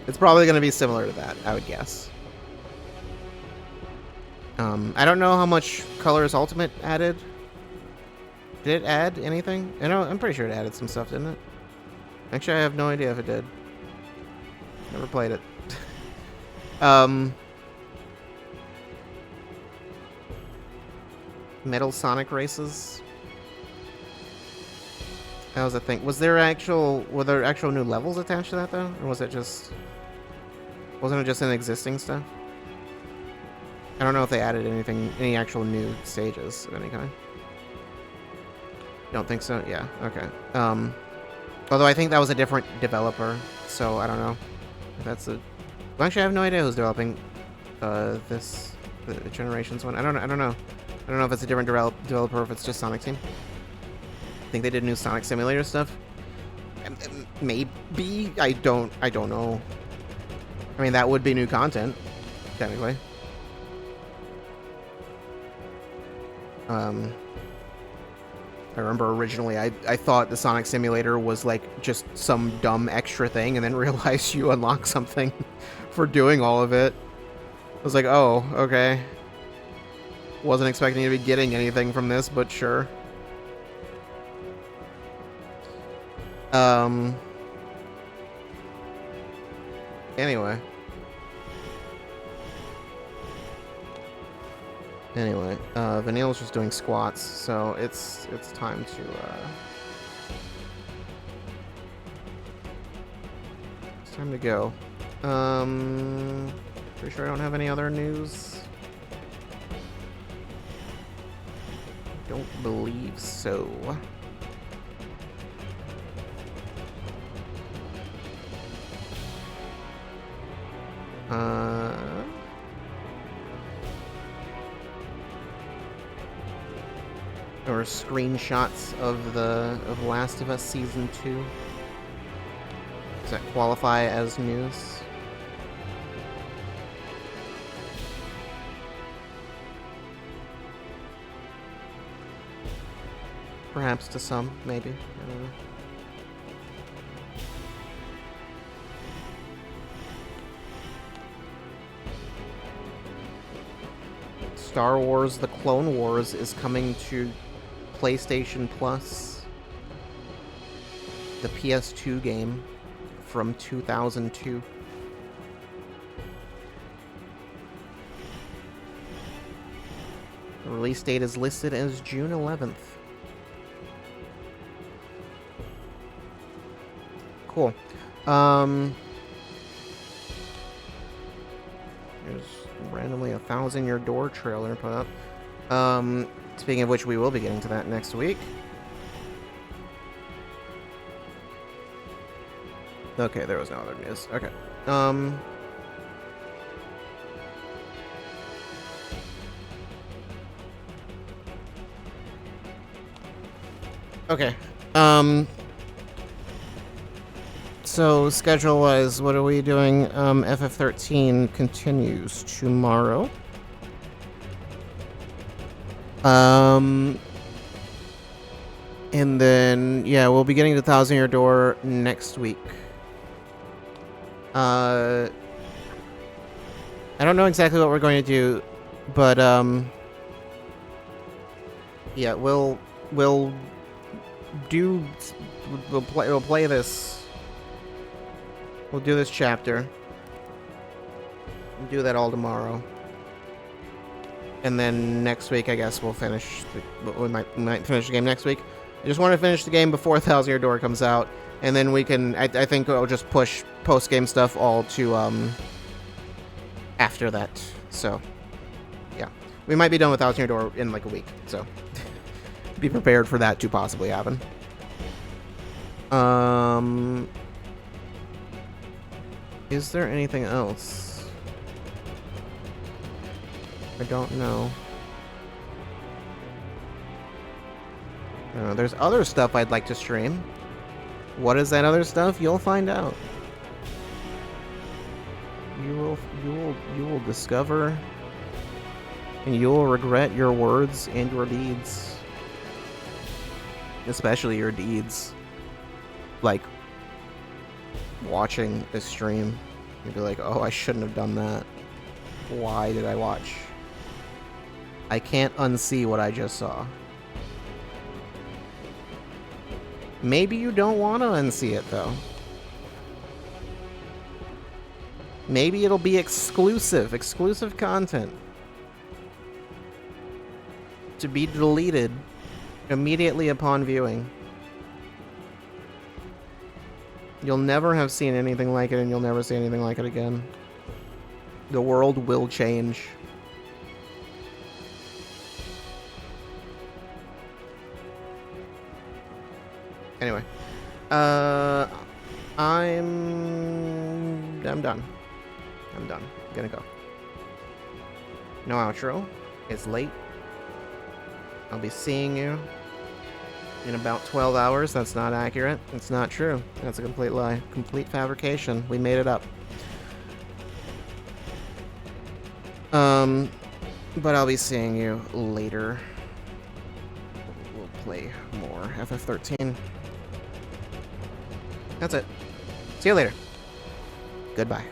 A: It's probably going to be similar to that, I would guess. I don't know how much Colors Ultimate added. Did it add anything? I know, I'm pretty sure it added some stuff, didn't it? Actually, I have no idea if it did. Never played it. Metal Sonic races. That was a thing. Were there actual new levels attached to that though, or was it just? Wasn't it just in existing stuff? I don't know if they added any actual new stages of any kind. Don't think so. Yeah. Okay. Although I think that was a different developer, so I don't know. If that's a. Well, actually, I have no idea who's developing the Generations one. I don't know. I don't know if it's a different developer or if it's just Sonic Team. I think they did new Sonic Simulator stuff. Maybe. I don't know. I mean, that would be new content, technically. I remember originally I thought the Sonic Simulator was like just some dumb extra thing and then realized you unlock something for doing all of it. I was like, oh, okay. Wasn't expecting to be getting anything from this, but sure. Anyway. Vanille's just doing squats, so it's time to it's time to go. Pretty sure I don't have any other news. Don't believe so. or screenshots of Last of Us Season 2. Does that qualify as news? Perhaps to some, maybe. I don't know. Star Wars The Clone Wars is coming to PlayStation Plus. The PS2 game from 2002. The release date is listed as June 11th. Cool. There's randomly a 1,000-Year Door trailer put up. Speaking of which, we will be getting to that next week. Okay, there was no other news. Okay. Okay. So, schedule-wise, what are we doing? FF13 continues tomorrow. And then, yeah, we'll be getting to 1,000-Year Door next week. I don't know exactly what we're going to do, but, yeah, we'll play this. We'll do this chapter. We'll do that all tomorrow. And then next week, I guess we'll finish. We might finish the game next week. I just want to finish the game before 1,000-Year Door comes out, and then we can. I think I'll just push post-game stuff all to after that. So, yeah, we might be done with 1,000-Year Door in like a week. So, be prepared for that to possibly happen. Is there anything else? I don't know. There's other stuff I'd like to stream. What is that other stuff? You'll find out. You will discover, and you will regret your words and your deeds. Especially your deeds. Like watching a stream. You'd be like, oh, I shouldn't have done that. Why did I watch? I can't unsee what I just saw. Maybe you don't want to unsee it, though. Maybe it'll be exclusive content. To be deleted immediately upon viewing. You'll never have seen anything like it, and you'll never see anything like it again. The world will change. Anyway, I'm done. I'm done. Gonna go. No outro. It's late. I'll be seeing you in about 12 hours. That's not accurate. It's not true. That's a complete lie. Complete fabrication. We made it up. But I'll be seeing you later. We'll play more FF13. That's it. See you later. Goodbye.